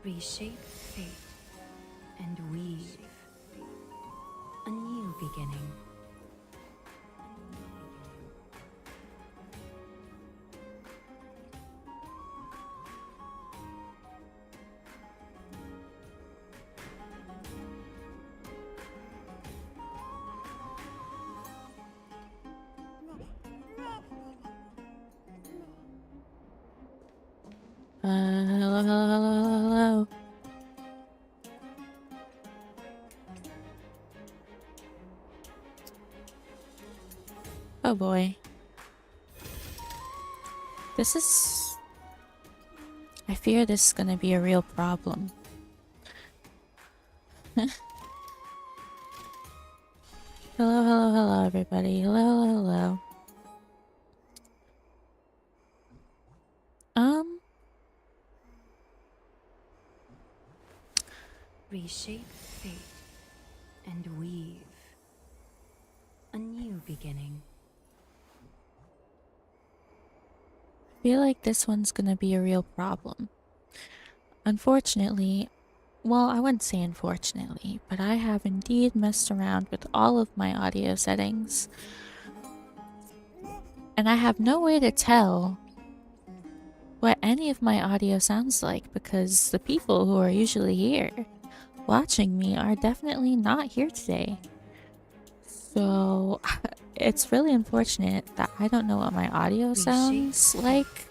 Reshape fate and weave a new beginning. Hello, hello, hello, hello. Oh boy. I fear this is gonna be a real problem. Hello, hello, hello, everybody. Hello, hello, hello. Reshape fate and weave a new beginning. I feel like this one's gonna be a real problem. Unfortunately, well, I wouldn't say unfortunately, but I have indeed messed around with all of my audio settings. And I have no way to tell what any of my audio sounds like because the people who are usually here watching me are definitely not here today. So it's really unfortunate that I don't know what my audio sounds like.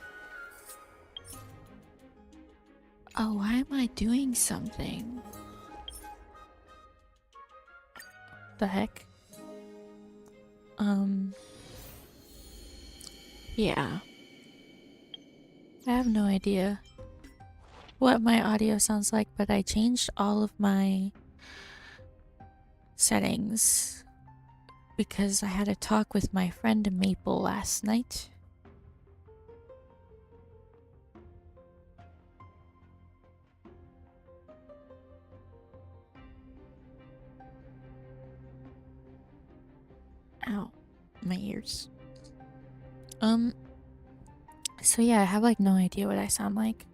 Oh, why am I doing something? The heck? Yeah. I have no idea what my audio sounds like, but I changed all of my settings because I had a talk with my friend Maple last night. Ow, my ears. So yeah, I have like no idea what I sound like.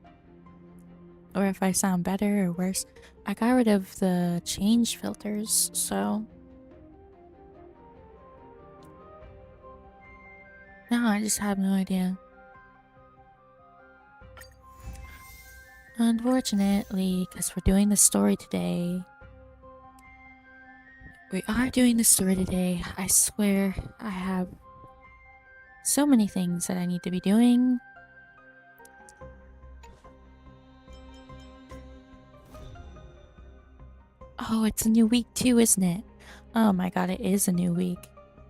Or if I sound better or worse. I got rid of the change filters, so now I just have no idea. Unfortunately, because we're doing the story today. We are doing the story today. I swear I have so many things that I need to be doing. Oh, it's a new week too, isn't it? Oh my god, it is a new week.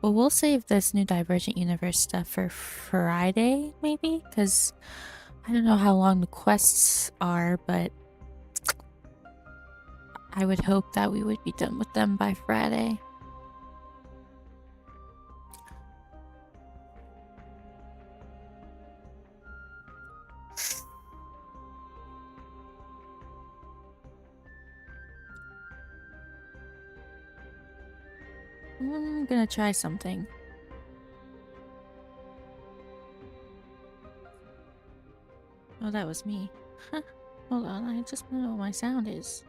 Well, we'll save this new Divergent Universe stuff for Friday, maybe? Because I don't know how long the quests are, but I would hope that we would be done with them by Friday. I'm gonna try something. Oh, that was me. Huh. Hold on, I just don't know what my sound is.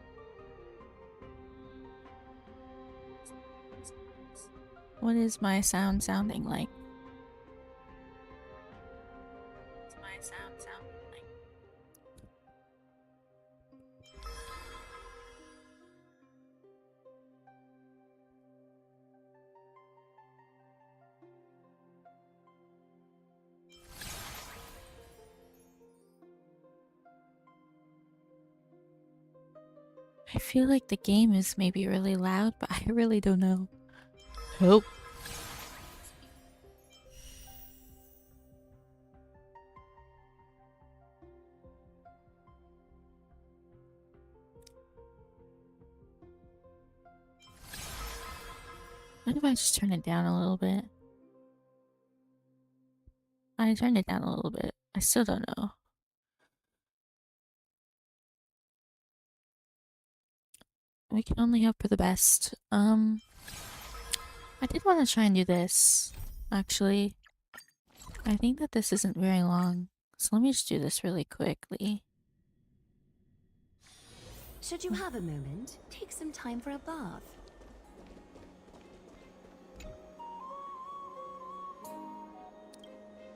What is my sound sounding like? What's my sound sounding like? I feel like the game is maybe really loud, but I really don't know. Help. What if I just turn it down a little bit? I turned it down a little bit. I still don't know. We can only hope for the best. I did want to try and do this, actually. I think that this isn't very long, so let me just do this really quickly. Should you have a moment, take some time for a bath.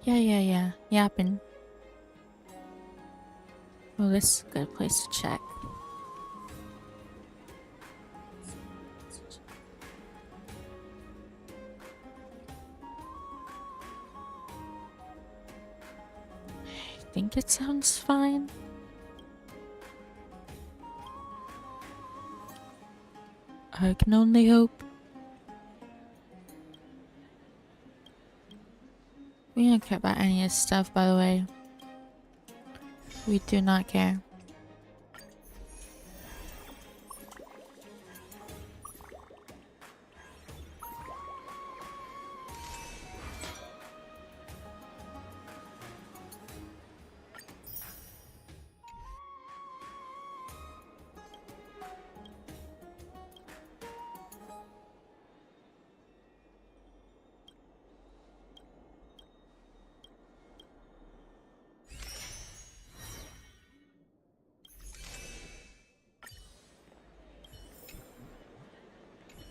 Yeah. Yapping. Well, this is a good place to check. I think it sounds fine. I can only hope. We don't care about any of this stuff, by the way. We do not care.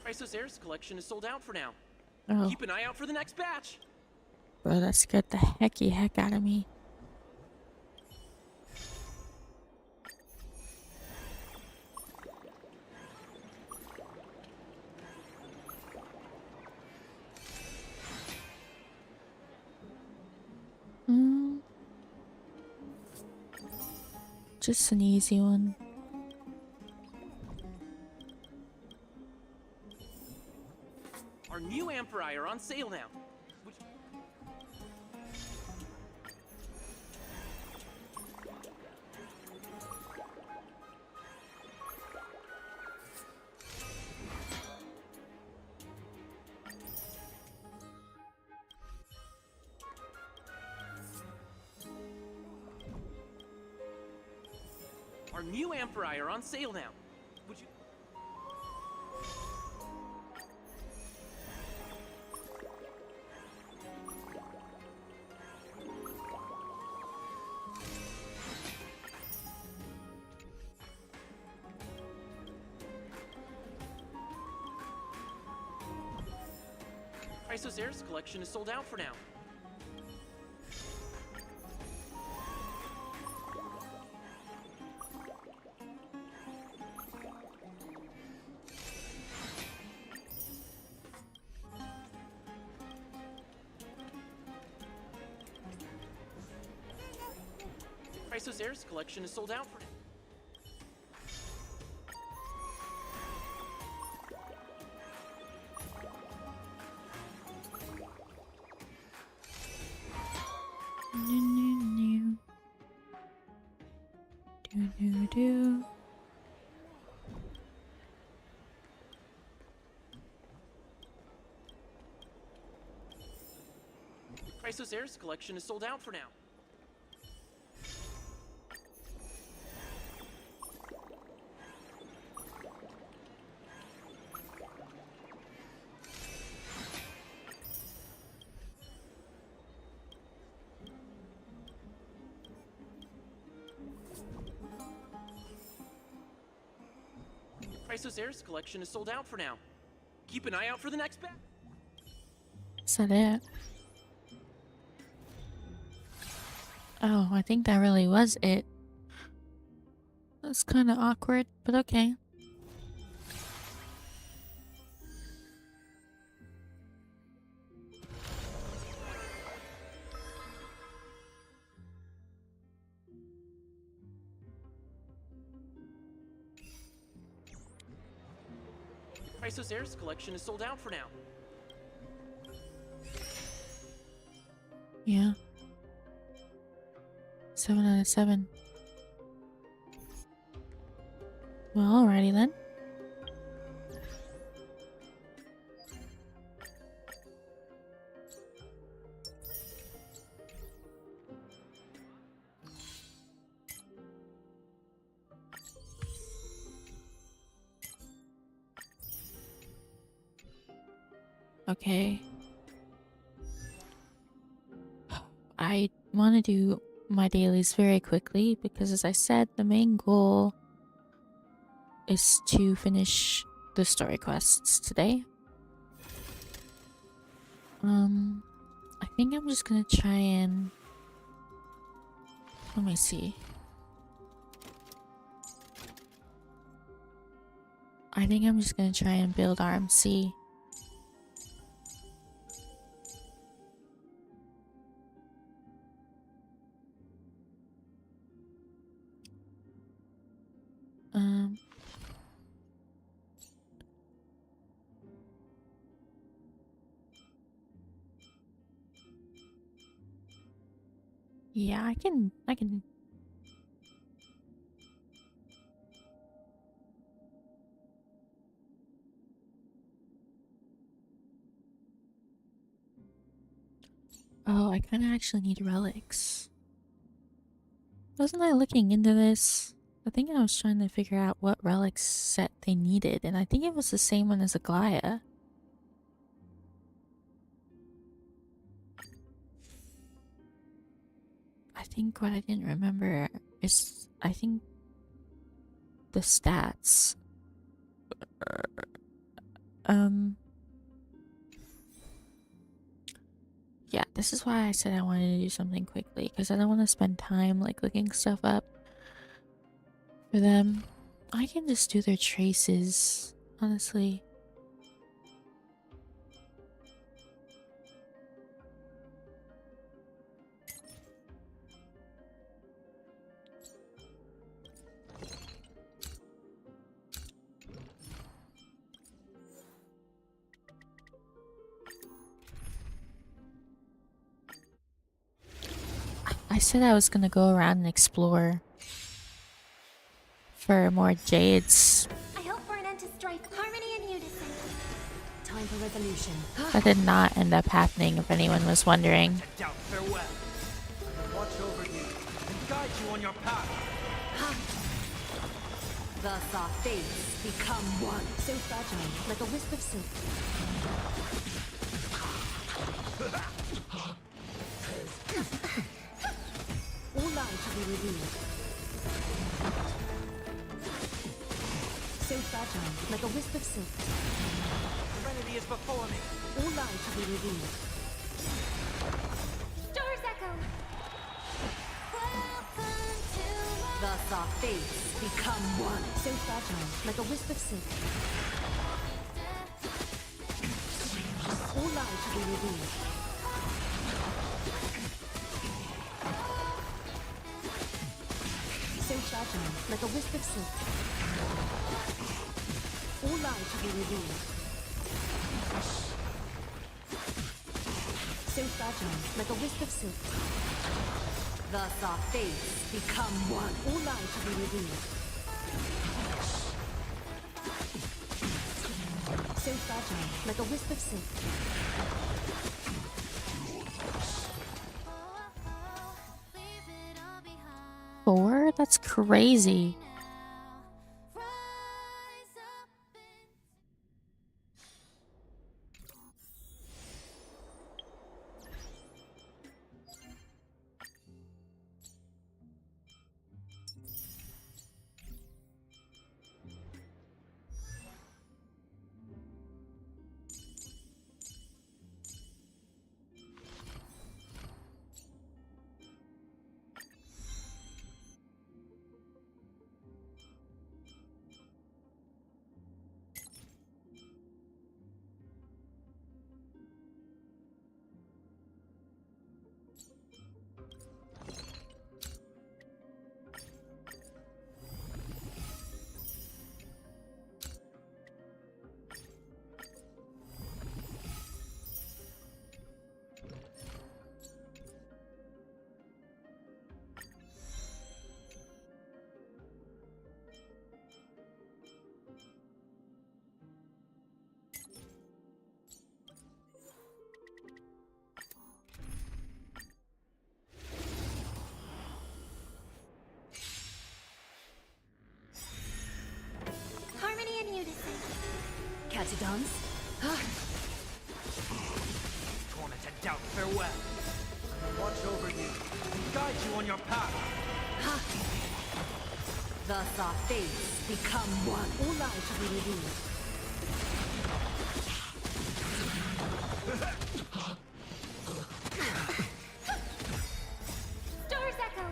Chrysosaurus collection is sold out for now. Oh, Keep an eye out for the next batch. bro, that scared the heck out of me. Hmm. Just an easy one. Our new Amphorai are on sale now. Our new Amphorai are on sale now. Would you... Chrysosaurus collection is sold out for now. Chrysosaurus collection is sold out for now. Do. Chrysosaurus collection is sold out for now. Chrysosaurus collection is sold out for now. Keep an eye out for the next batch. Is that it? Oh, I think that really was it. That's kind of awkward, but okay. Chrysosaurus collection is sold out for now. Yeah. 7 out of 7. Well, alrighty then. Okay. I want to do my dailies very quickly because, as I said, the main goal is to finish the story quests today. I think I'm just gonna try and let me see. I think I'm just gonna try and build RMC. Yeah, I can. Oh, I kind of actually need relics. Wasn't I looking into this? I think I was trying to figure out what relics set they needed, and I think it was the same one as Aglaya. I think what I didn't remember is, I think, the stats. Yeah, this is why I said I wanted to do something quickly, because I don't want to spend time like looking stuff up for them. I can just do their traces, honestly. I said I was gonna go around and explore for more jades. I hope for an end to strife, harmony and unison. Time for resolution. That did not end up happening, if anyone was wondering. To doubt farewell. I will watch over you and guide you on your path. Thus our fates become one. So fragile, like a wisp of silk. All lies shall be revealed. So fragile, like a wisp of silk. Serenity is before me. All lies shall be revealed. Stars echo. Thus our fates become one. So fragile, like a wisp of silk. All lies shall be revealed. So fragile, like a wisp of silk. All lies shall be revealed. So fragile, like a wisp of silk. Thus our fates become one. All lies shall be revealed. So fragile, like a wisp of silk. 4? That's crazy. Harmony and unison. Catty dance. Gonna to doubt farewell. I will watch over you and guide you on your path. Thus our fates become one. All lives will be revealed. Stars echo.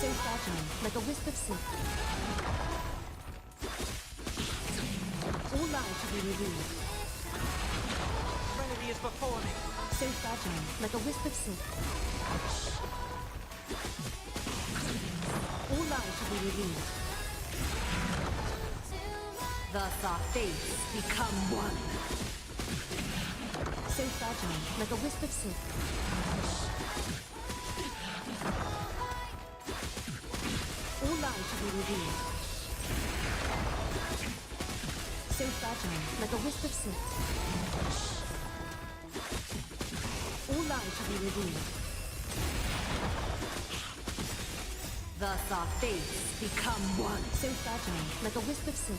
So fragile, like a wisp of silk. All lives will be revealed. Serenity is before me. So fragile, like a wisp of silk. All lives will be revealed. Thus our fates become one. So fragile, like a wisp of silk. All lives will be revealed. So fragile, like a wisp of silk. All lives will be revealed. Thus our fates become one. So fragile, like a wisp of silk.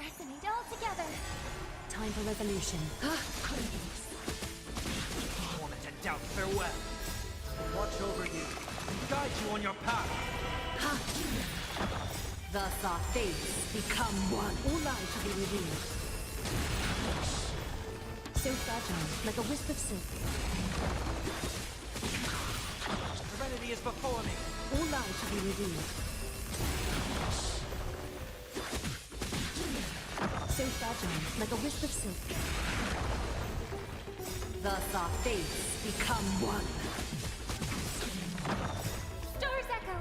Resonate all together. Time for resolution. Torment and doubt, farewell. Watch over you and guide you on your path. Thus our fates become one. All lives will be revealed. So fragile, like a wisp of silk. Serenity is before me. All lives will be revealed. So fragile, like a wisp of silk. Thus our fates become one. Stars echo.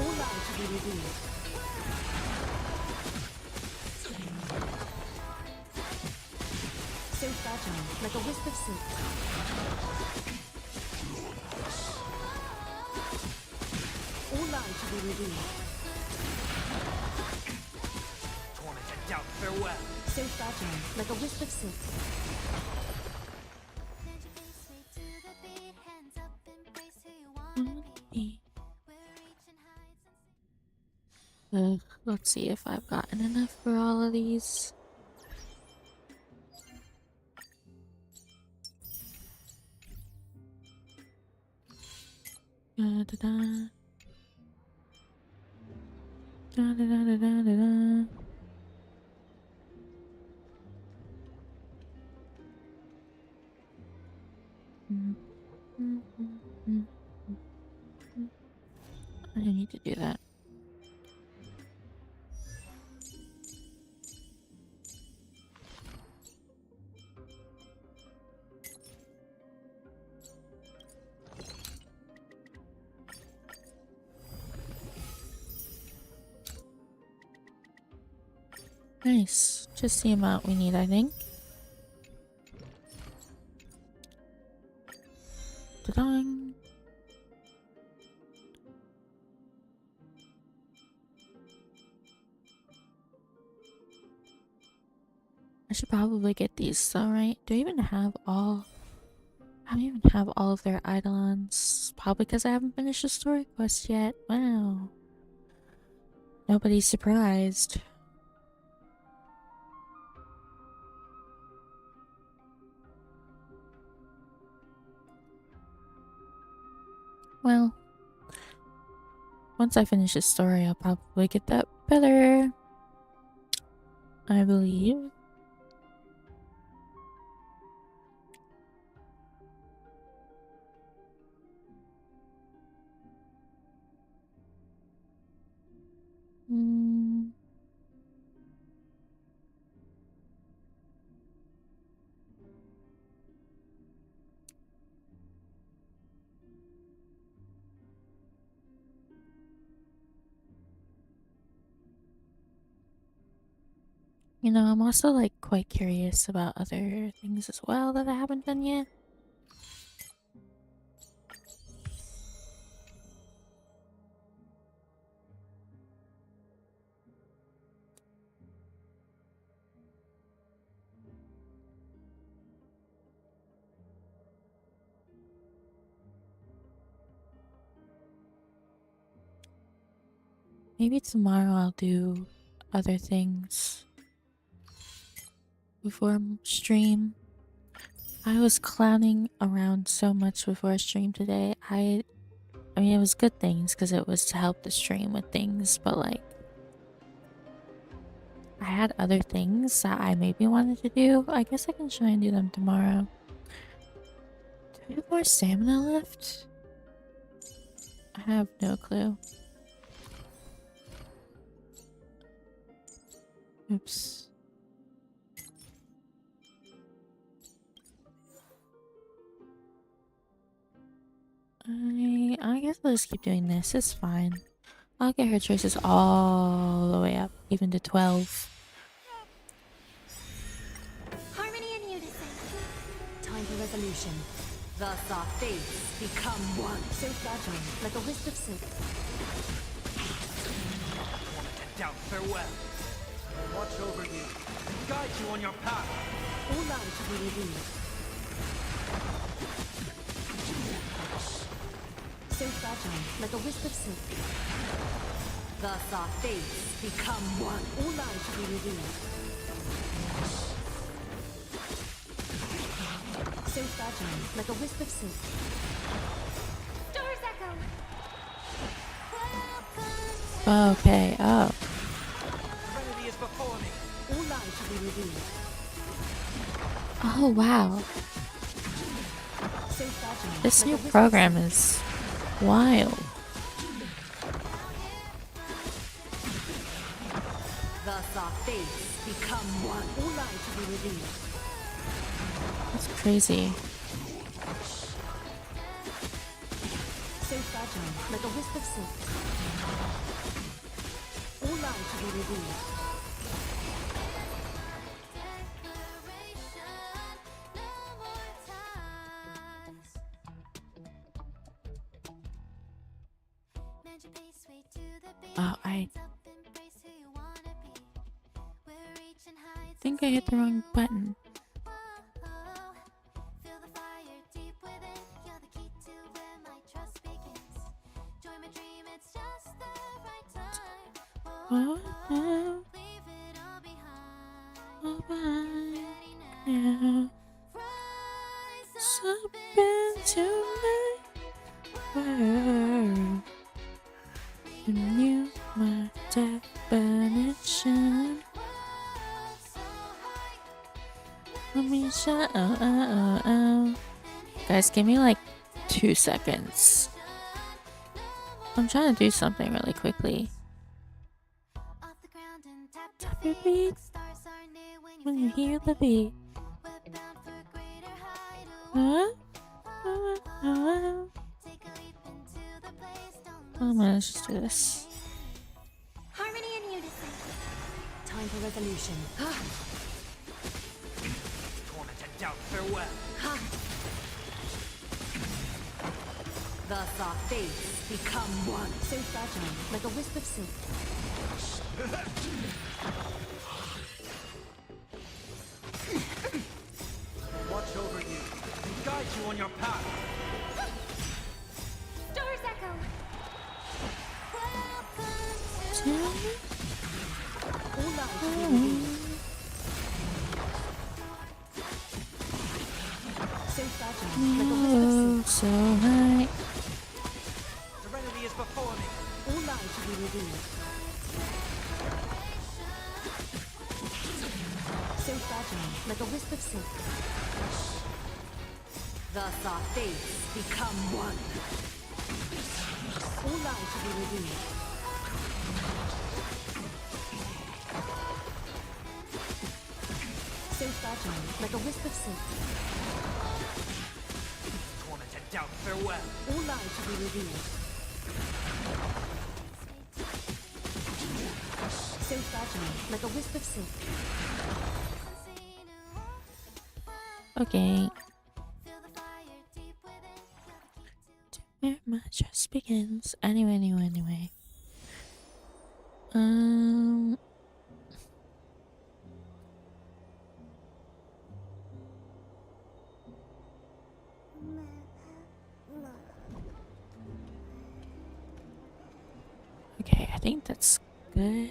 All lives will be revealed. So fragile, like a wisp of silk. All lives will be revealed. Torment and doubt, farewell. So fragile, like a wisp of silk. Let's see if I've gotten enough for all of these. Da da da. Da da da da da da da. I need to do that. Nice. Just the amount we need, I think. Ta-dang. I should probably get these though, right? Do I even have all? I don't even have all of their eidolons. Probably because I haven't finished the story quest yet. Wow. Nobody's surprised. Well, once I finish this story, I'll probably get that better. I believe. You know, I'm also like quite curious about other things as well that I haven't done yet. Maybe tomorrow I'll do other things. before stream. I was clowning around so much before stream today. I mean, it was good things because it was to help the stream with things, but like, I had other things that I maybe wanted to do. I guess I can try and do them tomorrow. Do I have more stamina left? I have no clue. Oops. I guess I'll just keep doing this. It's fine. I'll get her choices all the way up, even to 12. Harmony and unison. Time for resolution. Thus our fates become one. So fragile, like a wisp of silk. Once to doubt, farewell. I'll watch over you and guide you on your path. All lives will be revealed. So fragile, like a wisp of silk. Thus our fates become one. All lives will be revealed. So fragile, like a wisp of silk. Stars echo. Okay, oh. Serenity is before me. All lives will be revealed. Oh, wow. So fragile. This like new a wisp of program silk. is wild. Thus our fates become one. All lives will be revealed. That's crazy. So fragile, like a wisp of silk. All lives will be revealed. Oh, I think I hit the wrong button. Oh, no. Oh, bye now. Step into my world. Renew my definition. Let me shine. Guys, give me like 2 seconds. I'm trying to do something really quickly. Tap your beat when you hear the beat. Let's just do this. Harmony and unison. Time for resolution. Torment and doubt, farewell. Thus our fates become one. So fragile, like a wisp of silk. I'll watch over you and guide you on your path. Stars echo. All lives will be revealed. So fragile, like a wisp of Oh, silk. so high. Serenity is before me. All lives will be revealed. So fragile, like a wisp of silk. Thus our fates become one. All lives will be revealed. So fragile, like a wisp of silk. Torment and doubt, farewell. All lives will be revealed. So fragile, like a wisp of silk. Okay. Where my trust begins. Anyway. Okay, I think that's good.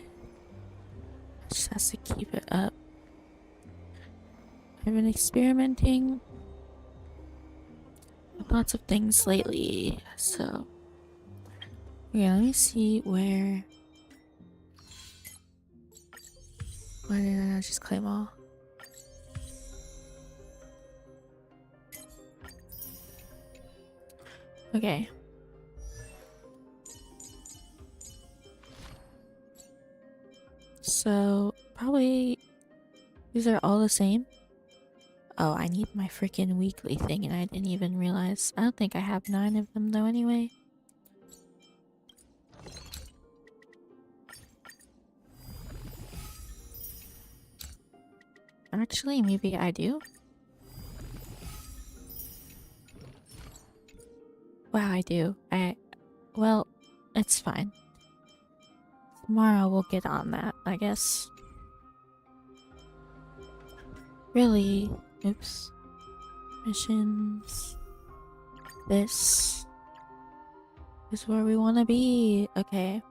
Just has to keep it up. I've been experimenting with lots of things lately, so... Okay, let me see where... Why did I not just claim all? Okay. So, probably these are all the same. Oh, I need my freaking weekly thing and I didn't even realize. I don't think I have 9 of them though anyway. Actually, maybe I do. Wow, I do. Well, it's fine. Tomorrow we'll get on that, I guess. Really? Oops. Missions. This is where we want to be. Okay.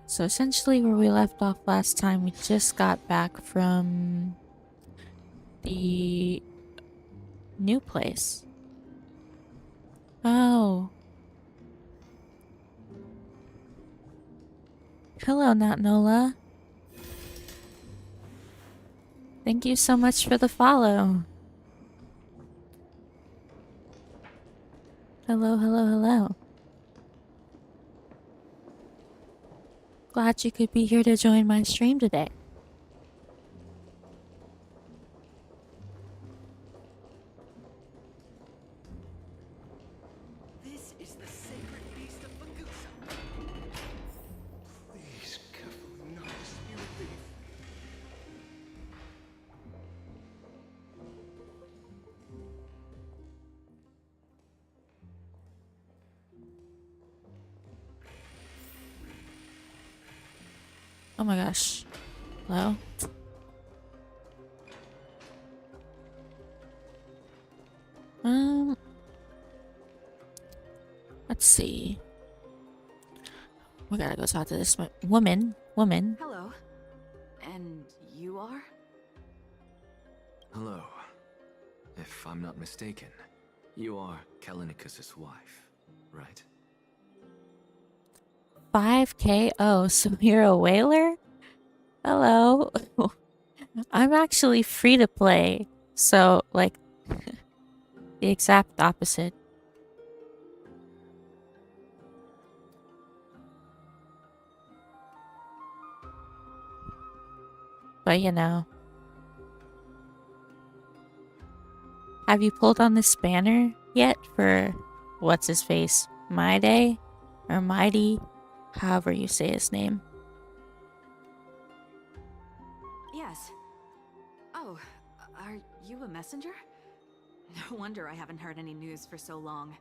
So essentially where we left off last time, we just got back from the new place. Oh. Hello, Nat Nola. Thank you so much for the follow. Hello, hello, hello. Glad you could be here to join my stream today. This is the sacred beast of Magusa. Please, careful not a spirit thief. Oh my gosh. Hello? Let's see. We gotta go talk to this woman. Hello. And you are? Hello. If I'm not mistaken, you are Kalinicus's wife, right? 5K? Oh, so you're a whaler? Hello. I'm actually free to play. So, like, the exact opposite. But you know. Have you pulled on this banner yet for what's his face? My Day? Or Mighty? However you say his name. Yes. Oh, are you a messenger? No wonder I haven't heard any news for so long.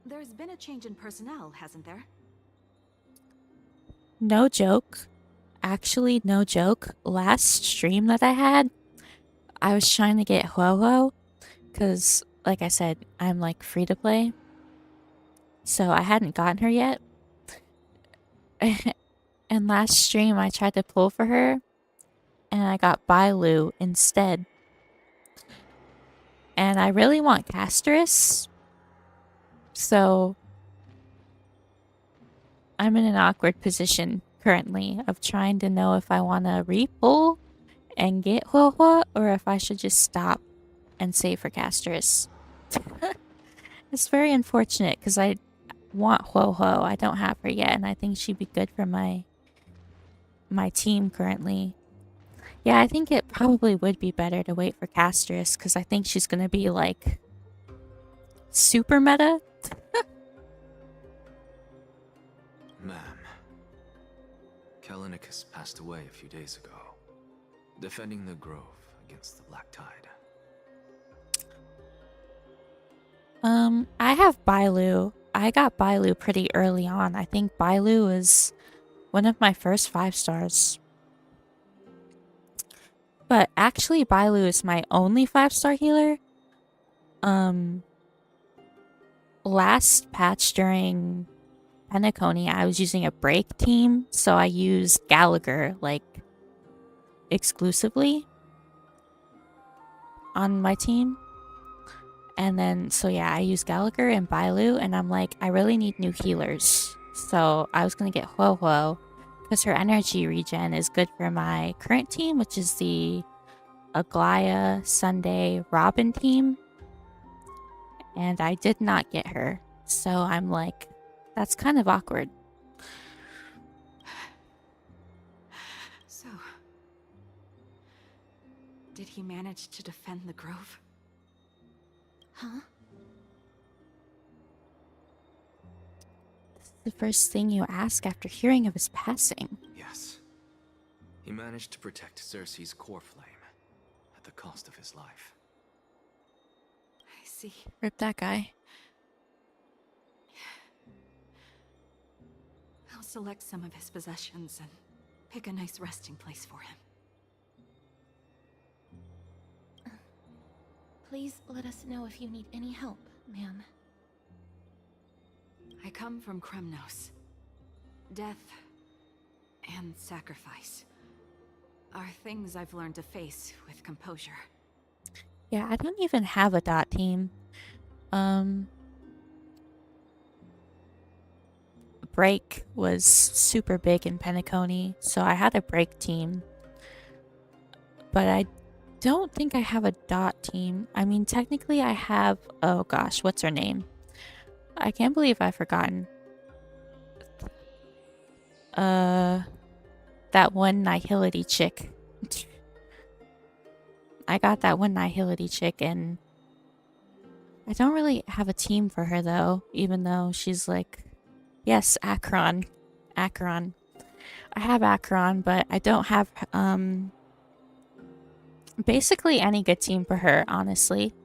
There's been a change in personnel, hasn't there? No joke. Actually, no joke. Last stream that I had, I was trying to get Huohuo. Because, like I said, I'm like free to play. So I hadn't gotten her yet. And last stream I tried to pull for her. And I got Bailu instead. And I really want Castress. So I'm in an awkward position currently of trying to know if I want to re-pull and get Huohuo or if I should just stop and save for Castress. It's very unfortunate because I want Huohuo. I don't have her yet and I think she'd be good for my team currently. Yeah, I think it probably would be better to wait for Castress because I think she's going to be like super meta. Ma'am, Kalinicus passed away a few days ago, defending the grove against the Black Tide. I have Bailu. I got Bailu pretty early on. I think Bailu was one of my first 5 stars. But actually, Bailu is my only 5-star healer. Last patch during Penacony, I was using a break team, so I use Gallagher, like, exclusively on my team. And then, so yeah, I use Gallagher and Bailu, and I'm like, I really need new healers. So I was gonna get Huo, because her energy regen is good for my current team, which is the Aglaya, Sunday, Robin team. And I did not get her. So I'm like, that's kind of awkward. So, did he manage to defend the grove? Huh? The first thing you ask after hearing of his passing. Yes. He managed to protect Cersei's core flame at the cost of his life. I see. Rip that guy. I'll select some of his possessions and pick a nice resting place for him. Please let us know if you need any help, ma'am. I come from Kremnos. Death and sacrifice are things I've learned to face with composure. Yeah, I don't even have a dot team. Break was super big in Penacony, so I had a break team. But I don't think I have a dot team. I mean, technically I have... Oh gosh, what's her name? I can't believe I've forgotten. That one Nihility chick. I got that one Nihility chick, and I don't really have a team for her though, even though she's like... Yes, Akron. Akron. I have Akron, but I don't have, basically any good team for her, honestly.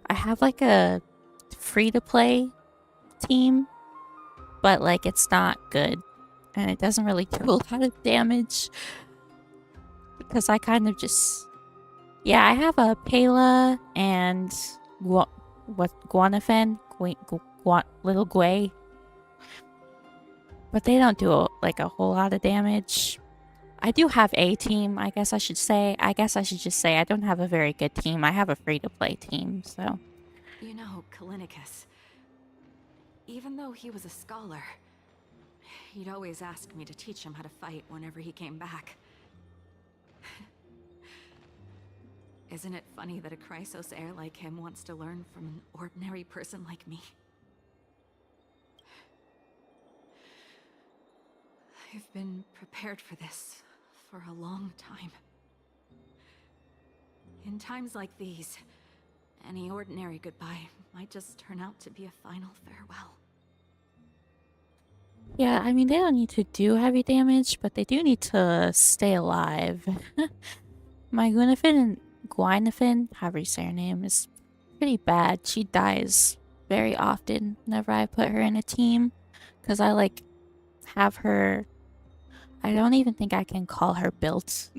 I have, like, a free-to-play team, but, like, it's not good. And it doesn't really do a lot of damage. Because I kind of just... Yeah, I have a Pela and... Guanafen? Little Gwei. But they don't do, like, a whole lot of damage. I do have a team, I guess I should say. I guess I should just say I don't have a very good team. I have a free-to-play team, so... You know, Kalinicus, even though he was a scholar, he'd always ask me to teach him how to fight whenever he came back. Isn't it funny that a Chrysos heir like him wants to learn from an ordinary person like me? I've been prepared for this for a long time. In times like these, any ordinary goodbye might just turn out to be a final farewell. Yeah, I mean, they don't need to do heavy damage, but they do need to stay alive. My Guinevere, however you say her name, is pretty bad. She dies very often whenever I put her in a team. Because I, like, have her... I don't even think I can call her built.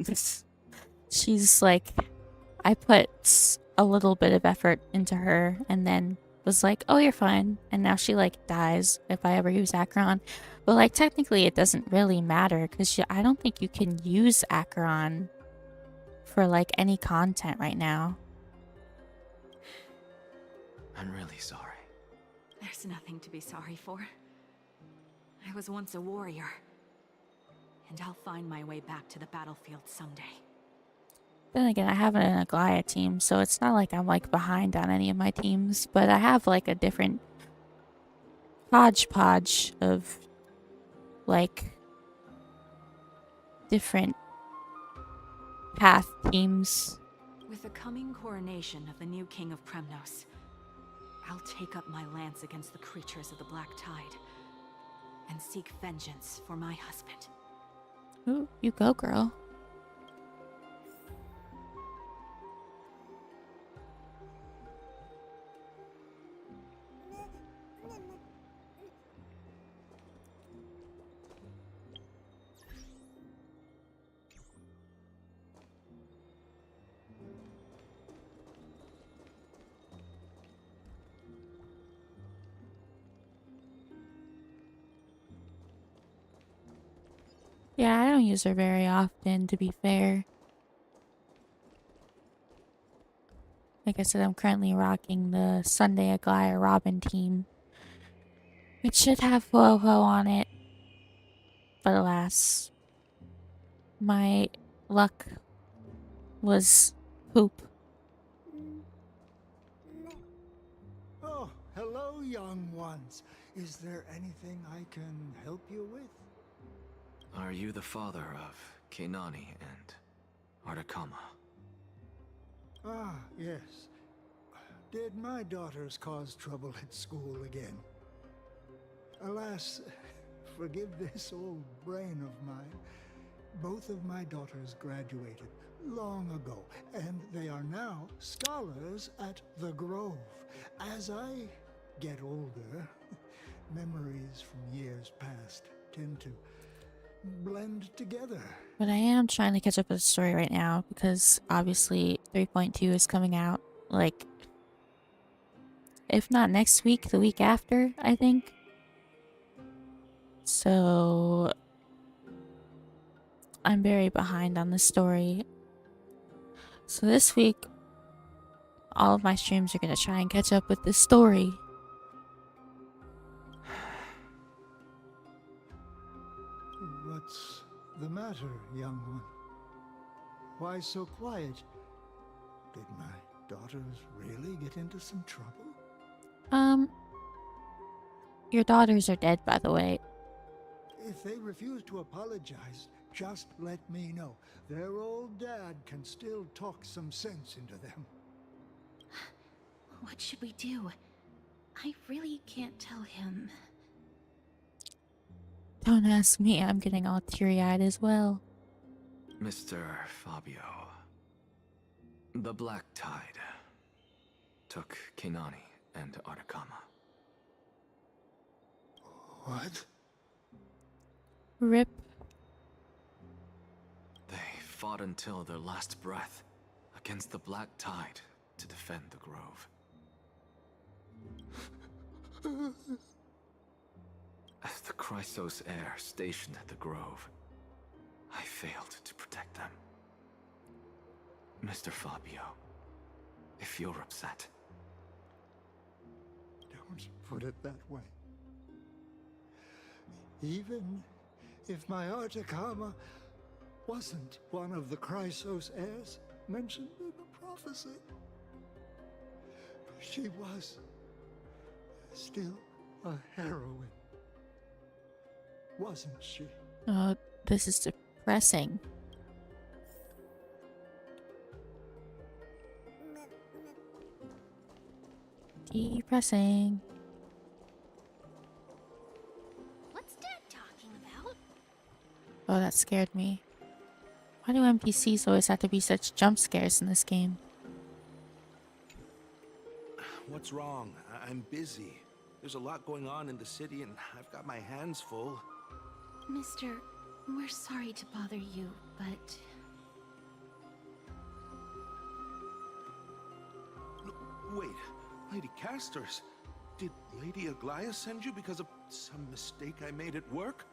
She's like... I put a little bit of effort into her and then was like, oh, you're fine. And now she, like, dies if I ever use Acheron. But, like, technically it doesn't really matter because I don't think you can use Acheron for, like, any content right now. I'm really sorry. There's nothing to be sorry for. I was once a warrior. And I'll find my way back to the battlefield someday. Then again, I have an Aglaya team, so it's not like I'm, like, behind on any of my teams. But I have, like, a different hodgepodge of, like, different path teams. With the coming coronation of the new king of Kremnos, I'll take up my lance against the creatures of the Black Tide and seek vengeance for my husband. Ooh, you go, girl. Yeah, I don't use her very often, to be fair. Like I said, I'm currently rocking the Sunday Aglaya Robin team, which should have Ho-Ho on it. But alas, my luck was poop. Oh, hello, young ones. Is there anything I can help you with? Are you the father of Keinani and Artakama? Ah, yes. Did my daughters cause trouble at school again? Alas, forgive this old brain of mine. Both of my daughters graduated long ago, and they are now scholars at the Grove. As I get older, memories from years past tend to blend together. But I am trying to catch up with the story right now because obviously 3.2 is coming out, like, if not next week, the week after, I think. So I'm very behind on the story. So this week, all of my streams are going to try and catch up with this story. What's the matter, young one? Why so quiet? Did my daughters really get into some trouble? Your daughters are dead, by the way. If they refuse to apologize, just let me know. Their old dad can still talk some sense into them. What should we do? I really can't tell him. Don't ask me, I'm getting all teary-eyed as well. Mr. Fabio. The Black Tide took Keinani and Artakama. What? Rip. They fought until their last breath against the Black Tide to defend the Grove. As the Chrysos heir stationed at the Grove, I failed to protect them. Mr. Fabio, if you're upset... Don't put it that way. Even if my Artakama wasn't one of the Chrysos heirs mentioned in the prophecy, she was still a heroine, wasn't she? Oh, this is depressing. Depressing. What's Dad talking about? Oh, that scared me. Why do NPCs always have to be such jump scares in this game? What's wrong? I'm busy. There's a lot going on in the city and I've got my hands full. Mister, we're sorry to bother you, but... Wait, Lady Casters, did Lady Aglaya send you because of some mistake I made at work?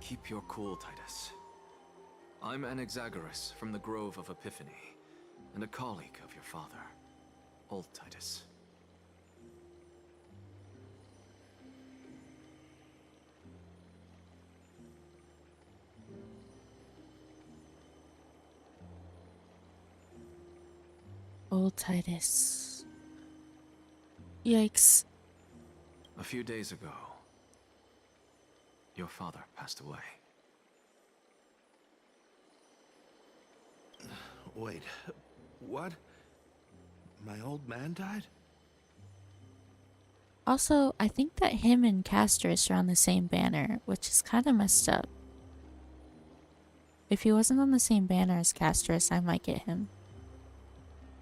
Keep your cool, Titus. I'm Anaxagoras from the Grove of Epiphany, and a colleague of your father, Old Titus. Old Titus. Yikes. A few days ago, your father passed away. Wait, what? My old man died? Also, I think that him and Castris are on the same banner, which is kind of messed up. If he wasn't on the same banner as Castris, I might get him.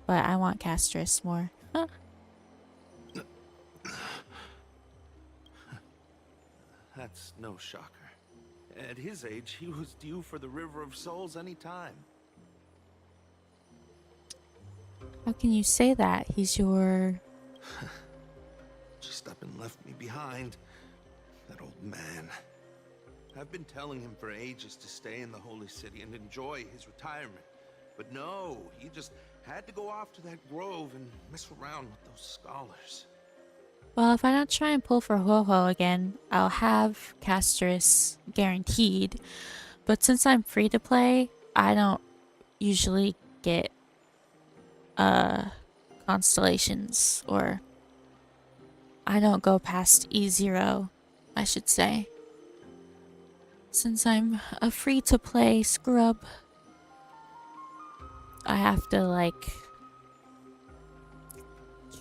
But I want Castris more. Huh. That's no shocker. At his age, he was due for the River of Souls any time. How can you say that? He's your... Just up and left me behind. That old man. I've been telling him for ages to stay in the Holy City and enjoy his retirement. But no, he just had to go off to that grove and mess around with those scholars. Well, if I don't try and pull for Ho-Ho again, I'll have Castress guaranteed. But since I'm free to play, I don't usually get constellations, or I don't go past E0, I should say. Since I'm a free to play scrub, I have to like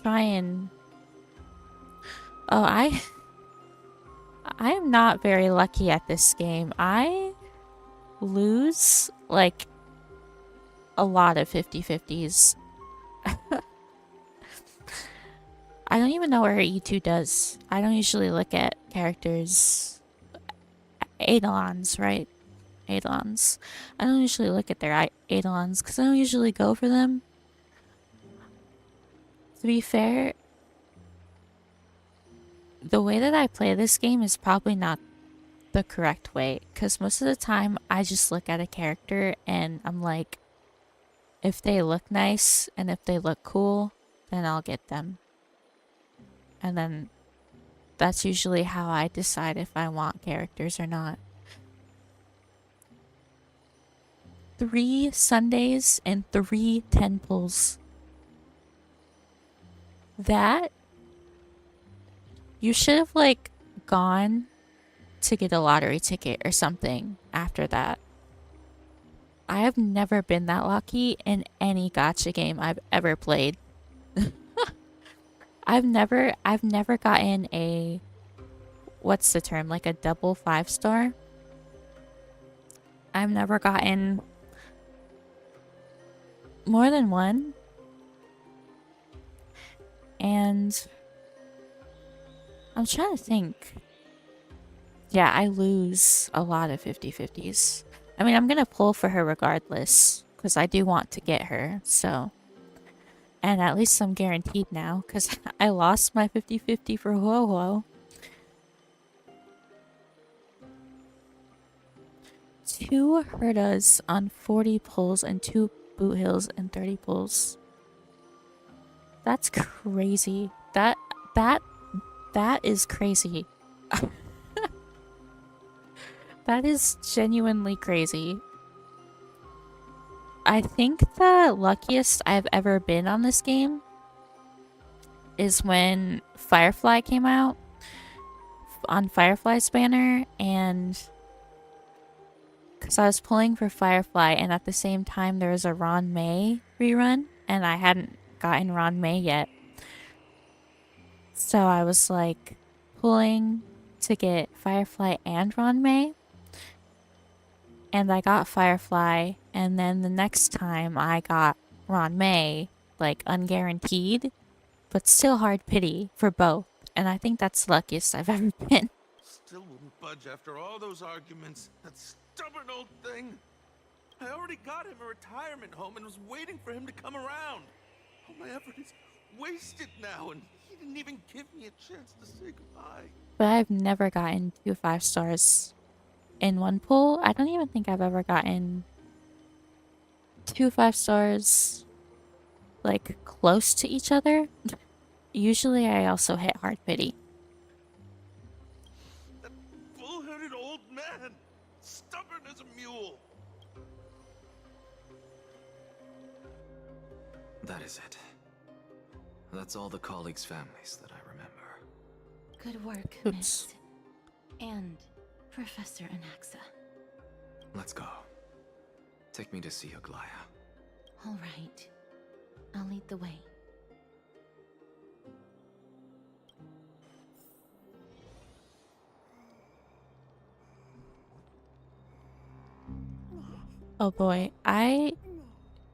try and I am not very lucky at this game. I lose like a lot of 50-50s. I don't even know where E2 does. I don't usually look at characters. Eidolons, right? Eidolons. I don't usually look at their Eidolons because I don't usually go for them. To be fair, the way that I play this game is probably not the correct way, because most of the time I just look at a character and I'm like, if they look nice and if they look cool, then I'll get them. And then that's usually how I decide if I want characters or not. 3 Sundays and 3 10 pulls. That, you should have like gone to get a lottery ticket or something after that. I have never been that lucky in any gacha game I've ever played. I've never gotten a, what's the term, like a double 5-star. I've never gotten more than one. And I'm trying to think. Yeah, I lose a lot of 50-50s. I mean, I'm gonna pull for her regardless, because I do want to get her, so. And at least I'm guaranteed now, because I lost my 50-50 for Ho-Ho. 2 Herdas on 40 pulls and 2 boot hills and 30 pulls. That's crazy. That is crazy. That is genuinely crazy. I think the luckiest I've ever been on this game is when Firefly came out on Firefly's banner, and because I was pulling for Firefly, and at the same time there was a Ron May rerun, and I hadn't gotten Ron May yet. So I was like pulling to get Firefly and Ron May. And I got Firefly, and then the next time I got Ron May, like unguaranteed, but still hard pity for both. And I think that's the luckiest I've ever been. Still wouldn't budge after all those arguments. That stubborn old thing. I already got him a retirement home and was waiting for him to come around. All my effort is wasted now, and he didn't even give me a chance to say goodbye. But I've never gotten 2 5-stars in one pull. I don't even think I've ever gotten 2 5-stars like close to each other. Usually I also hit hard pity. That bull-headed old man, stubborn as a mule. That is it. That's all the colleagues' families that I remember. Good work, Oops. Miss. And Professor Anaxa. Let's go. Take me to see Aglaya. All right. I'll lead the way. Oh boy, I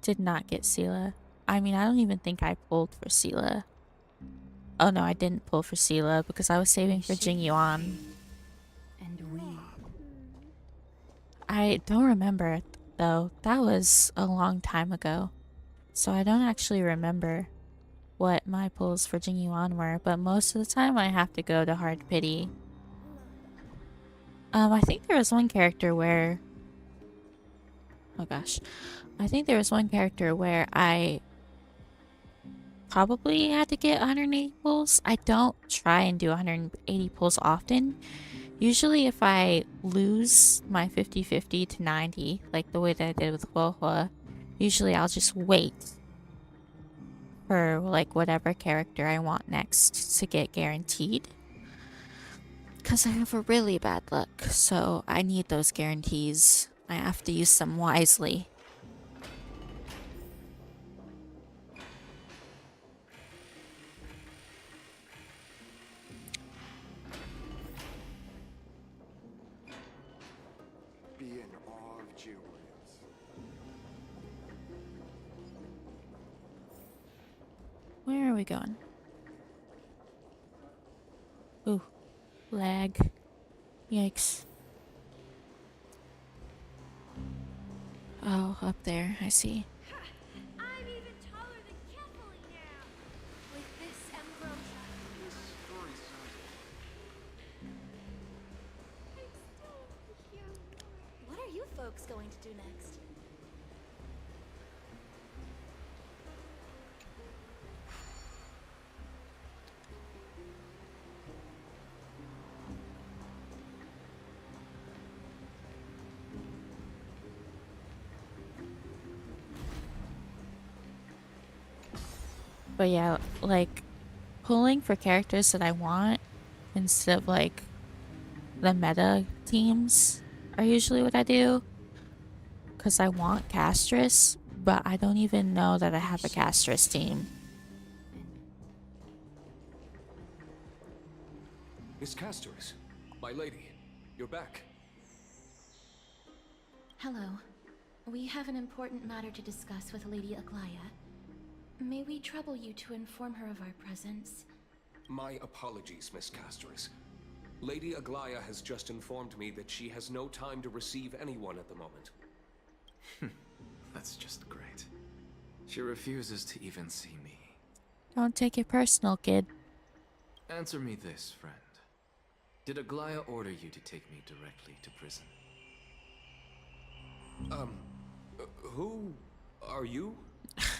did not get Sela. I mean, I don't even think I pulled for Sela. Oh no, I didn't pull for Sela because I was saving for Jing Yuan. And we. I don't remember though. That was a long time ago. So I don't actually remember what my pulls for Jing Yuan were, but most of the time I have to go to hard pity. I think there was one character where... Oh gosh. I think there was one character where I probably had to get 180 pulls. I don't try and do 180 pulls often. Usually if I lose my 50-50 to 90, like the way that I did with Wohua, usually I'll just wait for like whatever character I want next to get guaranteed. Because I have a really bad luck, so I need those guarantees. I have to use them wisely. Be in awe of Julius. Where are we going? Ooh, lag. Yikes. Oh, up there, I see. I'm even taller than Kefali now. With this ambrosia. This story sounds I'm still a young boy. What are you folks going to do next? But yeah, like, pulling for characters that I want instead of, like, the meta teams are usually what I do. Because I want Castress, but I don't even know that I have a Castress team. Miss Castress, my lady, you're back. Hello. We have an important matter to discuss with Lady Aglaya. May we trouble you to inform her of our presence? My apologies, Miss Castress. Lady Aglaya has just informed me that she has no time to receive anyone at the moment. That's just great. She refuses to even see me. Don't take it personal, kid. Answer me this, friend. Did Aglaya order you to take me directly to prison? Who are you?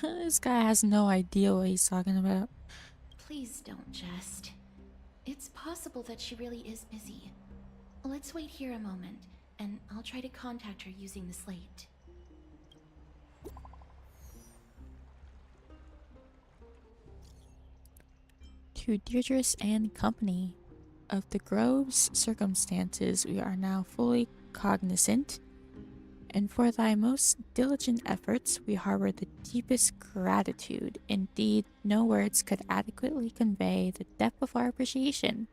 This guy has no idea what he's talking about. Please don't jest. It's possible that she really is busy. Let's wait here a moment, and I'll try to contact her using the slate. To Deirdress and company. Of the Grove's circumstances we are now fully cognizant, and for thy most diligent efforts we harbor the deepest gratitude. Indeed, no words could adequately convey the depth of our appreciation.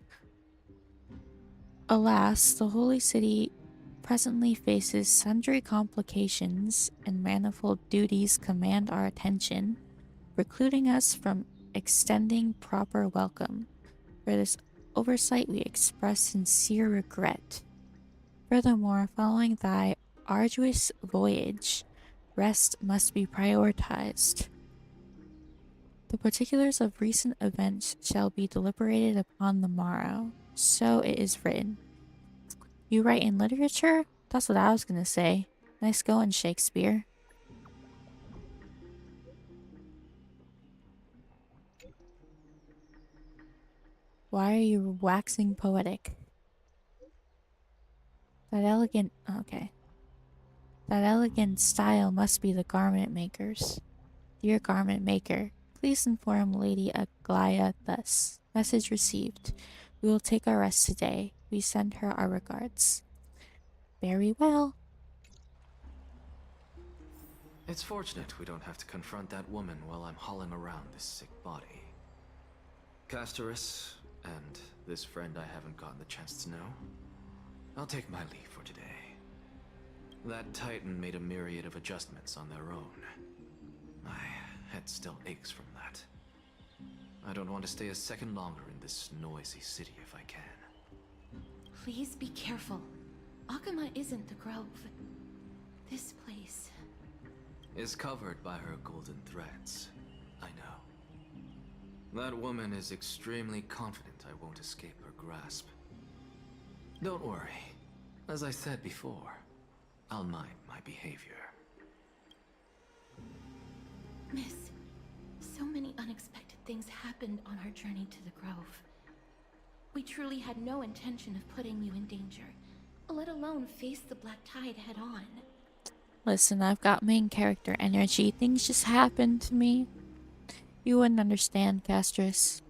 Alas, the holy city presently faces sundry complications, and manifold duties command our attention, precluding us from extending proper welcome. For this oversight we express sincere regret. Furthermore, following thy arduous voyage, rest must be prioritized. The particulars of recent events shall be deliberated upon the morrow. So it is written. You write in literature? That's what I was gonna say. Nice going, Shakespeare. Why are you waxing poetic? That elegant... Okay. That elegant style must be the garment maker's. Dear garment maker, please inform Lady Aglaya thus. Message received. We will take our rest today. We send her our regards. Very well. It's fortunate we don't have to confront that woman while I'm hauling around this sick body. Casterus, and this friend I haven't gotten the chance to know, I'll take my leave for today. That Titan made a myriad of adjustments on their own. My head still aches from that. I don't want to stay a second longer in this noisy city if I can. Please be careful. Akama isn't the Grove. This place... is covered by her golden threads. I know. That woman is extremely confident I won't escape her grasp. Don't worry. As I said before, I'll mind my behavior. Miss, so many unexpected things happened on our journey to the Grove. We truly had no intention of putting you in danger, let alone face the Black Tide head on. Listen, I've got main character energy. Things just happen to me. You wouldn't understand, Castris.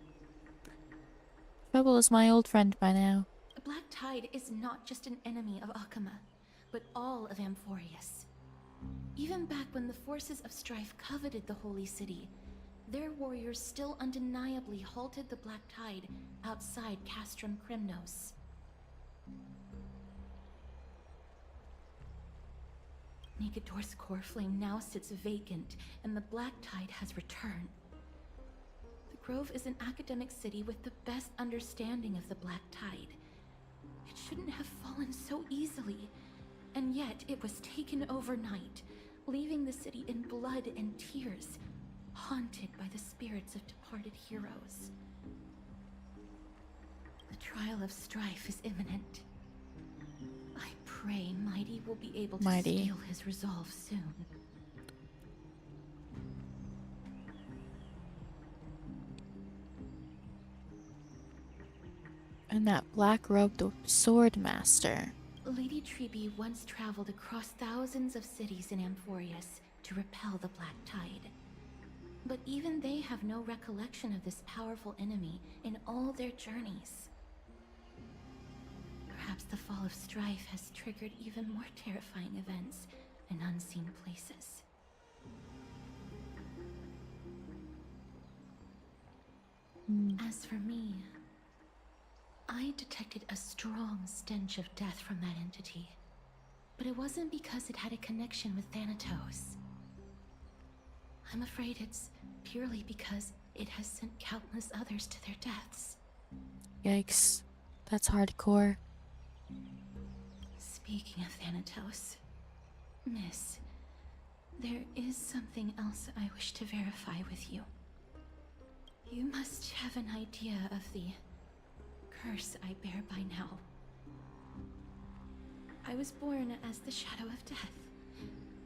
Trouble is my old friend by now. The Black Tide is not just an enemy of Akama, but all of Amphorius. Even back when the forces of strife coveted the Holy City, their warriors still undeniably halted the Black Tide outside Castrum Crimnos. Negador's core flame now sits vacant, and the Black Tide has returned. The Grove is an academic city with the best understanding of the Black Tide. It shouldn't have fallen so easily, and yet it was taken overnight, leaving the city in blood and tears, haunted by the spirits of departed heroes. The trial of strife is imminent. I pray Mighty will be able to steal his resolve soon. And that black-robed sword master. Lady Trebe once traveled across thousands of cities in Amphorius to repel the Black Tide. But even they have no recollection of this powerful enemy in all their journeys. Perhaps the fall of strife has triggered even more terrifying events in unseen places. As for me, I detected a strong stench of death from that entity. But it wasn't because it had a connection with Thanatos. I'm afraid it's purely because it has sent countless others to their deaths. Yikes. That's hardcore. Speaking of Thanatos, Miss, there is something else I wish to verify with you. You must have an idea of the curse I bear by now. I was born as the shadow of death,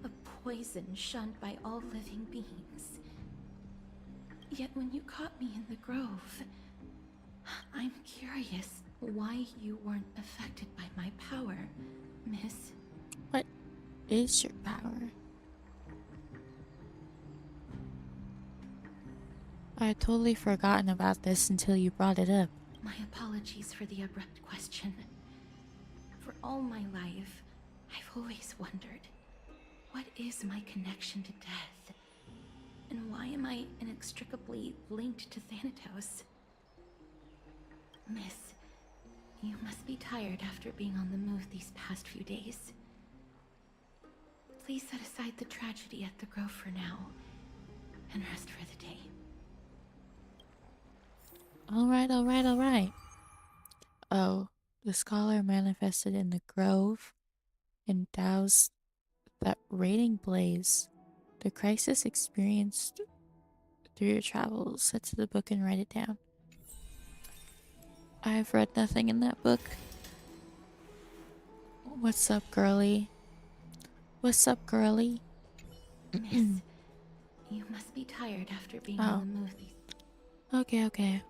a poison shunned by all living beings. Yet when you caught me in the grove, I'm curious why you weren't affected by my power, Miss. What is your power? I had totally forgotten about this until you brought it up. My apologies for the abrupt question. For all my life, I've always wondered, what is my connection to death? And why am I inextricably linked to Thanatos? Miss, you must be tired after being on the move these past few days. Please set aside the tragedy at the Grove for now, and rest for the day. Alright, alright, alright. Oh, the scholar manifested in the grove endows that radiating blaze. The crisis experienced through your travels. Set to the book and write it down. I've read nothing in that book. What's up, girly? What's up, girly? Miss, you must be tired after being on the move these... Okay.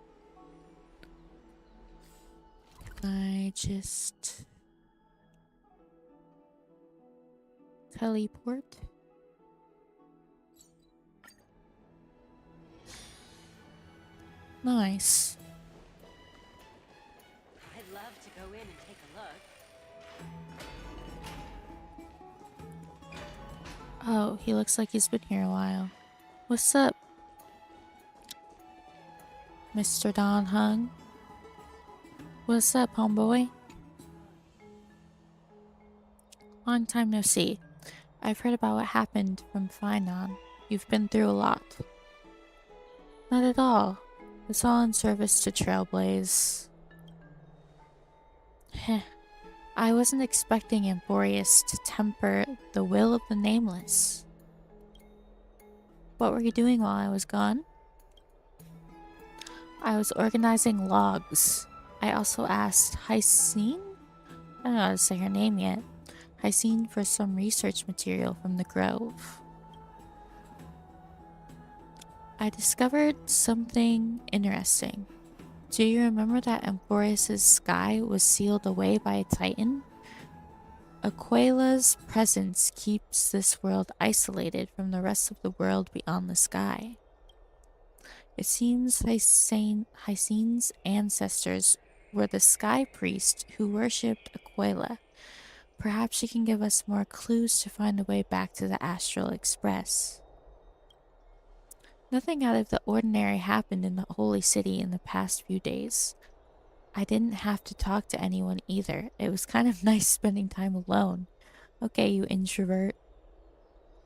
I just teleport. Nice. I'd love to go in and take a look. Oh, he looks like he's been here a while. What's up, Mr. Don Hung? What's up, homeboy? Long time no see. I've heard about what happened from Finon. You've been through a lot. Not at all. It's all in service to Trailblaze. Heh. I wasn't expecting Amphorius to temper the will of the Nameless. What were you doing while I was gone? I was organizing logs. I also asked Hysine I don't know how to say her name yet. Hysine for some research material from the Grove. I discovered something interesting. Do you remember that Emporius' sky was sealed away by a titan? Aquela's presence keeps this world isolated from the rest of the world beyond the sky. It seems Hysine's ancestors were the sky priest who worshipped Aquela. Perhaps she can give us more clues to find a way back to the Astral Express. Nothing out of the ordinary happened in the Holy City in the past few days. I didn't have to talk to anyone either. It was kind of nice spending time alone. Okay, you introvert.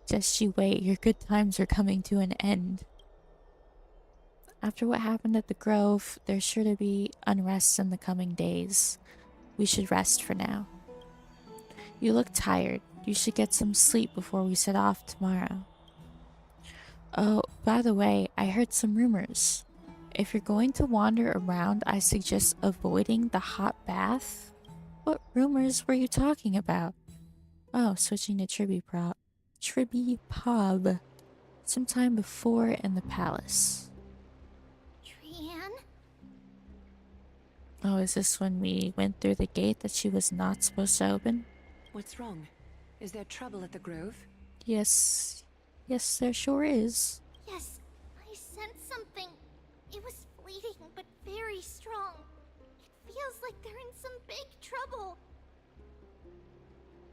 Just you wait, your good times are coming to an end. After what happened at the Grove, there's sure to be unrest in the coming days. We should rest for now. You look tired. You should get some sleep before we set off tomorrow. Oh, by the way, I heard some rumors. If you're going to wander around, I suggest avoiding the hot bath. What rumors were you talking about? Oh, switching to Tribby Pub. Sometime before in the palace. Trianne? Oh, is this when we went through the gate that she was not supposed to open? What's wrong? Is there trouble at the Grove? Yes. Yes, there sure is. Yes, I sensed something. It was fleeting, but very strong. It feels like they're in some big trouble.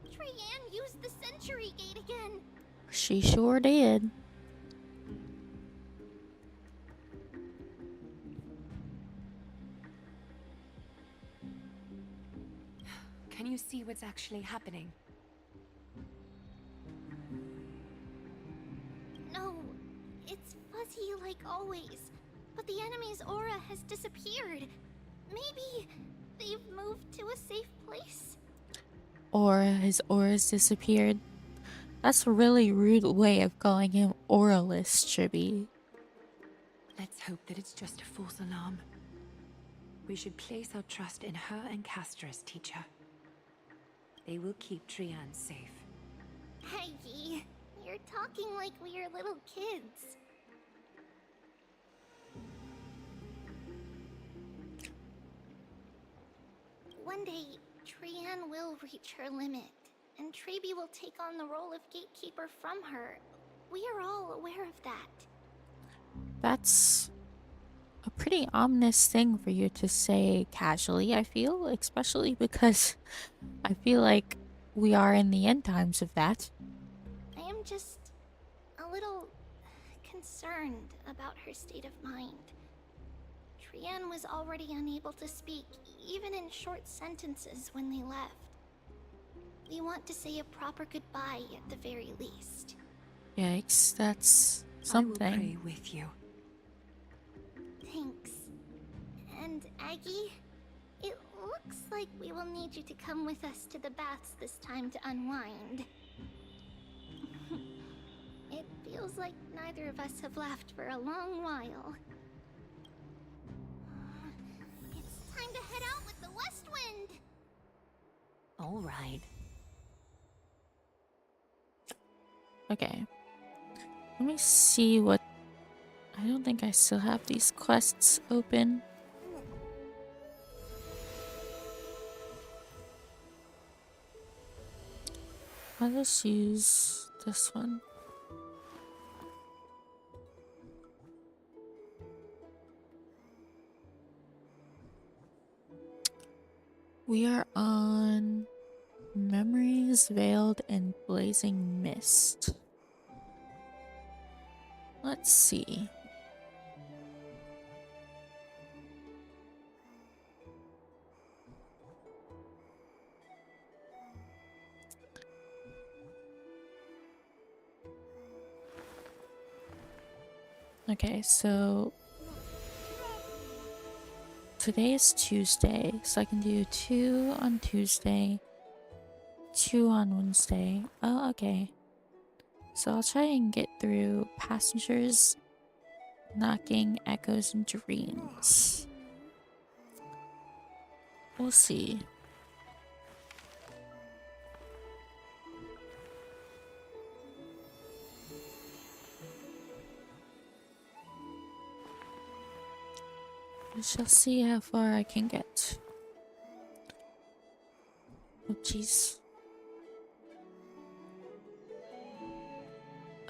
Trianne used the Century Gate again. She sure did. Can you see what's actually happening? No, it's fuzzy like always. But the enemy's aura has disappeared. Maybe they've moved to a safe place? Or his aura's disappeared. That's a really rude way of calling him auralist, Tribby. Let's hope that it's just a false alarm. We should place our trust in her and Castrus, teacher. They will keep Trianne safe. Peggy, you're talking like we are little kids. One day, Trianne will reach her limit, and Treby will take on the role of gatekeeper from her. We are all aware of that. That's a pretty ominous thing for you to say casually, I feel, especially because I feel like we are in the end times of that. I am just a little concerned about her state of mind. Trianne was already unable to speak, even in short sentences when they left. We want to say a proper goodbye at the very least. Yikes, that's something. I will pray with you. Thanks. And Aggie, it looks like we will need you to come with us to the baths this time to unwind. It feels like neither of us have laughed for a long while. It's time to head out with the west wind! All right. Okay. Let me see what... I don't think I still have these quests open. I'll just use this one. We are on Memories Veiled in Blazing Mist. Let's see. Okay, so today is Tuesday, so I can do 2 on Tuesday, 2 on Wednesday. Oh, okay. So I'll try and get through Passengers, Knocking, Echoes, and Dreams. We'll see. Shall see how far I can get. Oh, jeez.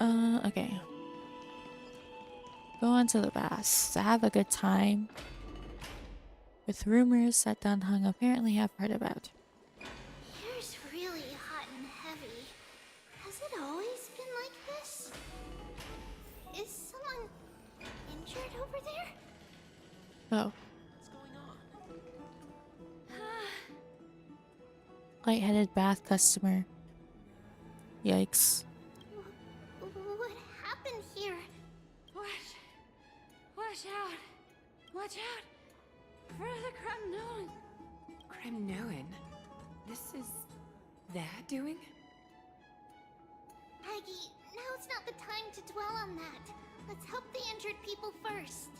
Okay. Go on to the baths. Have a good time. With rumors that Dunhung apparently have heard about. Here's really hot and heavy. Has it always been like this? Is someone injured over there? Oh. Lightheaded bath customer. Yikes. What happened here? Watch out! Watch out! For the Kremnoan! Kremnoan? This is their doing? Aggie, now's not the time to dwell on that. Let's help the injured people first.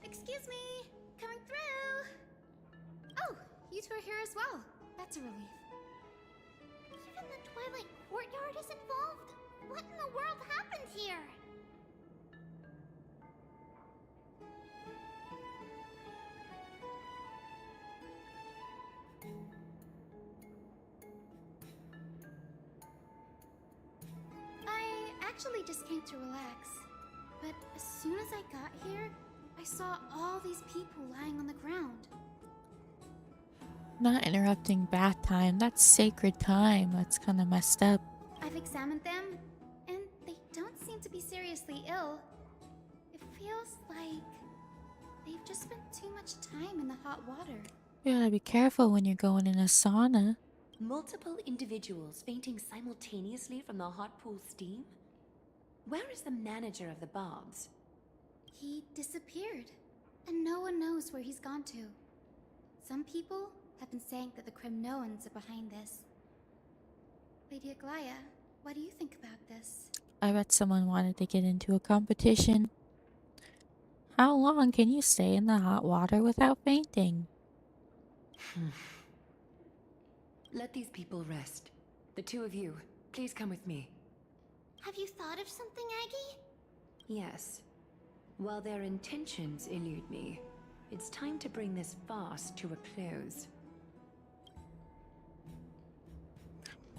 Excuse me! Coming through! Oh, you two are here as well. That's a relief. Even the Twilight Courtyard is involved? What in the world happened here? I actually just came to relax. But as soon as I got here, I saw all these people lying on the ground. Not interrupting bath time. That's sacred time. That's kind of messed up. I've examined them, and they don't seem to be seriously ill. It feels like they've just spent too much time in the hot water. You gotta be careful when you're going in a sauna. Multiple individuals fainting simultaneously from the hot pool steam? Where is the manager of the baths? He disappeared, and no one knows where he's gone to. Some people have been saying that the Kremnoans are behind this. Lady Aglaya, what do you think about this? I bet someone wanted to get into a competition. How long can you stay in the hot water without fainting? Let these people rest. The two of you, please come with me. Have you thought of something, Aggie? Yes. While their intentions elude me, it's time to bring this farce to a close.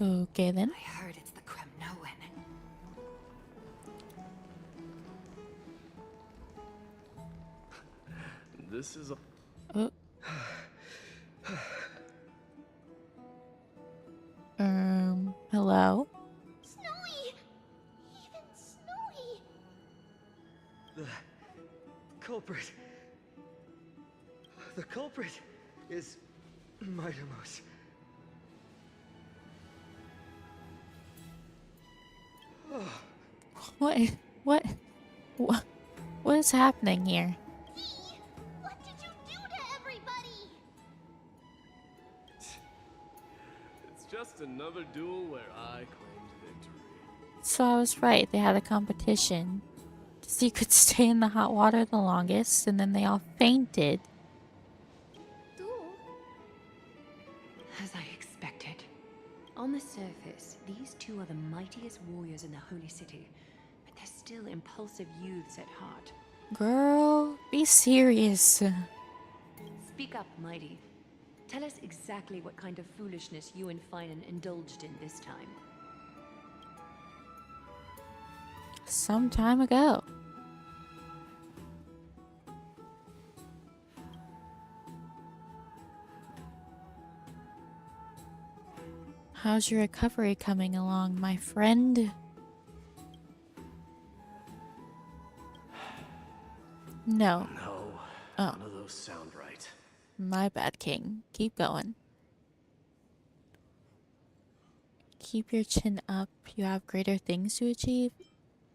Okay then. I heard it's the Kremnoan. This is a... Oh. Hello? Snowy! Even Snowy! The culprit... The culprit is Mightermost. Oh. What is happening here? What did you do to everybody? It's just another duel where I claimed victory. So I was right, they had a competition to see who could stay in the hot water the longest, and then they all fainted. As I expected. On the surface, these two are the mightiest warriors in the Holy City, but they're still impulsive youths at heart. Girl, be serious. Speak up, Mighty. Tell us exactly what kind of foolishness you and Finan indulged in this time. Some time ago. How's your recovery coming along, my friend? No. No, Oh. none of those sound right. My bad, King. Keep going. Keep your chin up. You have greater things to achieve.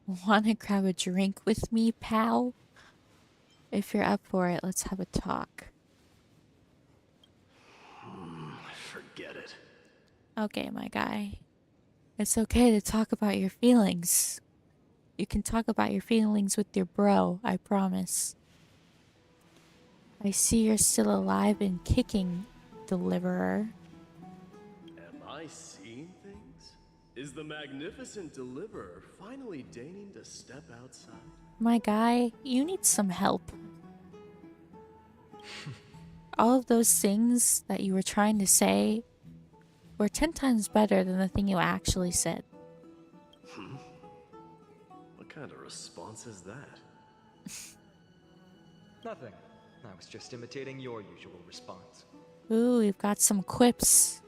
Wanna grab a drink with me, pal? If you're up for it, let's have a talk. Forget it. Okay, my guy. It's okay to talk about your feelings. You can talk about your feelings with your bro, I promise. I see you're still alive and kicking, Deliverer. Am I seeing things? Is the magnificent Deliverer finally deigning to step outside? My guy, you need some help. All of those things that you were trying to say were 10 times better than the thing you actually said. What kind of response is that? Nothing. I was just imitating your usual response. Ooh, we've got some quips.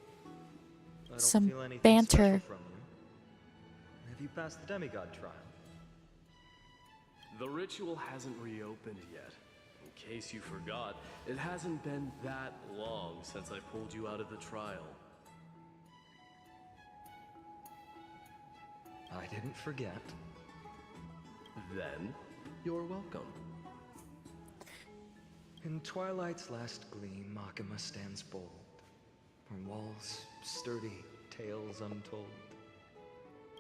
I don't Some feel anything banter. special from you. Have you passed the demigod trial? The ritual hasn't reopened yet. In case you forgot, it hasn't been that long since I pulled you out of the trial. I didn't forget. Then, you're welcome. In twilight's last gleam, Makima stands bold. Her walls sturdy, tales untold.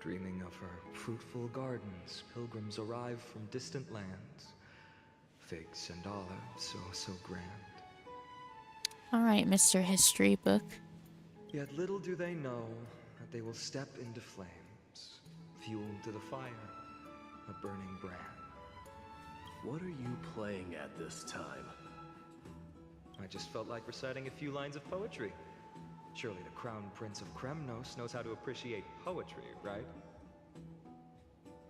Dreaming of her fruitful gardens, pilgrims arrive from distant lands. Figs and olives, so grand. Alright, Mr. History Book. Yet little do they know that they will step into flames, fueled to the fire, a burning brand. What are you playing at this time? I just felt like reciting a few lines of poetry. Surely the Crown Prince of Kremnos knows how to appreciate poetry, right?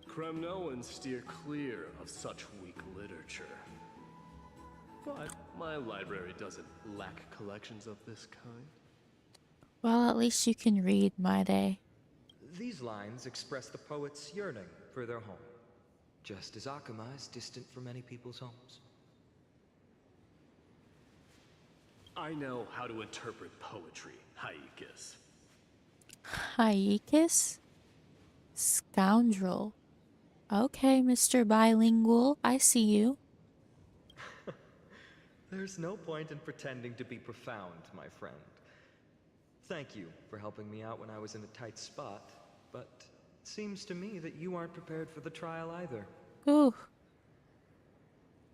Kremnoans steer clear of such weak literature. But my library doesn't lack collections of this kind. Well, at least you can read, my day. These lines express the poet's yearning for their home, just as Akama is distant from many people's homes. I know how to interpret poetry, Haikis. Haikis? Scoundrel. Okay, Mr. Bilingual, I see you. There's no point in pretending to be profound, my friend. Thank you for helping me out when I was in a tight spot, but it seems to me that you aren't prepared for the trial either. Ooh.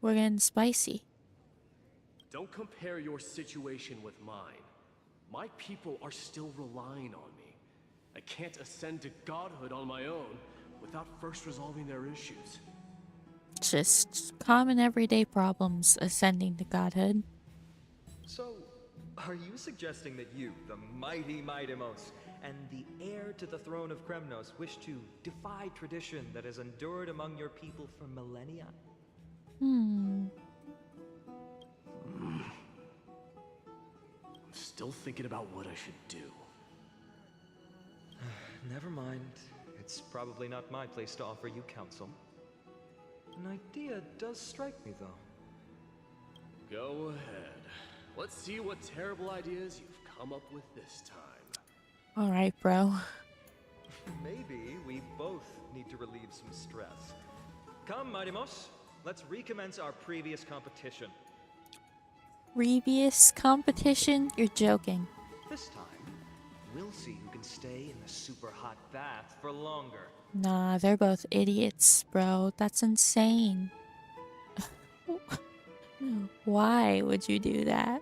We're getting spicy. Don't compare your situation with mine. My people are still relying on me. I can't ascend to godhood on my own without first resolving their issues. Just common everyday problems ascending to godhood. So, are you suggesting that you, the mighty Mightimos, and the heir to the throne of Kremnos, wish to defy tradition that has endured among your people for millennia? I'm still thinking about what I should do. Never mind. It's probably not my place to offer you counsel. An idea does strike me, though. Go ahead. Let's see what terrible ideas you've come up with this time. Alright, bro. Maybe we both need to relieve some stress. Come, Mightimos. Let's recommence our previous competition. Previous competition? You're joking. This time, we'll see who can stay in the super hot bath for longer. Nah, they're both idiots, bro. That's insane. Why would you do that?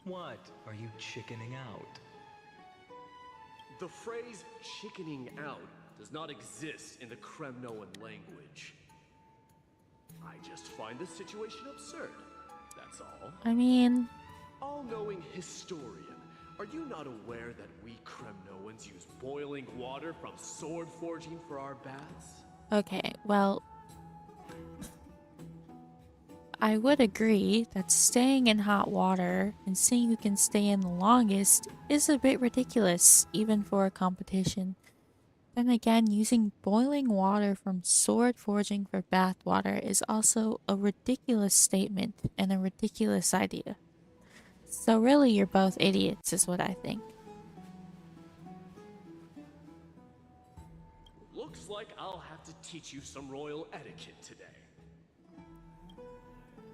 What? Are you chickening out? The phrase chickening out does not exist in the Kremnoan language. I just find this situation absurd. That's all. I mean... All-knowing historian, are you not aware that we Kremnoans use boiling water from sword forging for our baths? Okay, well... I would agree that staying in hot water and seeing who can stay in the longest is a bit ridiculous, even for a competition. Then again, using boiling water from sword forging for bath water is also a ridiculous statement and a ridiculous idea. So really, you're both idiots is what I think. Looks like I'll have to teach you some royal etiquette today.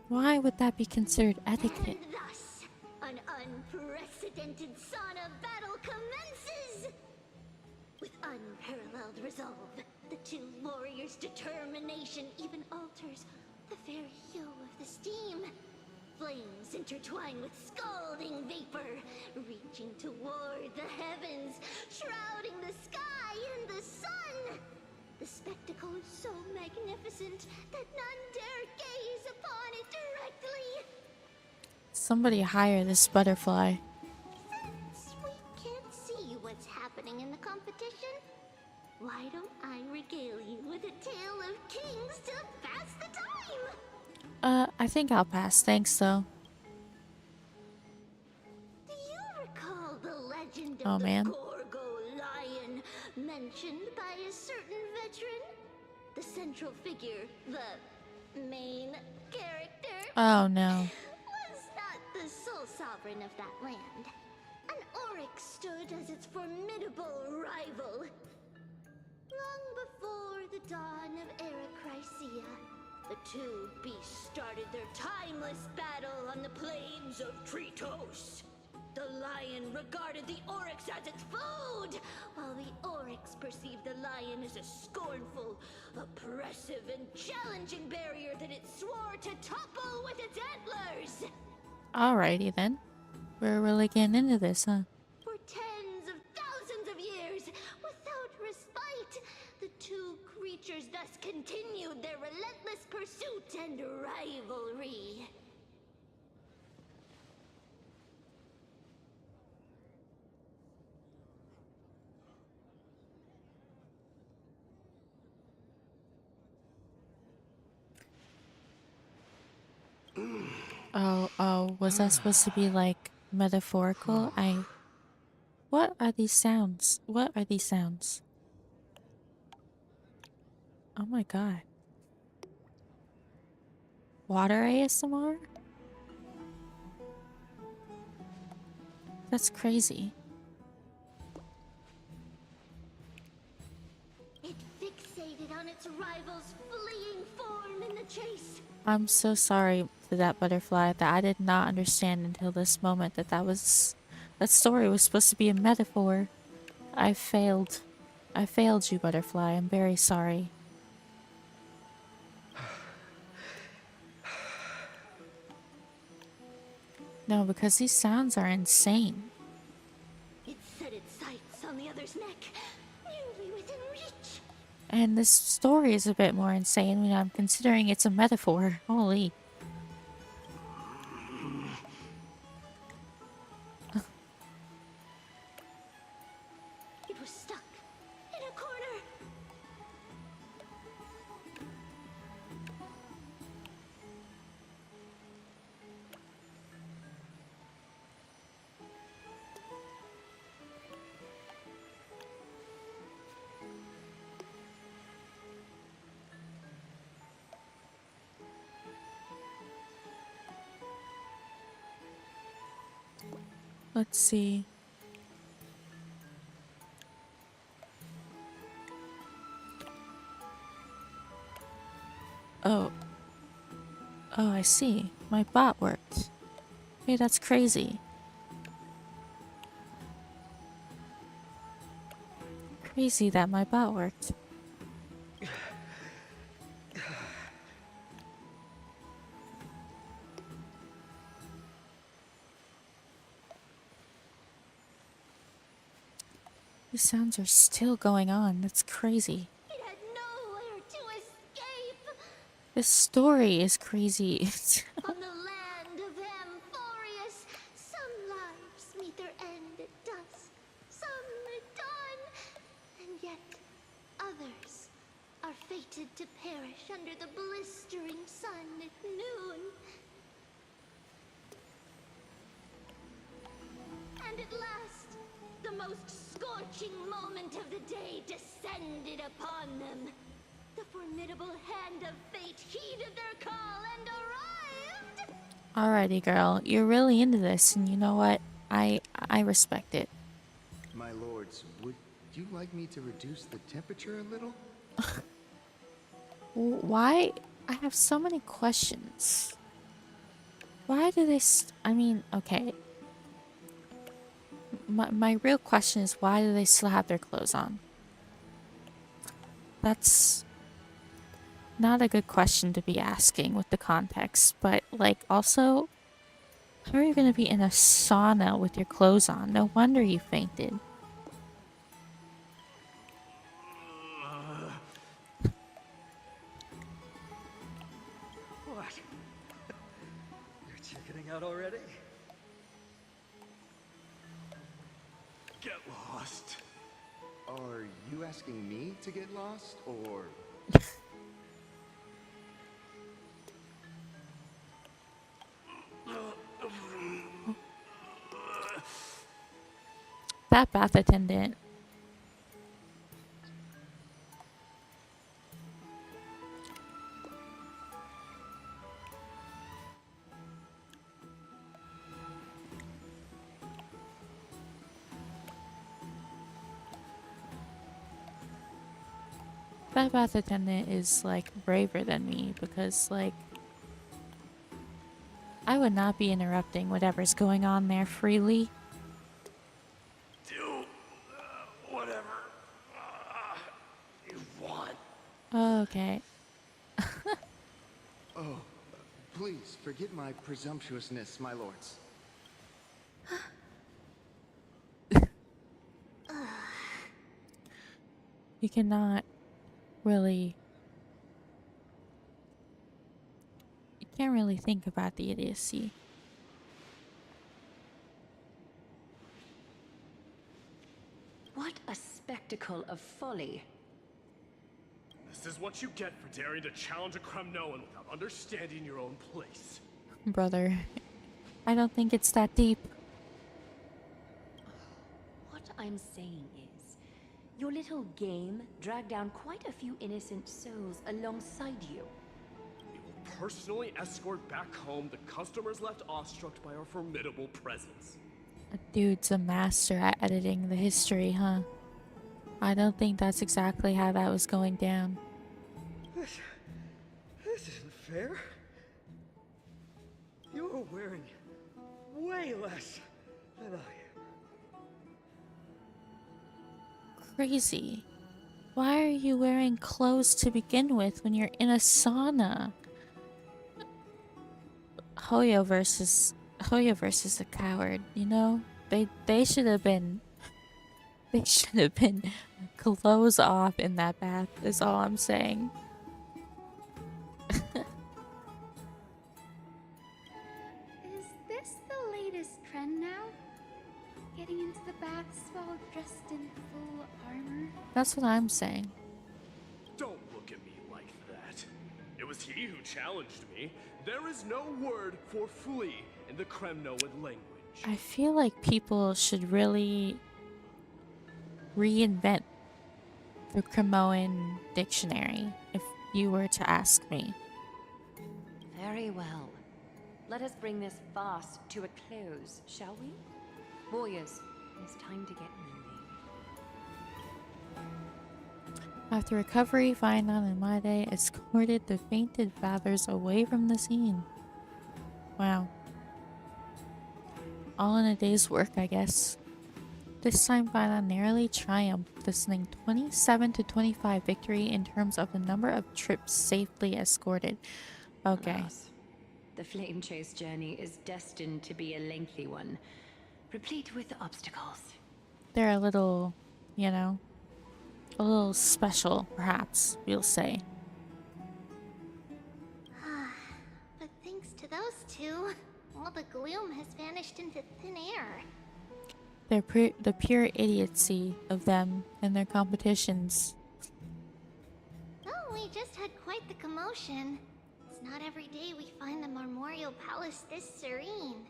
Why would that be considered etiquette? And thus, an unprecedented sauna battle commences! With unparalleled resolve, the two warriors' determination even alters the very hue of the steam. Flames intertwine with scalding vapor, reaching toward the heavens, shrouding the sky in the sun. The spectacle is so magnificent that none dare gaze upon it directly. Somebody hire this butterfly. Since we can't see what's happening in the competition, why don't I regale you with a tale of kings to pass the time? I think I'll pass. Thanks, though. Do you recall the legend Oh, of the man. Gorgo lion mentioned by a certain veteran? The central figure, the main character, Oh, no. was not the sole sovereign of that land. An oryx stood as its formidable rival. Long before the dawn of Era Chrysia, the two beasts started their timeless battle on the plains of Tritos. The lion regarded the oryx as its food, while the oryx perceived the lion as a scornful, oppressive, and challenging barrier that it swore to topple with its antlers. Alrighty then. We're really getting into this, huh? For tens of thousands of years, without respite, the two creatures thus continued their relentless pursuit and rivalry. Oh, was that supposed to be like metaphorical? What are these sounds? What are these sounds? Oh my god. Water ASMR? That's crazy. It fixated on its rival's fleeing form in the chase. I'm so sorry for that butterfly that I did not understand until this moment that story was supposed to be a metaphor. I failed. I failed you, butterfly. I'm very sorry. No, because these sounds are insane. It set its sights on the other's neck, nearly within reach. And this story is a bit more insane when I'm considering it's a metaphor. Holy. It was stuck in a corner. Let's see. Oh. Oh, I see. My bot worked. Hey, that's crazy. Crazy that my bot worked. The sounds are still going on. That's crazy. It had nowhere to escape. This story is crazy. On the land of Amphorius, some lives meet their end at dusk, some at dawn, and yet others are fated to perish under the blistering sun at noon. And at last, the most scorching moment of the day descended upon them. The formidable hand of fate heeded their call and arrived! Alrighty, girl. You're really into this, and you know what? I respect it. My lords, would you like me to reduce the temperature a little? Why? I have so many questions. Why do they I mean, okay. My real question is, why do they still have their clothes on? That's not a good question to be asking with the context, but like also, how are you going to be in a sauna with your clothes on? No wonder you fainted. What? You're chickening out already? Get lost. Are you asking me to get lost, or... That bath attendant. That bath attendant is like braver than me because like I would not be interrupting whatever's going on there freely. Do whatever you want. Okay. Oh, please forget my presumptuousness, my lords. You cannot really... You can't really think about the idiocy. What a spectacle of folly. This is what you get for daring to challenge a Kremnoan without understanding your own place. Brother, I don't think it's that deep. What I'm saying is, your little game dragged down quite a few innocent souls alongside you. We will personally escort back home the customers left awestruck by our formidable presence. That dude's a master at editing the history, huh? I don't think that's exactly how that was going down. This isn't fair. You're wearing way less than I am. Crazy. Why are you wearing clothes to begin with when you're in a sauna? Hoyoverse is a coward, you know? They should have been clothes off in that bath is all I'm saying. Is this the latest trend now? Getting into the baths while dressed in full armor? That's what I'm saying. Don't look at me like that. It was he who challenged me. There is no word for flee in the Kremnoan language. I feel like people should really reinvent the Cremoan dictionary, if you were to ask me. Very well. Let us bring this farce to a close, shall we? Warriors, it's time to get moving. After recovery, Vinon and Made escorted the fainted fathers away from the scene. Wow. All in a day's work, I guess. This time, Vinon narrowly triumphed, listening 27-25 victory in terms of the number of trips safely escorted. Okay. Alas, the flame chase journey is destined to be a lengthy one, replete with obstacles. They're a little, you know, a little special, perhaps, we'll say. But thanks to those two, all the gloom has vanished into thin air. The pure idiocy of them and their competitions. Oh, we just had quite the commotion. It's not every day we find the Marmorial Palace this serene.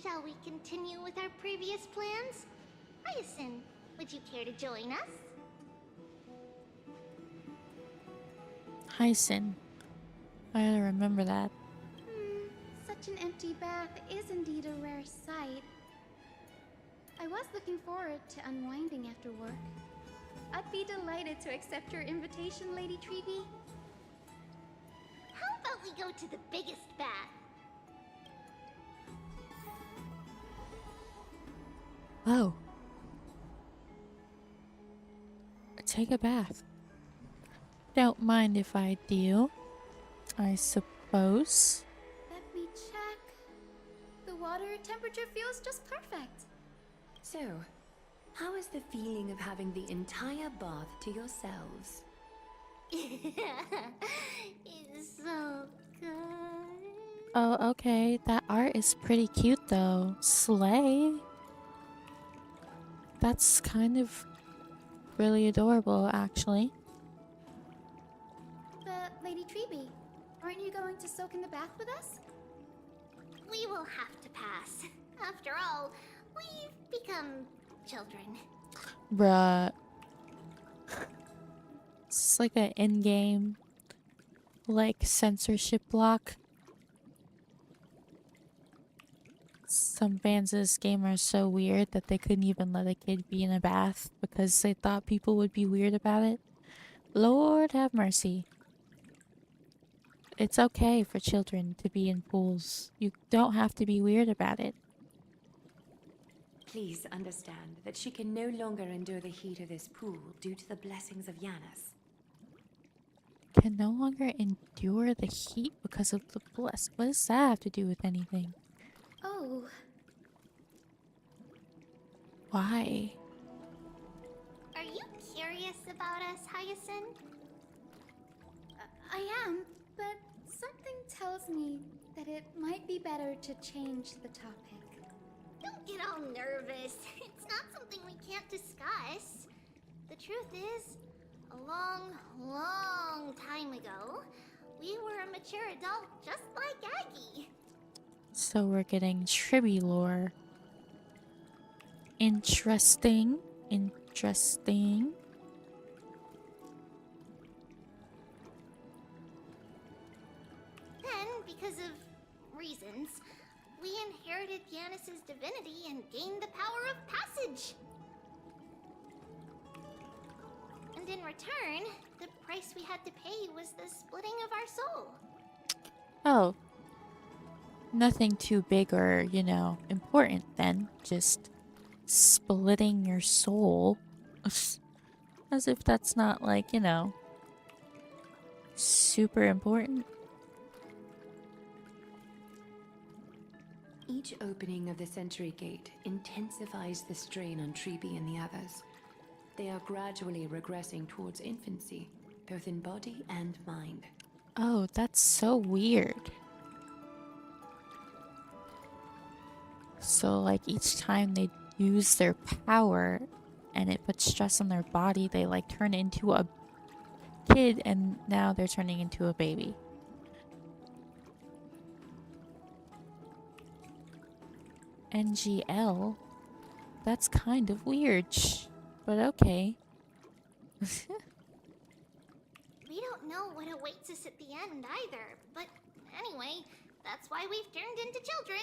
Shall we continue with our previous plans? Hyacinth, would you care to join us? Hyacinth. I gotta remember that. Such an empty bath is indeed a rare sight. I was looking forward to unwinding after work. I'd be delighted to accept your invitation, Lady Treevee. How about we go to the biggest bath? Oh. Take a bath. Don't mind if I do, I suppose. Let me check. The water temperature feels just perfect. So, how is the feeling of having the entire bath to yourselves? It's so good. Oh, okay. That art is pretty cute though. Slay. That's kind of really adorable, actually. But Lady Treeby, aren't you going to soak in the bath with us? We will have to pass. After all, we've become children. Bruh. It's like an in-game, like, censorship block. Some fans of this game are so weird that they couldn't even let a kid be in a bath because they thought people would be weird about it. Lord have mercy. It's okay for children to be in pools. You don't have to be weird about it. Please understand that she can no longer endure the heat of this pool due to the blessings of Yanis. Can no longer endure the heat because of the bless. What does that have to do with anything? Oh, Why? Are you curious about us, Hyacinth? I am, but something tells me that it might be better to change the topic. Don't get all nervous. It's not something we can't discuss. The truth is, a long, long time ago, we were a mature adult just like Aggie. So we're getting Tribby lore. Interesting. Interesting. Then, because of reasons, we inherited Yanis's divinity and gained the power of passage. And in return, the price we had to pay was the splitting of our soul. Oh. Nothing too big or, you know, important then. Just splitting your soul. As if that's not, like, you know, super important. Each opening of the Century Gate intensifies the strain on Treeby and the others. They are gradually regressing towards infancy, both in body and mind. Oh, that's so weird. So, like, each time they use their power and it puts stress on their body, they, like, turn into a kid and now they're turning into a baby. NGL? That's kind of weird, but okay. We don't know what awaits us at the end either, but anyway, that's why we've turned into children.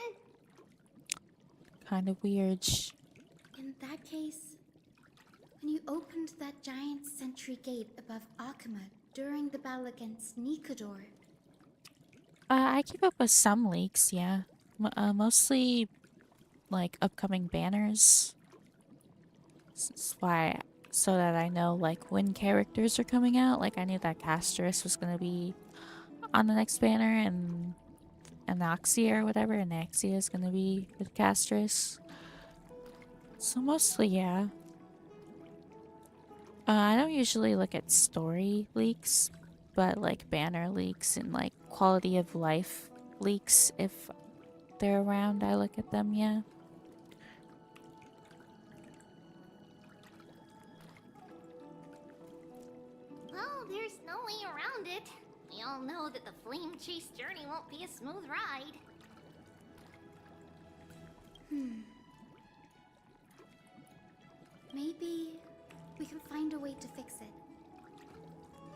Kind of weird. In that case, when you opened that giant sentry gate above Akuma during the battle against Nikador, I keep up with some leaks, yeah. Mostly, like, upcoming banners. That's why, so that I know, like, when characters are coming out. Like, I knew that Castress was gonna be on the next banner, and Anoxia or whatever. Anaxia is gonna be with Castress. So mostly, yeah. I don't usually look at story leaks, but like banner leaks and like quality of life leaks, if they're around, I look at them, yeah. Well, there's no way around it. We all know that the flame chase journey won't be a smooth ride. maybe we can find a way to fix it.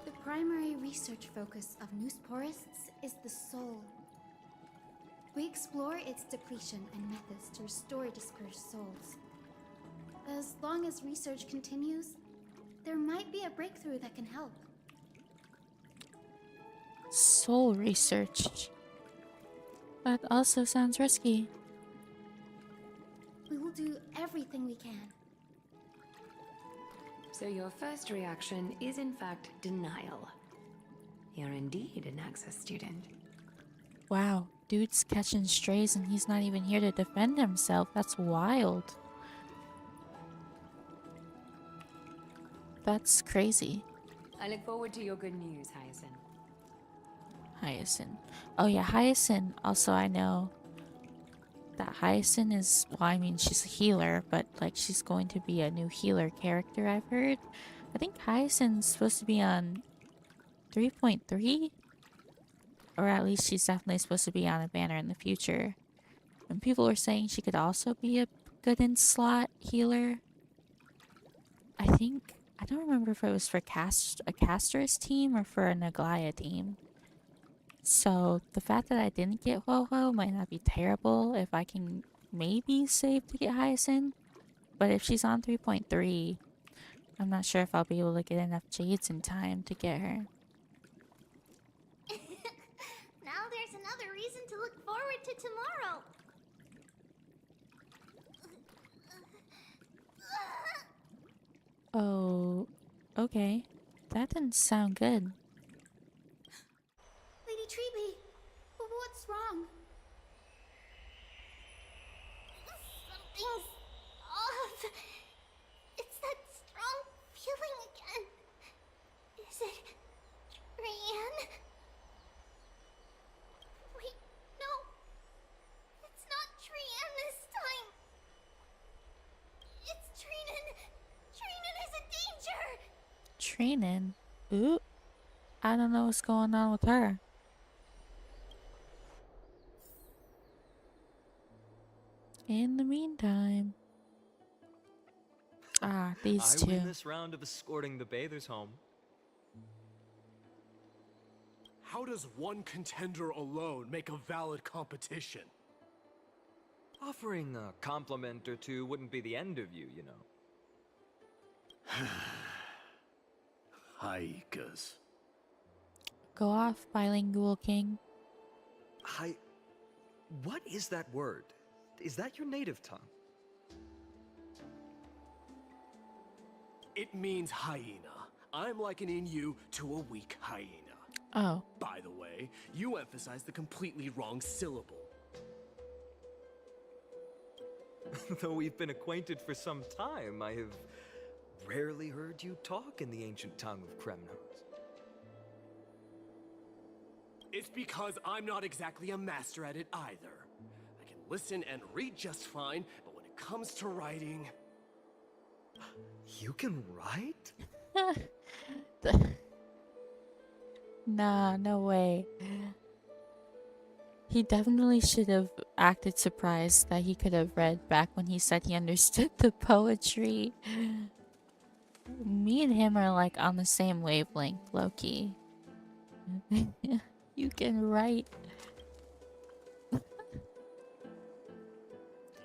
The primary research focus of Noose Forests is the soul. We explore its depletion and methods to restore dispersed souls. As long as research continues, there might be a breakthrough that can help. Soul research. That also sounds risky. We will do everything we can. So your first reaction is in fact denial. You're indeed an Access student. Wow, dude's catching strays and he's not even here to defend himself. That's wild. That's crazy. I look forward to your good news, Hyacinth. Hyacinth. Oh yeah, Hyacinth. Also, I know that Hyacinth is, well, I mean, she's a healer, but like she's going to be a new healer character, I've heard. I think Hyacinth's supposed to be on 3.3, or at least she's definitely supposed to be on a banner in the future. And people were saying she could also be a good in slot healer. I think, I don't remember if it was for a Caster's team or for a Naglaya team. So the fact that I didn't get Ho-Ho might not be terrible if I can maybe save to get Hyacinth. But if she's on 3.3, I'm not sure if I'll be able to get enough Jades in time to get her. Now there's another reason to look forward to tomorrow. Oh, okay. That didn't sound good. Lady Treeby, what's wrong? Something's off. It's that strong feeling again. Is it Ryan? Wait, no. It's not Trian this time. It's Trinan. Trinan is in danger. Training? Ooh. I don't know what's going on with her. In the meantime. These I two. win this round of escorting the bathers home. How does one contender alone make a valid competition? Offering a compliment or two wouldn't be the end of you, you know. Haikas. Go off, bilingual king. What is that word? Is that your native tongue? It means hyena. I'm likening you to a weak hyena. Oh. By the way, you emphasize the completely wrong syllable. Though we've been acquainted for some time, I have rarely heard you talk in the ancient tongue of Kremnos. It's because I'm not exactly a master at it either. I can listen and read just fine, but when it comes to writing... You can write? Nah, no way. He definitely should have acted surprised that he could have read back when he said he understood the poetry. Me and him are like on the same wavelength, Loki. You can write.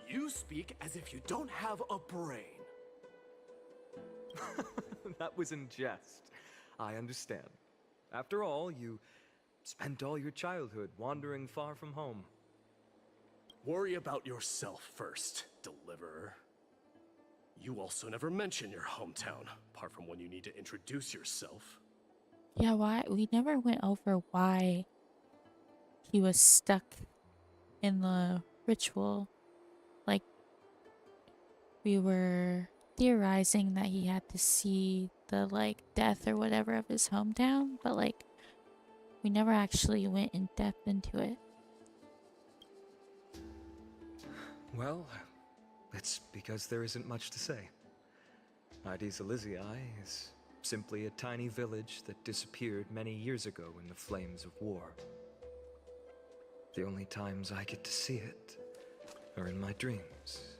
You speak as if you don't have a brain. That was in jest. I understand. After all, you spent all your childhood wandering far from home. Worry about yourself first, Deliverer. You also never mention your hometown, apart from when you need to introduce yourself. Yeah, why? We never went over why he was stuck in the ritual. Like, we were theorizing that he had to see the, like, death or whatever of his hometown, but, like, we never actually went in depth into it. Well, it's because there isn't much to say. Ides Elysiae is simply a tiny village that disappeared many years ago in the flames of war. The only times I get to see it are in my dreams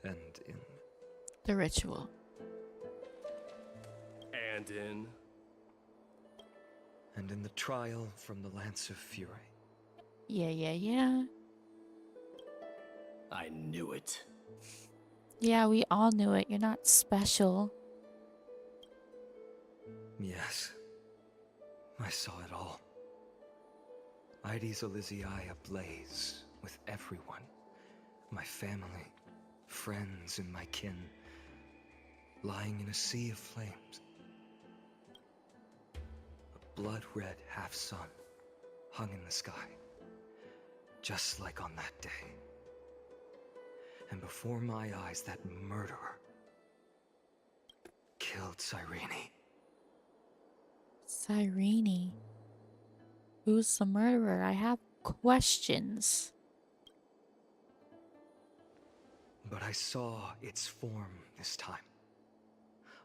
and in the ritual. And in the trial from the Lance of Fury. Yeah. I knew it. Yeah, we all knew it. You're not special. Yes. I saw it all. Ides Elysiae ablaze with everyone. My family, friends, and my kin. Lying in a sea of flames. A blood-red half-sun hung in the sky. Just like on that day. And before my eyes, that murderer killed Cyrene. Cyrene. Who's the murderer? I have questions. But I saw its form this time.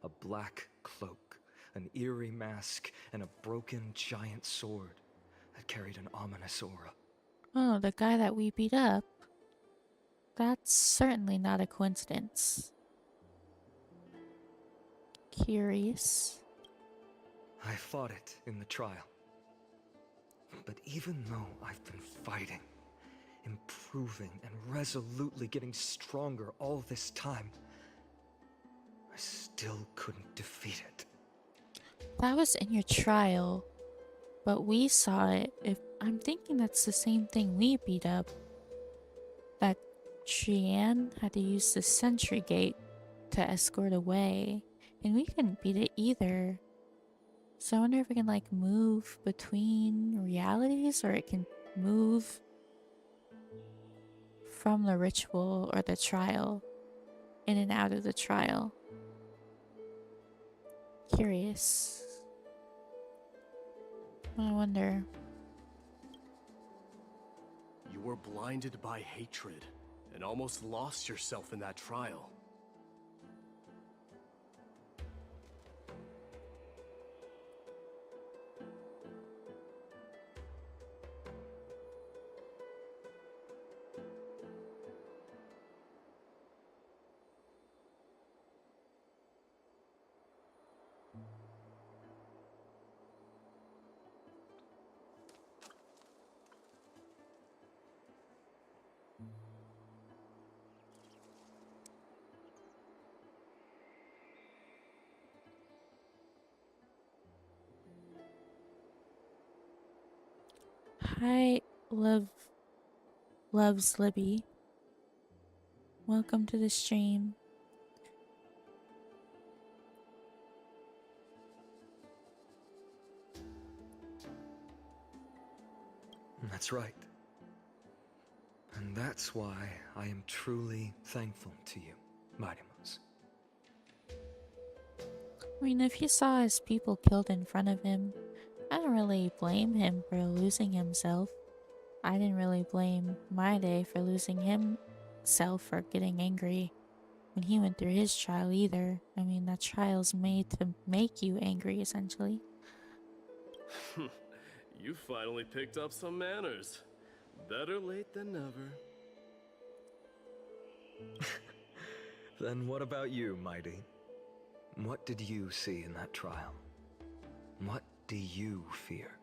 A black cloak, an eerie mask, and a broken giant sword that carried an ominous aura. Oh, the guy that we beat up. That's certainly not a coincidence. Curious. I fought it in the trial. But even though I've been fighting, improving, and resolutely getting stronger all this time, I still couldn't defeat it. That was in your trial, but we saw it. If I'm thinking that's the same thing we beat up. That Trian had to use the sentry gate to escort away, and we couldn't beat it either. So I wonder if it can like move between realities, or it can move from the ritual or the trial, in and out of the trial. Curious. I wonder. You were blinded by hatred and almost lost yourself in that trial. Hi, loves Libby. Welcome to the stream. That's right. And that's why I am truly thankful to you, Mighty Mouse. I mean, if he saw his people killed in front of him, I don't really blame him for losing himself. I didn't really blame my day for losing himself for getting angry when he went through his trial either. I mean, that trial's made to make you angry, essentially. You finally picked up some manners. Better late than never. Then what about you, Mighty? What did you see in that trial? What do you fear?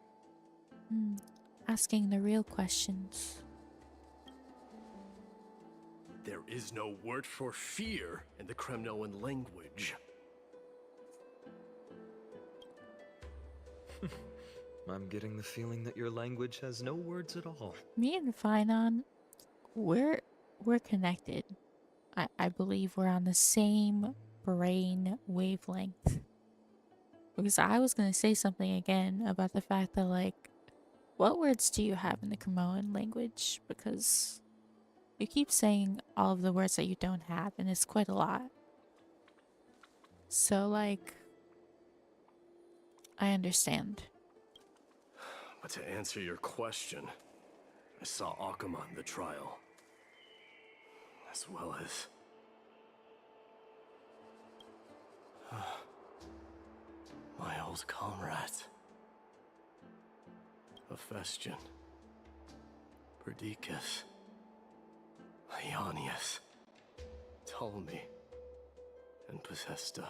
Asking the real questions. There is no word for fear in the Kremnoan language. I'm getting the feeling that your language has no words at all. Me and Finon, we're connected. I believe we're on the same brain wavelength. Because I was gonna say something again about the fact that, like, what words do you have in the Kremnoan language? Because you keep saying all of the words that you don't have, and it's quite a lot. So, like, I understand. But to answer your question, I saw Akuma in the trial. As well as... my old comrades. Hephaestion, Perdiccas, Ionius, Ptolemy, and Possesta.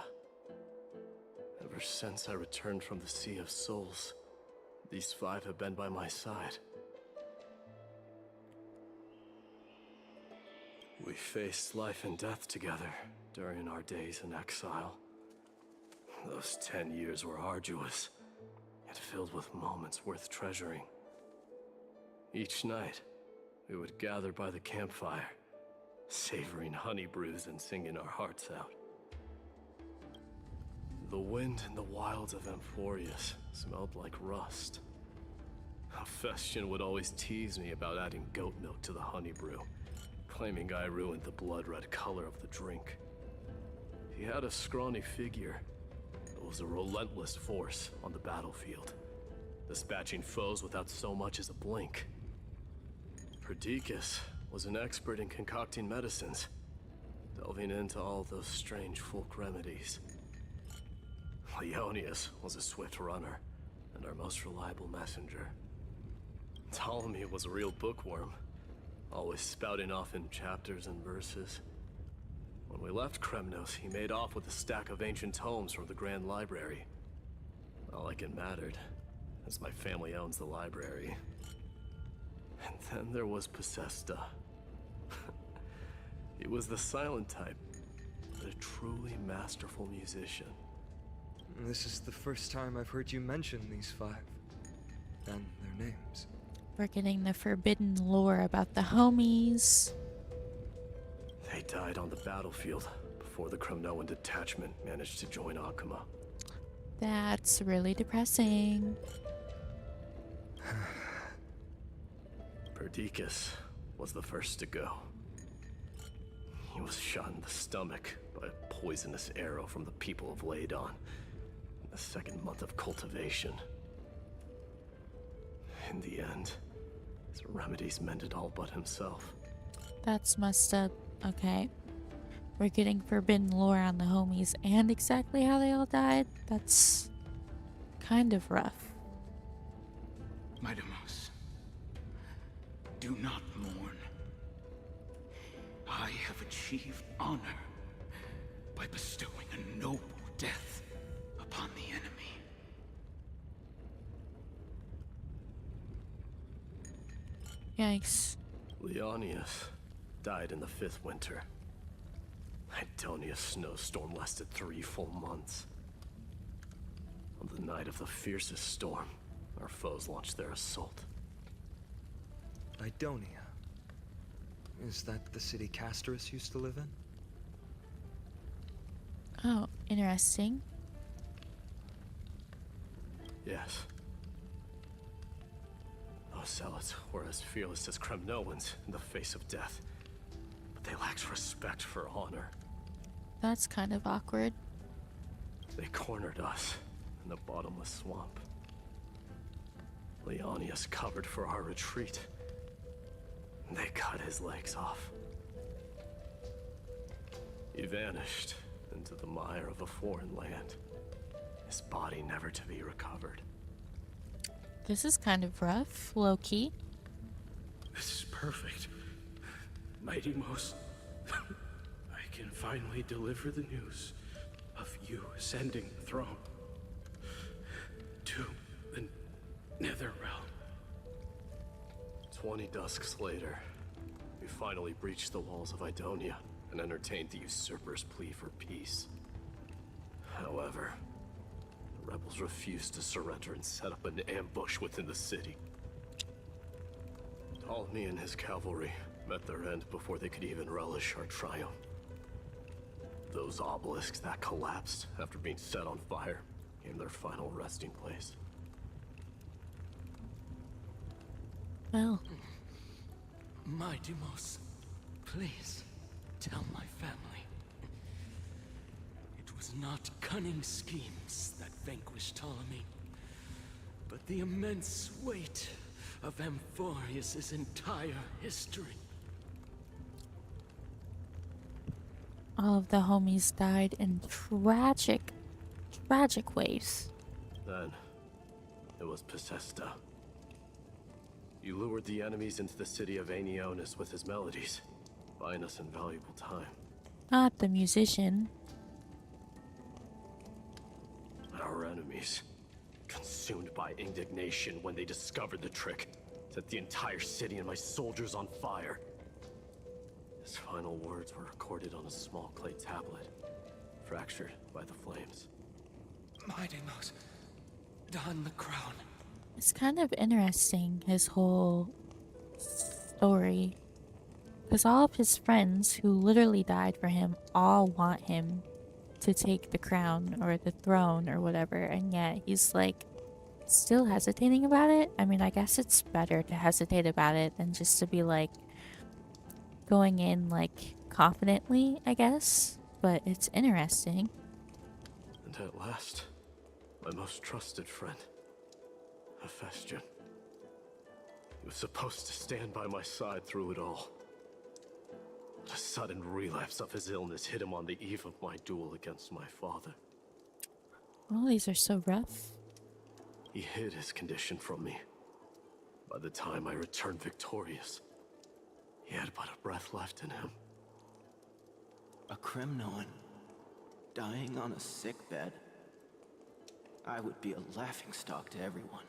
Ever since I returned from the Sea of Souls, these five have been by my side. We faced life and death together during our days in exile. Those 10 years were arduous, yet filled with moments worth treasuring. Each night, we would gather by the campfire, savoring honey brews and singing our hearts out. The wind in the wilds of Amphorius smelled like rust. Hephaestion would always tease me about adding goat milk to the honey brew, claiming I ruined the blood-red color of the drink. He had a scrawny figure, but was a relentless force on the battlefield. dispatching foes without so much as a blink. Perdiccas was an expert in concocting medicines, delving into all those strange folk remedies. Leonius was a swift runner, and our most reliable messenger. Ptolemy was a real bookworm, always spouting off in chapters and verses. When we left Kremnos, he made off with a stack of ancient tomes from the Grand Library. Not like it mattered, as my family owns the library. And then there was Possesta. He was the silent type, but a truly masterful musician. This is the first time I've heard you mention these 5, and their names. We're getting the forbidden lore about the homies. They died on the battlefield before the Kremnoan detachment managed to join Akuma. That's really depressing. Perdiccas was the first to go. He was shot in the stomach by a poisonous arrow from the people of Ladon in the 2nd month of cultivation. In the end, his remedies mended all but himself. That's messed up. Okay. We're getting forbidden lore on the homies and exactly how they all died. That's kind of rough. Midamos, do not mourn. I have achieved honor by bestowing a noble death upon the enemy. Yikes. Leonius died in the 5th winter. Idonia's snowstorm lasted 3 full months. On the night of the fiercest storm, our foes launched their assault. Idonia. Is that the city Castorus used to live in? Oh, interesting. Yes. Those zealots were as fearless as Kremnoans in the face of death, but they lacked respect for honor. That's kind of awkward. They cornered us in the bottomless swamp. Leonius covered for our retreat. They cut his legs off. He vanished into the mire of a foreign land, his body never to be recovered. This is kind of rough, low-key. This is perfect. Mighty Most, I can finally deliver the news of you ascending the throne to the Netherrealm. 20 dusks later, we finally breached the walls of Idonia and entertained the usurper's plea for peace. However, the rebels refused to surrender and set up an ambush within the city. Ptolemy and his cavalry met their end before they could even relish our triumph. Those obelisks that collapsed after being set on fire became their final resting place. Well, Mighty Most, please tell my family. It was not cunning schemes that vanquished Ptolemy, but the immense weight of Amphorius' entire history. all of the homies died in tragic ways. Then, it was Possesta. You lured the enemies into the city of Aenionis with his melodies, buying us invaluable time. Not the musician. Our enemies, consumed by indignation when they discovered the trick, set the entire city and my soldiers on fire. His final words were recorded on a small clay tablet, fractured by the flames. Midamos, don the crown. It's kind of interesting, his whole story. Because all of his friends who literally died for him all want him to take the crown or the throne or whatever, and yet he's like still hesitating about it. I mean, I guess it's better to hesitate about it than just to be like going in like confidently, I guess. But it's interesting. And at last, my most trusted friend. Hephaestion. He was supposed to stand by my side through it all. But a sudden relapse of his illness hit him on the eve of my duel against my father. All these are so rough. He hid his condition from me. By the time I returned victorious, he had but a breath left in him. A Kremnoan dying on a sick bed. I would be a laughingstock to everyone.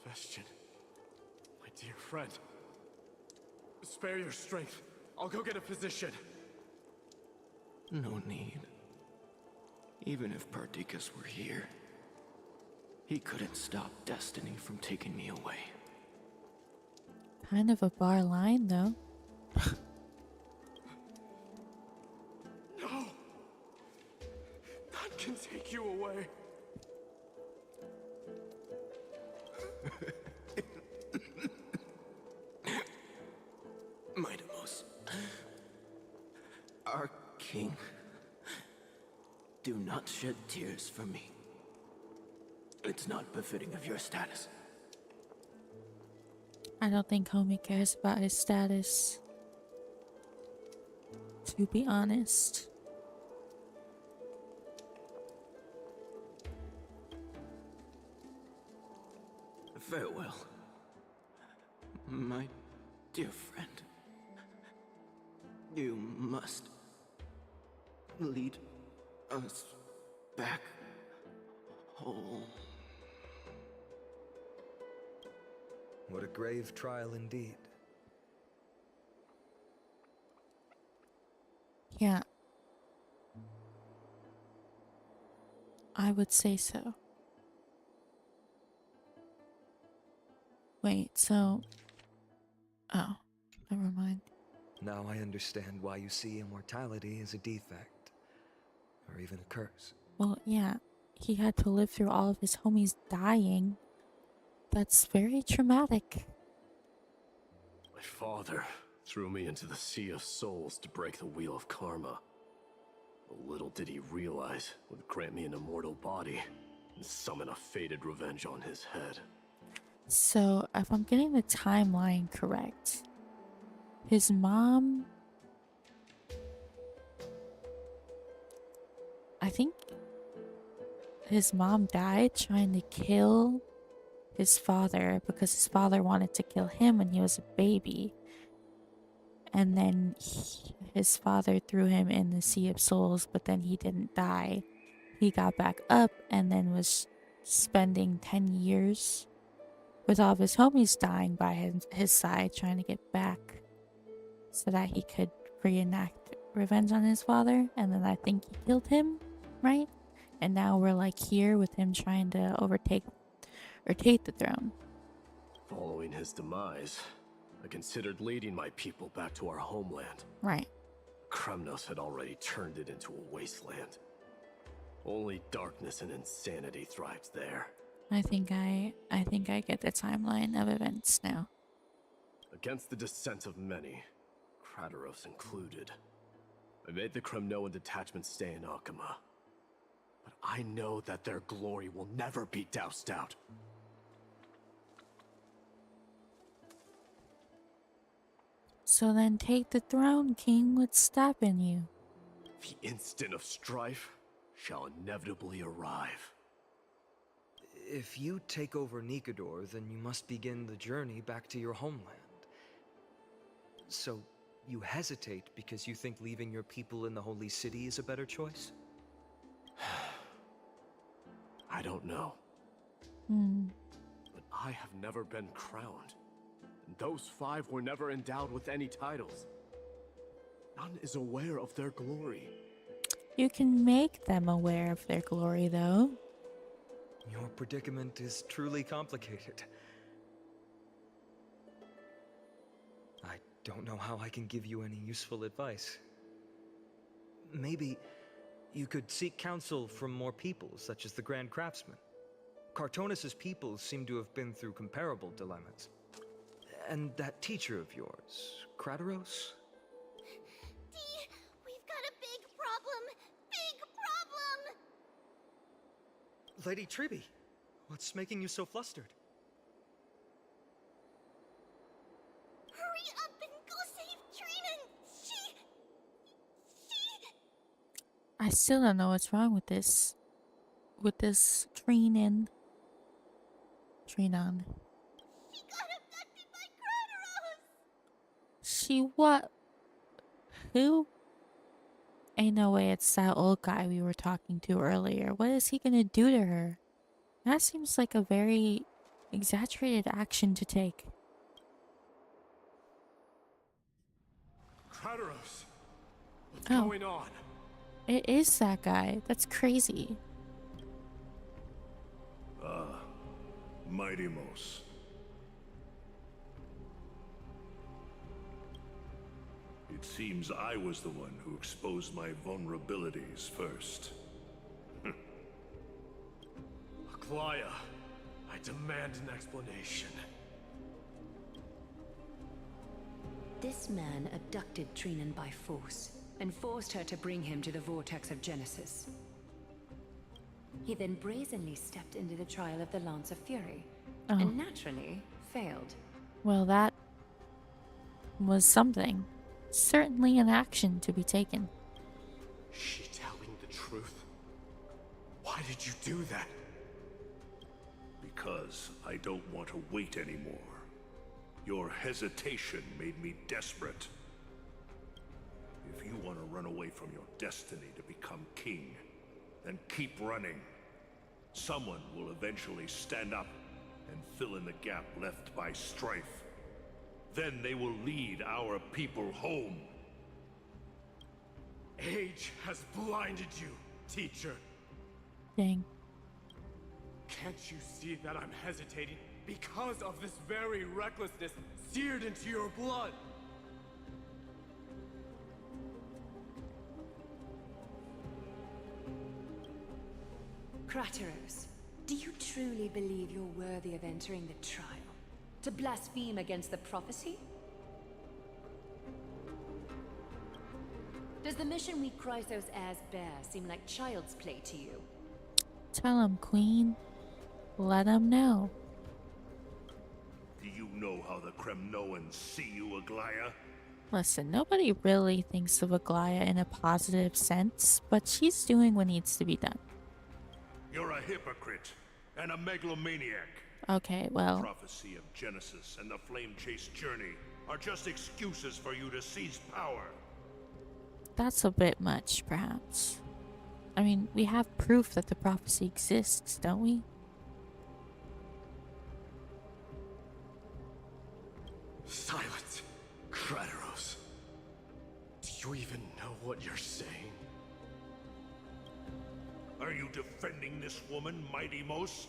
Hephaestion, my dear friend. Spare your strength. I'll go get a physician. No need. Even if Perdiccas were here, he couldn't stop destiny from taking me away. Kind of a bar line, though. No! None can take you away. Mightimos, our king, do not shed tears for me. It's not befitting of your status. I don't think Homie cares about his status. To be honest. Farewell, my dear friend. You must lead us back home. What a grave trial indeed. Yeah. I would say so. Wait, so... Oh, never mind. Now I understand why you see immortality as a defect, or even a curse. Well, yeah, he had to live through all of his homies dying. That's very traumatic. My father threw me into the Sea of Souls to break the wheel of karma. But little did he realize it would grant me an immortal body and summon a fated revenge on his head. So, if I'm getting the timeline correct, his mom... I think his mom died trying to kill his father because his father wanted to kill him when he was a baby. And then his father threw him in the Sea of Souls, but then he didn't die. He got back up and then was spending 10 years with all of his homies dying by his side, trying to get back so that he could reenact revenge on his father. And then I think he killed him, right? And now we're like here with him trying to overtake or take the throne. Following his demise, I considered leading my people back to our homeland. Right. Kremnos had already turned it into a wasteland. Only darkness and insanity thrives there. I think I get the timeline of events now. Against the dissent of many, Krateros included, I made the Kremnoan detachment stay in Akama. But I know that their glory will never be doused out. So then take the throne, King. What's stopping you? The instant of strife shall inevitably arrive. If you take over Nikedor, then you must begin the journey back to your homeland. So, you hesitate because you think leaving your people in the Holy City is a better choice? I don't know. But I have never been crowned. And those 5 were never endowed with any titles. None is aware of their glory. You can make them aware of their glory, though. Your predicament is truly complicated. I don't know how I can give you any useful advice. Maybe you could seek counsel from more people, such as the Grand Craftsman. Cartonis' people seem to have been through comparable dilemmas. And that teacher of yours, Krateros? Dee, we've got a big problem! Big problem! Lady Tribby, What's making you so flustered? Hurry up and go save Trina! She... I still don't know what's wrong with this. With this Trinan. Trinan. She got abducted by Crateros! She what? Who? Ain't no way it's that old guy we were talking to earlier. What is he gonna do to her? That seems like a very exaggerated action to take. Crateros! What's Oh. going on? It is that guy. That's crazy. Ah, Mighty-Mos. It seems I was the one who exposed my vulnerabilities first. Aglaya, I demand an explanation. This man abducted Trinan by force and forced her to bring him to the vortex of Genesis. He then brazenly stepped into the trial of the Lance of Fury, and naturally failed. Well, that was something. Certainly an action to be taken. Is she telling the truth? Why did you do that? Because I don't want to wait anymore. Your hesitation made me desperate. If you want to run away from your destiny to become king, then keep running. Someone will eventually stand up and fill in the gap left by strife. Then they will lead our people home. Age has blinded you, teacher. Dang. Can't you see that I'm hesitating because of this very recklessness seared into your blood? Crateros, do you truly believe you're worthy of entering the trial? To blaspheme against the prophecy? Does the mission we Chrysos heirs bear seem like child's play to you? Tell him, Queen. Let him know. Do you know how the Kremnoans see you, Aglaya? Listen, nobody really thinks of Aglaya in a positive sense, but she's doing what needs to be done. You're a hypocrite and a megalomaniac. Okay, well. Prophecy of Genesis and the Flame Chase journey are just excuses for you to seize power. That's a bit much, perhaps. I mean, we have proof that the prophecy exists, don't we? Silence, Crateros. Do you even know what you're saying? Are you defending this woman, Mighty-Mos?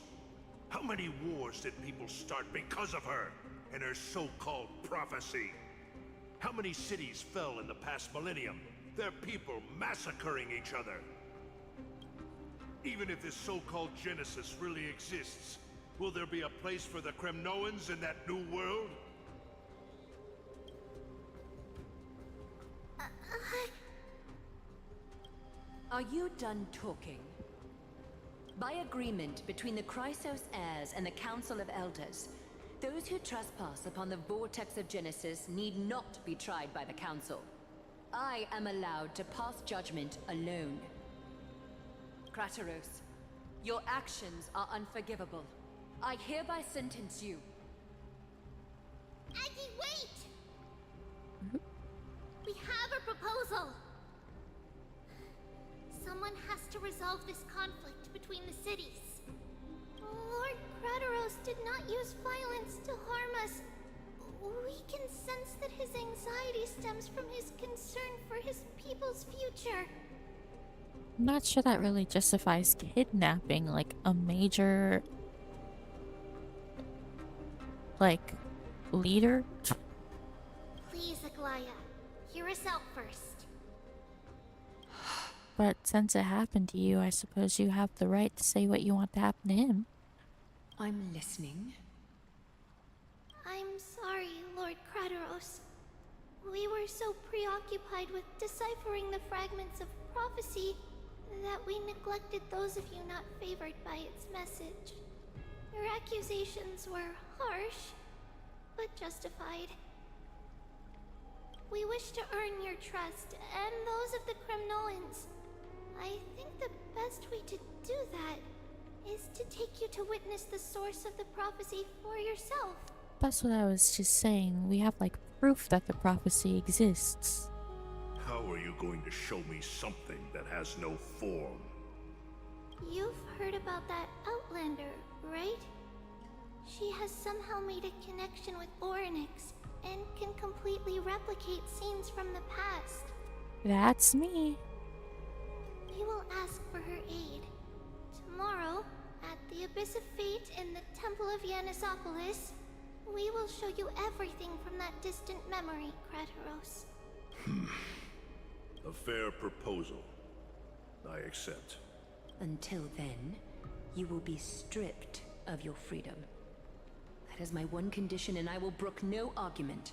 How many wars did people start because of her and her so-called prophecy? How many cities fell in the past millennium? Their people massacring each other. Even if this so-called Genesis really exists, will there be a place for the Kremnoans in that new world? Are you done talking? By agreement between the Chrysos heirs and the Council of Elders, those who trespass upon the vortex of Genesis need not be tried by the Council. I am allowed to pass judgment alone. Crateros, your actions are unforgivable. I hereby sentence you. Aggie, wait! We have a proposal! Someone has to resolve this conflict between the cities. Lord Crateros did not use violence to harm us. We can sense that his anxiety stems from his concern for his people's future. I'm not sure that really justifies kidnapping, like, a major, like, leader. Please, Aglaya, hear us out first. But since it happened to you, I suppose you have the right to say what you want to happen to him. I'm listening. I'm sorry, Lord Crateros. We were so preoccupied with deciphering the fragments of prophecy that we neglected those of you not favored by its message. Your accusations were harsh, but justified. We wish to earn your trust and those of the Kremnoans. I think the best way to do that is to take you to witness the source of the prophecy for yourself. That's what I was just saying. We have like proof that the prophecy exists. How are you going to show me something that has no form? You've heard about that Outlander, right? She has somehow made a connection with Orynyx and can completely replicate scenes from the past. That's me. We will ask for her aid. Tomorrow, at the Abyss of Fate in the Temple of Yanisopolis, we will show you everything from that distant memory, Krateros. A fair proposal. I accept. Until then, you will be stripped of your freedom. That is my one condition, and I will brook no argument.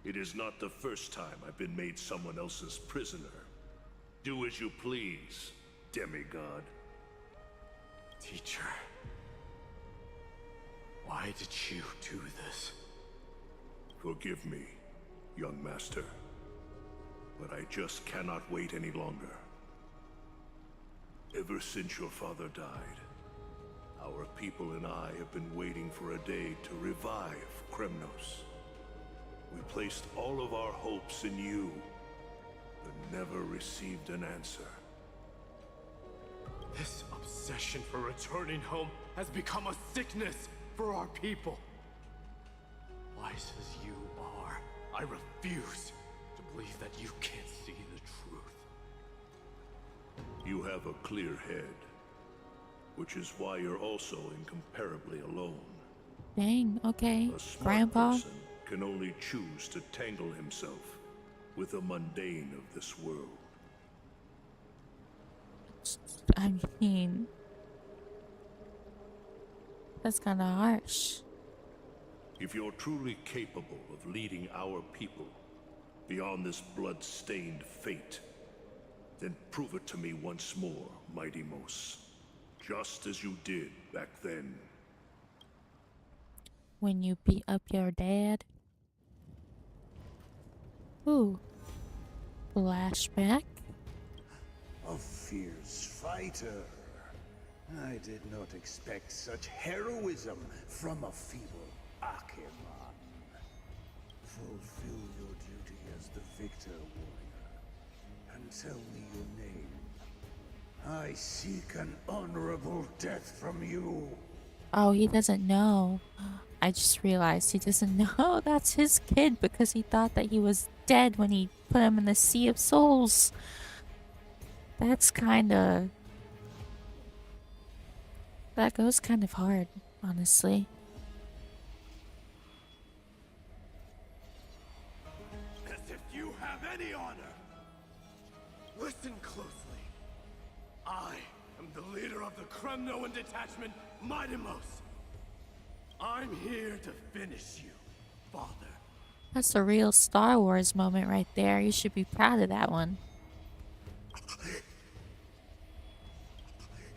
It is not the first time I've been made someone else's prisoner. Do as you please, demigod. Teacher, why did you do this? Forgive me, young master. But I just cannot wait any longer. Ever since your father died, our people and I have been waiting for a day to revive Kremnos. We placed all of our hopes in you, but never received an answer. This obsession for returning home has become a sickness for our people. Wise as you are, I refuse to believe that you can't see the truth. You have a clear head, which is why you're also incomparably alone. Dang, okay. A smart Grandpa. person can only choose to tangle himself with the mundane of this world. I mean, that's kind of harsh. If you're truly capable of leading our people beyond this blood-stained fate, then prove it to me once more, Mighty Mos. Just as you did back then. When you beat up your dad. Ooh. Flashback. A fierce fighter. I did not expect such heroism from a feeble Acheron. Fulfill your duty as the victor, warrior, and tell me your name. I seek an honorable death from you. Oh, he doesn't know. I just realized he doesn't know that's his kid because he thought that he was dead when he put him in the Sea of Souls. That's kinda... That goes kind of hard, honestly. As if you have any honor! Listen closely. I am the leader of the Kremnoan detachment, Mighty Mos. I'm here to finish you, Father. That's a real Star Wars moment right there. You should be proud of that one.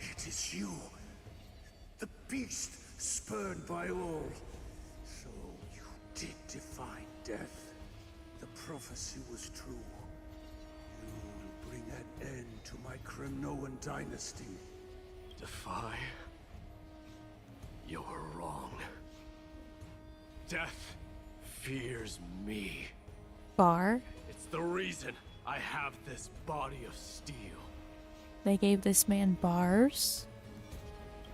It is you, the beast spurned by all. So you did defy death. The prophecy was true. You will bring an end to my Kremnoan dynasty. Defy? You're wrong. Death fears me. Bar? It's the reason I have this body of steel. They gave this man bars?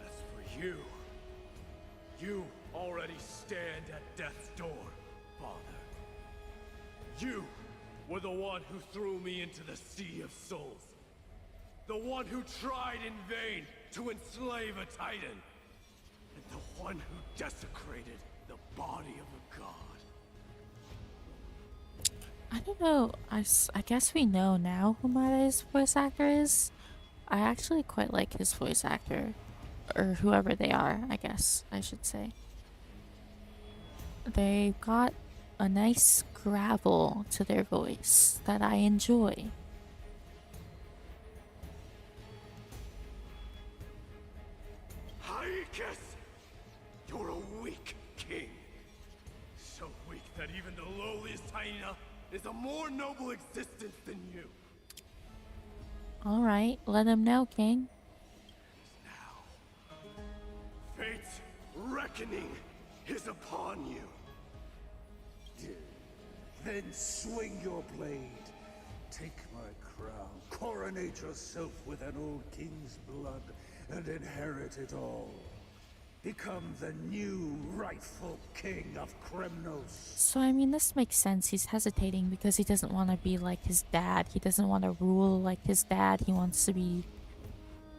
As for you, you already stand at death's door, Father. You were the one who threw me into the Sea of Souls. The one who tried in vain to enslave a Titan. And the one who desecrated the body of a god. I don't know. I guess we know now who Maide's voice actor is. I actually quite like his voice actor. Or whoever they are, I guess I should say. They've got a nice gravel to their voice that I enjoy. Height! that even the lowliest hyena is a more noble existence than you. Alright, let him know, King. Fate's reckoning is upon you. Then swing your blade. Take my crown. Coronate yourself with an old king's blood and inherit it all. Become the new rightful king of Kremnos. So, I mean, this makes sense. He's hesitating because he doesn't want to be like his dad. He doesn't want to rule like his dad. He wants to be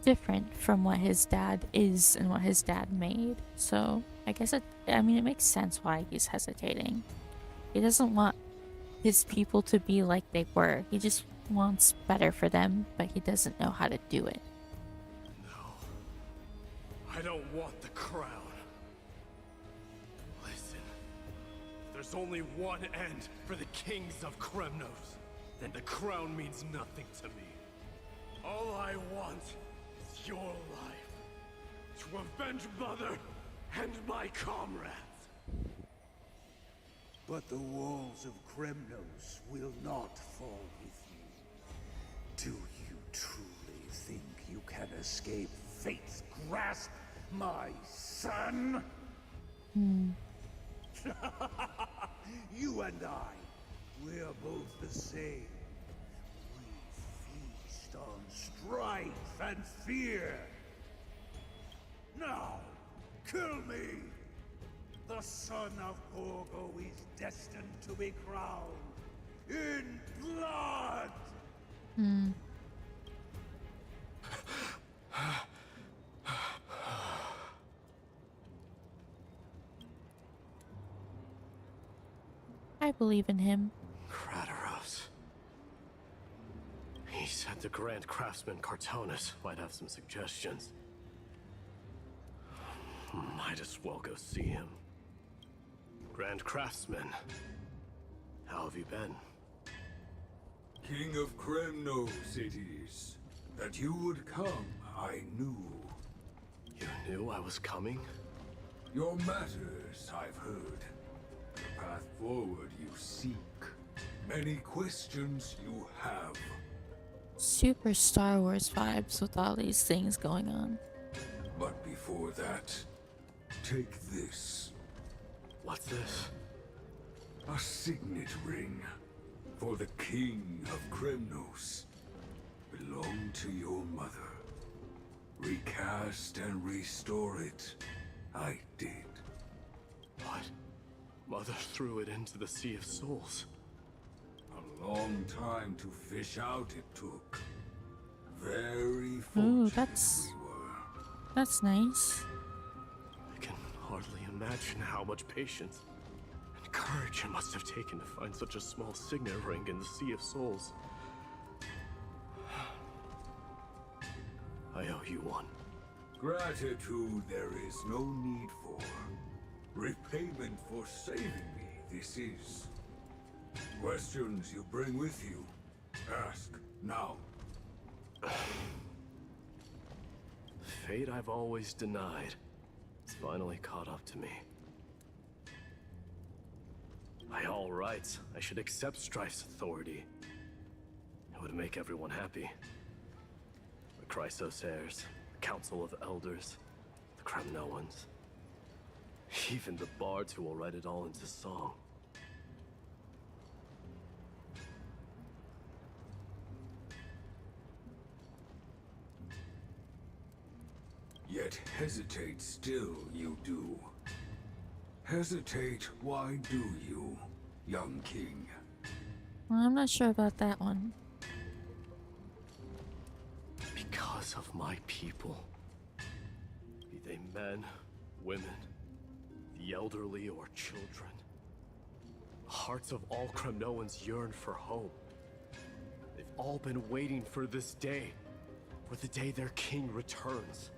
different from what his dad is and what his dad made. So, I guess it makes sense why he's hesitating. He doesn't want his people to be like they were. He just wants better for them, but he doesn't know how to do it. I don't want the crown. Listen, there's only one end for the kings of Kremnos. Then the crown means nothing to me. All I want is your life, to avenge Mother and my comrades. But the walls of Kremnos will not fall with you. Do you truly think you can escape fate's grasp, my son? You and I, we're both the same. We feast on strife and fear. Now, kill me! The son of Gorgo is destined to be crowned in blood! I believe in him. Krateros. He said the Grand Craftsman Cartonus might have some suggestions. Might as well go see him. Grand Craftsman, how have you been? King of Kremnos it is. That you would come, I knew. You knew I was coming? Your matters, I've heard. The path forward you seek. Many questions you have. Super Star Wars vibes with all these things going on. But before that, take this. What's this? A signet ring for the King of Kremnos. Belonged to your mother. Recast and restore it. I did. What? Mother threw it into the Sea of Souls. A long time to fish out it took. Very Ooh, fortunate that's nice. I can hardly imagine how much patience and courage it must have taken to find such a small signet ring in the Sea of Souls. I owe you one. Gratitude there is no need for. Repayment for saving me, this is. Questions you bring with you, ask now. Fate I've always denied. It's finally caught up to me. By all rights, I should accept Strife's authority. It would make everyone happy. The Chrysos heirs, the Council of Elders, the Kremnoans. Even the bards who will write it all into song. Yet hesitate still you do. Hesitate, why do you, young king? Well, I'm not sure about that one. Because of my people. Be they men, women, the elderly or children. The hearts of all Kremnoans yearn for hope. They've all been waiting for this day. For the day their king returns.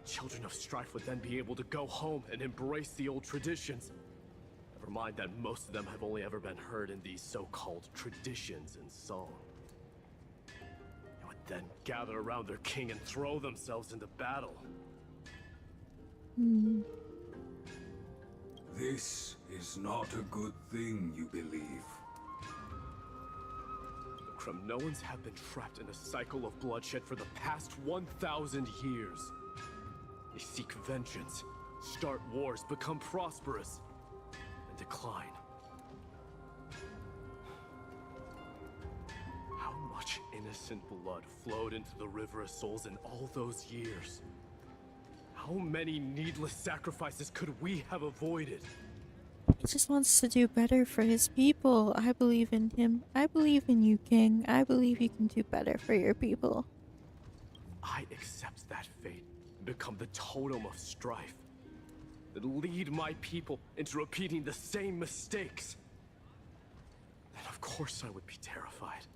Children of Strife would then be able to go home and embrace the old traditions. Never mind that most of them have only ever been heard in these so-called traditions and song. They would then gather around their king and throw themselves into battle. This is not a good thing, you believe. The Kremnoans have been trapped in a cycle of bloodshed for the past 1,000 years. They seek vengeance, start wars, become prosperous, and decline. How much innocent blood flowed into the River of Souls in all those years? How many needless sacrifices could we have avoided? He just wants to do better for his people. I believe in him. I believe in you, King. I believe you can do better for your people. I accept that fate and become the totem of strife that lead my people into repeating the same mistakes. Then of course I would be terrified.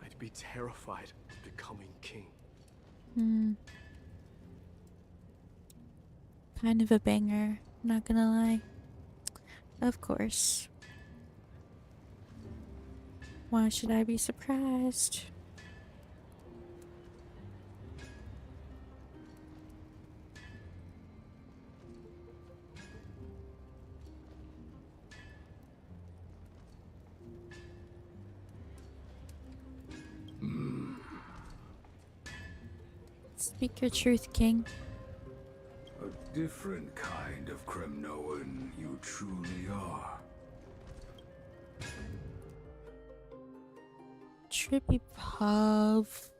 I'd be terrified of becoming king. Kind of a banger, not gonna lie. Of course. Why should I be surprised? Speak your truth, King. A different kind of Kremnoan you truly are. Trippy Puff.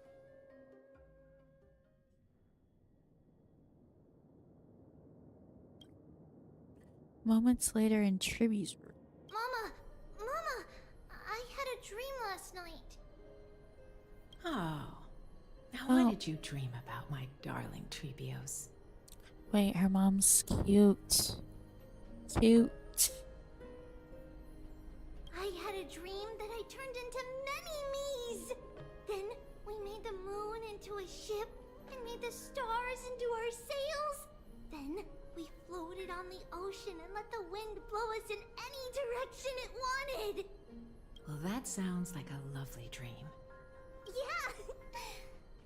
Moments later in Tribby's room. Mama, I had a dream last night. Oh. Now what did you dream about, my darling Trebios? Wait, her mom's cute. Cute. I had a dream that I turned into many me's. Then we made the moon into a ship and made the stars into our sails. Then we floated on the ocean and let the wind blow us in any direction it wanted. Well, that sounds like a lovely dream. Yeah!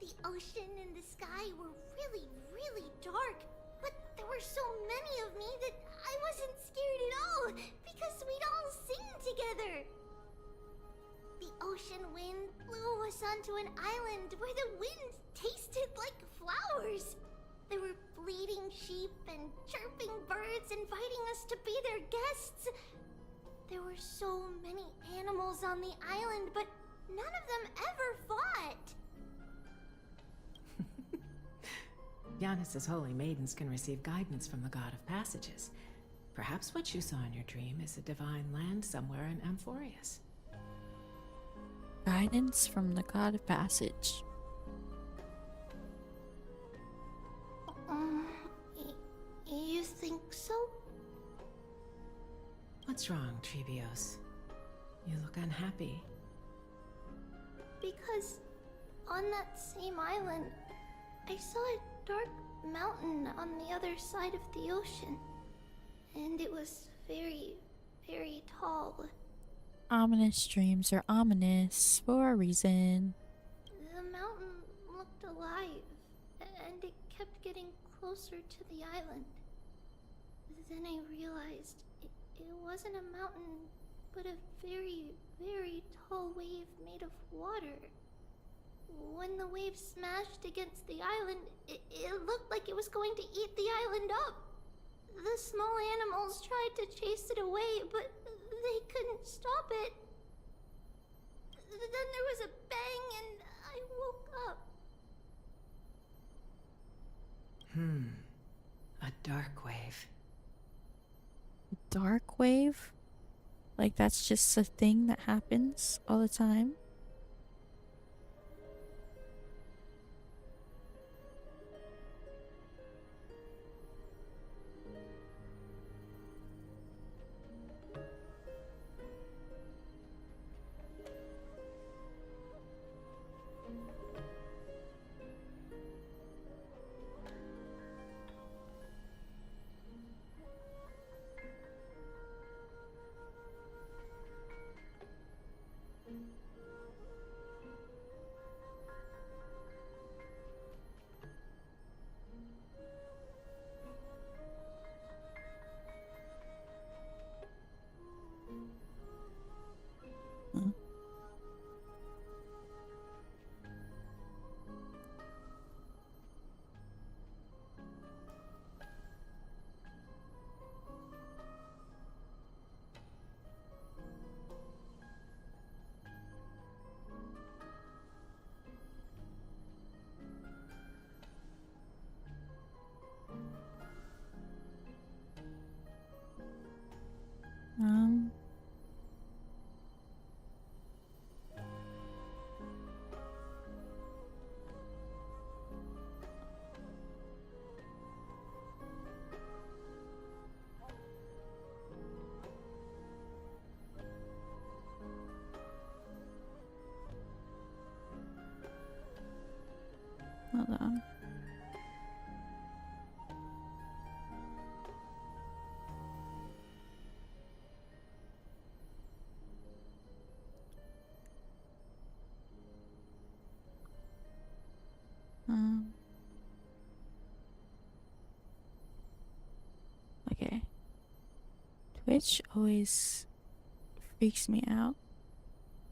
The ocean and the sky were really, really dark, but there were so many of me that I wasn't scared at all because we'd all sing together. The ocean wind blew us onto an island where the wind tasted like flowers. There were bleating sheep and chirping birds inviting us to be their guests. There were so many animals on the island, but none of them ever fought. Giannis's holy maidens can receive guidance from the God of Passages. Perhaps what you saw in your dream is a divine land somewhere in Amphorius. Guidance from the God of Passage. You think so? What's wrong, Trebios? You look unhappy. Because on that same island, I saw a dark mountain on the other side of the ocean. And it was very, very tall. Ominous dreams are ominous for a reason. The mountain looked alive, and it kept getting closer to the island. Then I realized it wasn't a mountain, but a very, very tall wave made of water. When the wave smashed against the island, it looked like it was going to eat the island up. The small animals tried to chase it away, but they couldn't stop it. Then there was a bang and I woke up. A dark wave. Dark wave? Like that's just a thing that happens all the time? Um. Hold on. Okay. Twitch always freaks me out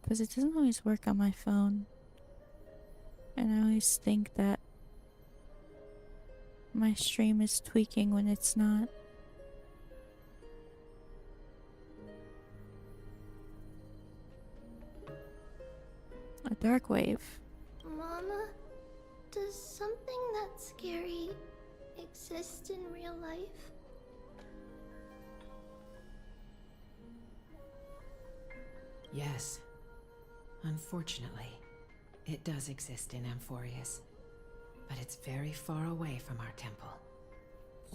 because it doesn't always work on my phone. And I always think that my stream is tweaking when it's not. A dark wave. Mama, does something that scary exist in real life? Yes. Unfortunately, it does exist in Amphorius, but it's very far away from our temple.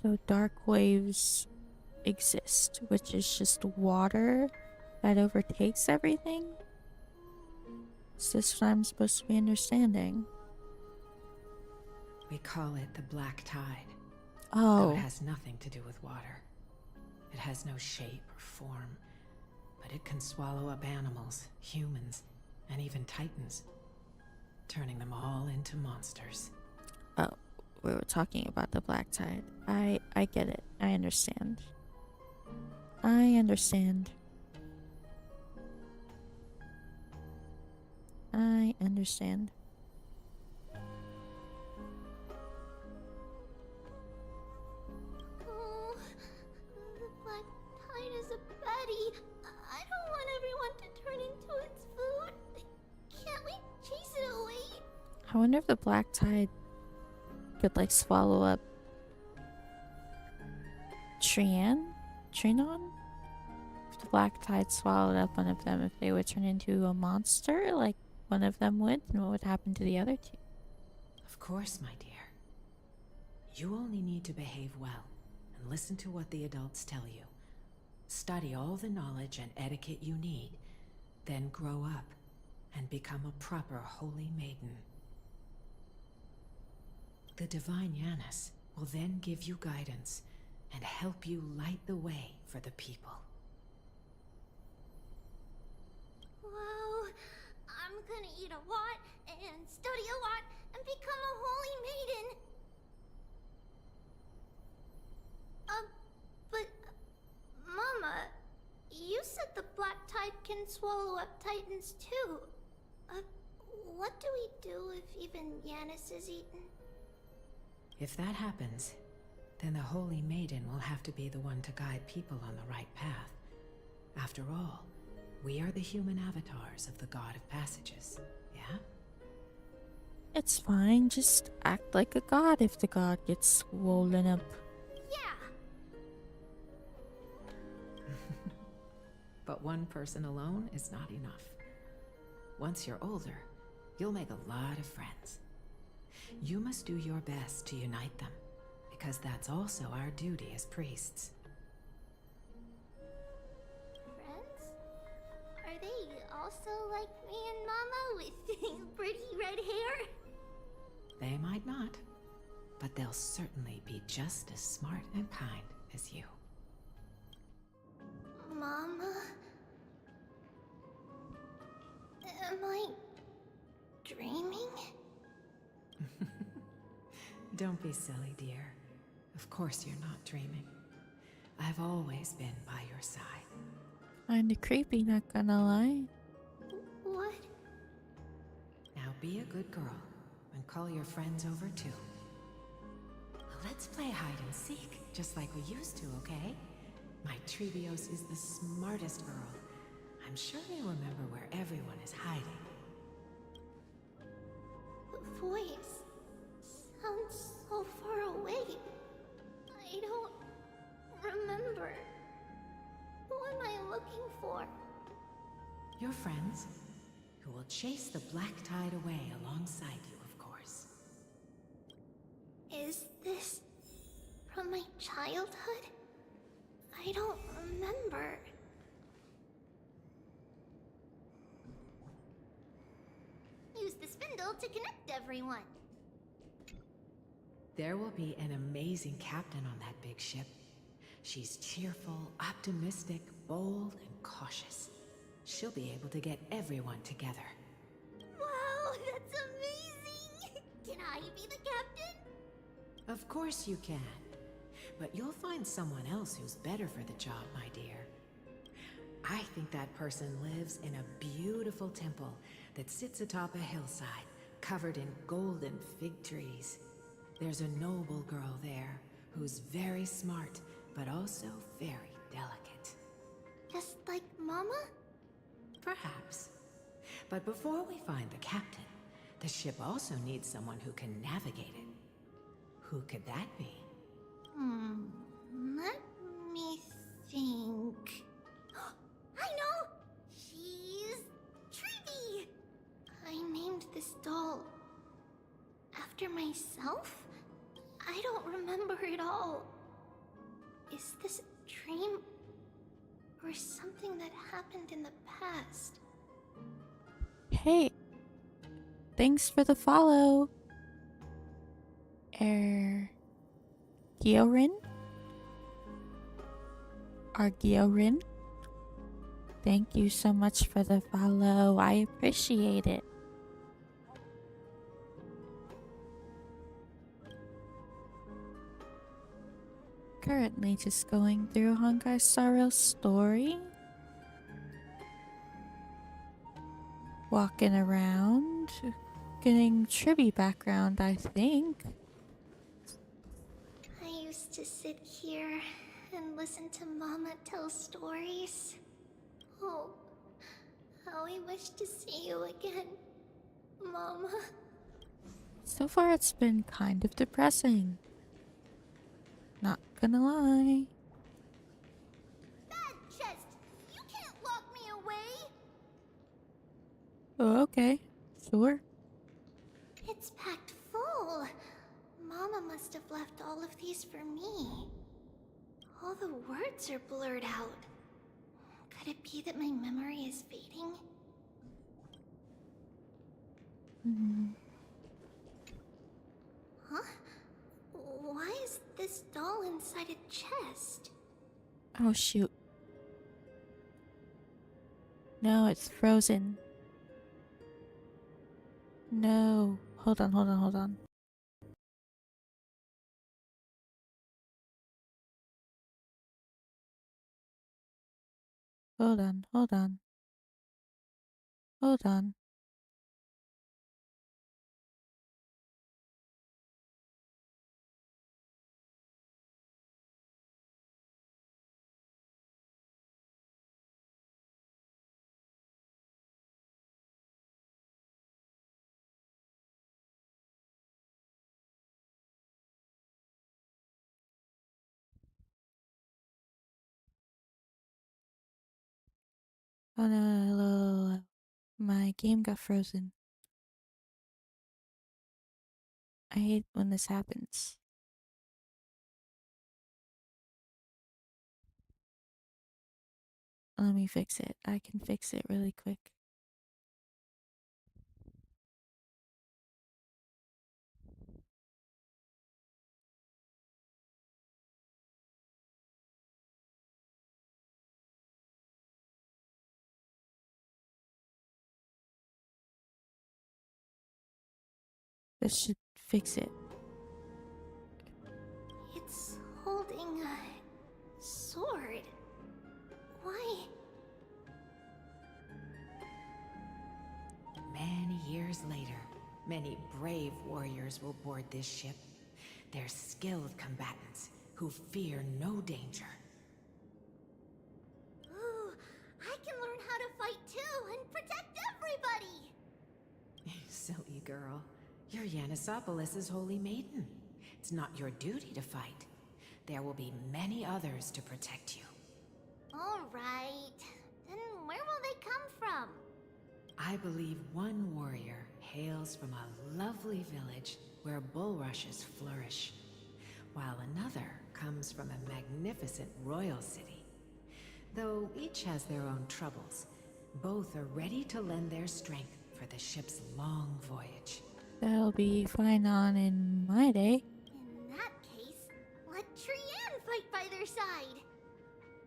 So dark waves exist, which is just water that overtakes everything? Is this what I'm supposed to be understanding? We call it the Black Tide. Oh. Though it has nothing to do with water. It has no shape or form, but it can swallow up animals, humans, and even titans, turning them all into monsters. Oh, we were talking about the black tide. I get it. I understand. I understand. I understand. Oh, the black tide is a baddie. I don't want everyone to turn into its food. Can't we chase it away? I wonder if the black tide could like swallow up Trinon? If the black tide swallowed up one of them, if they would turn into a monster like one of them would, then what would happen to the other two? Of course, my dear. You only need to behave well and listen to what the adults tell you. Study all the knowledge and etiquette you need, then grow up and become a proper holy maiden. The divine Yanis will then give you guidance and help you light the way for the people. Wow, I'm gonna eat a lot and study a lot and become a holy maiden. But Mama, you said the black tide can swallow up titans too. What do we do if even Yanis is eaten? If that happens, then the Holy Maiden will have to be the one to guide people on the right path. After all, we are the human avatars of the God of Passages, yeah? It's fine, just act like a god if the god gets swollen up. Yeah! But one person alone is not enough. Once you're older, you'll make a lot of friends. You must do your best to unite them, because that's also our duty as priests. Friends? Are they also like me and Mama with pretty red hair? They might not, but they'll certainly be just as smart and kind as you. Mama? Am I dreaming? Don't be silly, dear. Of course you're not dreaming. I've always been by your side. Kinda creepy, not gonna lie. be a good girl and call your friends over too. Let's play hide and seek, just like we used to, okay? My Treebios is the smartest girl. I'm sure they remember where everyone is hiding. The voice sounds so far away. I don't remember. Who am I looking for? Your friends, who will chase the black tide away alongside you, of course. Is this from my childhood? I don't remember. Use the spindle to connect everyone. There will be an amazing captain on that big ship. She's cheerful, optimistic, bold, and cautious. She'll be able to get everyone together. Wow, that's amazing! Can I be the captain? Of course you can. But you'll find someone else who's better for the job, my dear. I think that person lives in a beautiful temple that sits atop a hillside, covered in golden fig trees. There's a noble girl there who's very smart, but also very delicate. Just like Mama? Perhaps. But before we find the captain, the ship also needs someone who can navigate it. Who could that be? Let me think. I know! She's Treevee! I named this doll after myself? I don't remember it all. Is this a dream? Or something that happened in the past? Hey, thanks for the follow. Giorin? Argiorin? Thank you so much for the follow. I appreciate it. Currently just going through Honkai Star Rail's story. Walking around. Getting Tribby background, I think. I used to sit here and listen to Mama tell stories. Oh, how I wish to see you again, Mama. So far it's been kind of depressing. Not gonna lie. Bad chest! You can't lock me away! Oh, okay. Sure. It's packed full. Mama must have left all of these for me. All the words are blurred out. Could it be that my memory is fading? Huh? Why is this doll inside a chest? Oh, shoot. No, it's frozen. No. Hold on. Hold on. Oh no, my game got frozen. I hate when this happens. Let me fix it. I can fix it really quick. This should fix it. It's holding a sword. Why? Many years later, Many brave warriors will board this ship. They're skilled combatants who fear no danger. Ooh, I can learn how to fight too and protect everybody! Silly girl. You're Yanisopoulos' holy maiden. It's not your duty to fight. There will be many others to protect you. Alright. Then where will they come from? I believe one warrior hails from a lovely village where bulrushes flourish, while another comes from a magnificent royal city. Though each has their own troubles, both are ready to lend their strength for the ship's long voyage. That'll be fine on in my day. In that case, let Trian fight by their side.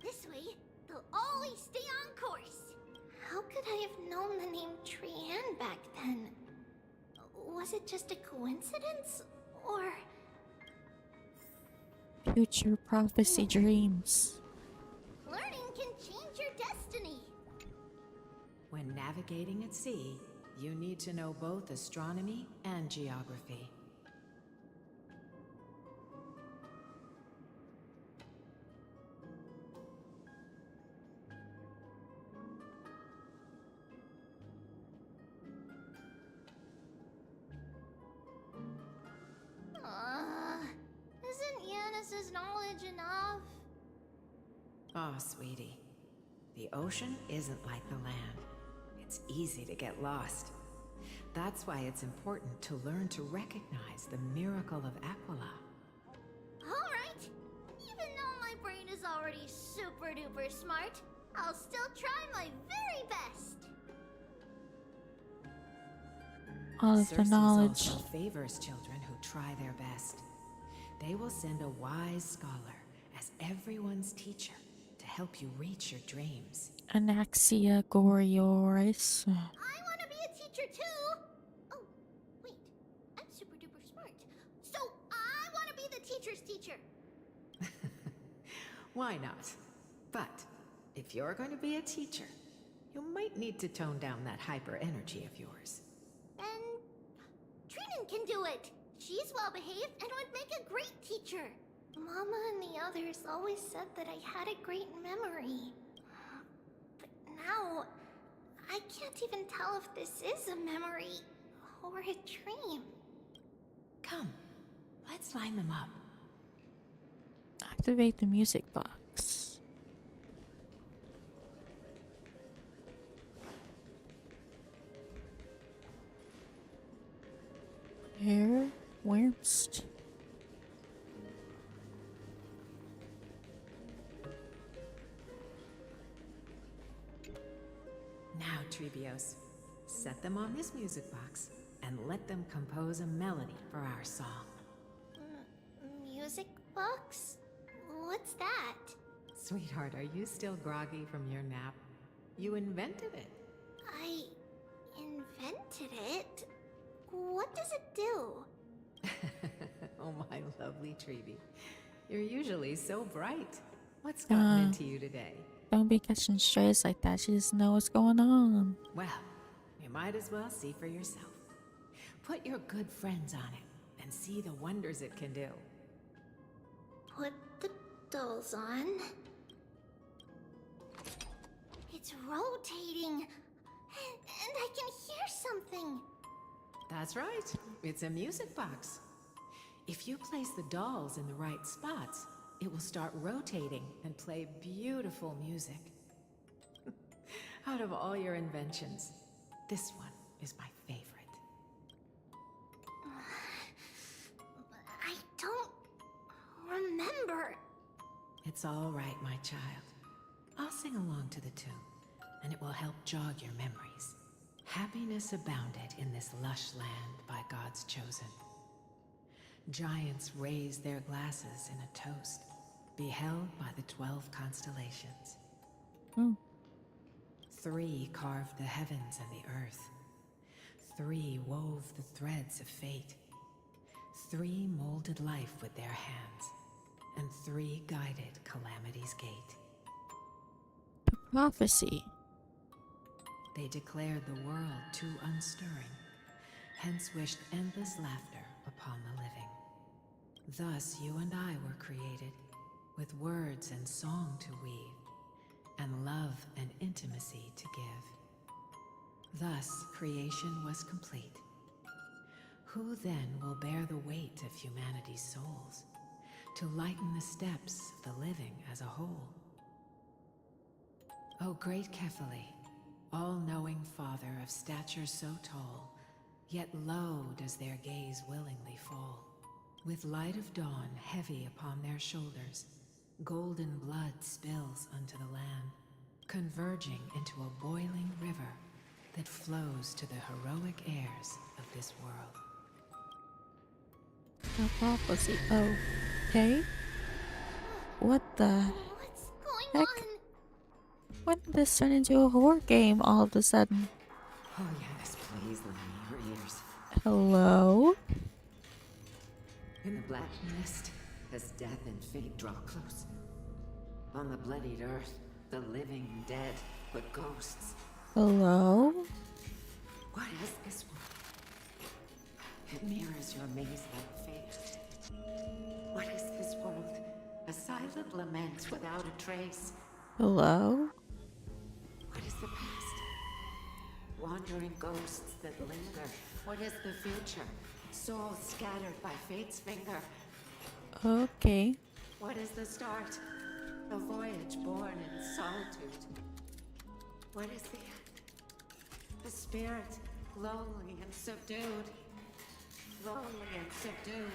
This way, they'll always stay on course. How could I have known the name Trian back then? Was it just a coincidence? Or... Future prophecy dreams. Learning can change your destiny. When navigating at sea, you need to know both astronomy and geography. Isn't Yanis's knowledge enough? Oh, sweetie. The ocean isn't like the land. It's easy to get lost. That's why it's important to learn to recognize the miracle of Aquila. Alright. Even though my brain is already super duper smart, I'll still try my very best. All of the Circe's knowledge. also favors children who try their best. They will send a wise scholar as everyone's teacher to help you reach your dreams. Anaxia Gorioris. I want to be a teacher too. Oh, wait. I'm super duper smart. So I want to be the teacher's teacher. Why not? But if you're going to be a teacher, you might need to tone down that hyper energy of yours. Then Trinan can do it. She's well behaved and would make a great teacher. Mama and the others always said that I had a great memory. But now, I can't even tell if this is a memory or a dream. Come, let's line them up. Activate the music box. Here, Wurmst. Now, Trebios, set them on this music box and let them compose a melody for our song. Music box? What's that? Sweetheart, are you still groggy from your nap? You invented it. I invented it? What does it do? Oh, my lovely Trebi. You're usually so bright. What's gotten into you today? Don't be catching strays like that. She doesn't know what's going on. Well, you might as well see for yourself. Put your good friends on it and see the wonders it can do. Put the dolls on. It's rotating. And I can hear something. That's right. It's a music box. If you place the dolls in the right spots, it will start rotating and play beautiful music. Out of all your inventions, this one is my favorite. I don't remember. It's all right, my child. I'll sing along to the tune, and it will help jog your memories. Happiness abounded in this lush land by God's chosen. Giants raised their glasses in a toast, beheld by the 12 constellations. 3 carved the heavens and the earth. 3 wove the threads of fate. 3 molded life with their hands, and 3 guided calamity's gate. The prophecy. They declared the world too unstirring. hence wished endless laughter upon the living. Thus you and I were created, with words and song to weave, and love and intimacy to give. Thus creation was complete. Who then will bear the weight of humanity's souls, to lighten the steps of the living as a whole? O great Chereverie, all-knowing father of stature so tall, yet low does their gaze willingly fall. With light of dawn heavy upon their shoulders, golden blood spills unto the land, converging into a boiling river that flows to the heroic heirs of this world. The prophecy. Oh, okay. What the heck? When did this turn into a horror game all of a sudden? Oh yes, please lend me your ears. Hello? In the black mist, as death and fate draw close. On the bloodied earth, the living dead, but ghosts. Hello? What is this world? It mirrors your maze-like fate. What is this world? A silent lament without a trace. Hello? What is the past? Wandering ghosts that linger. What is the future? Souls scattered by fate's finger. Okay. What is the start? A voyage born in solitude. What is the end? A spirit, lonely and subdued. Lonely and subdued.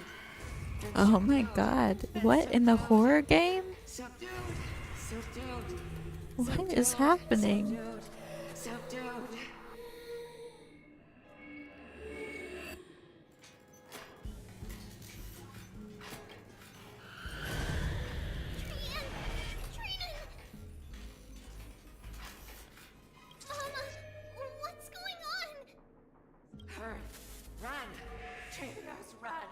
Oh my god. What in the horror game? Subdued. Subdued. What is happening? Subdued. Mama, what's going on? Hurry, run. Chereverie, run.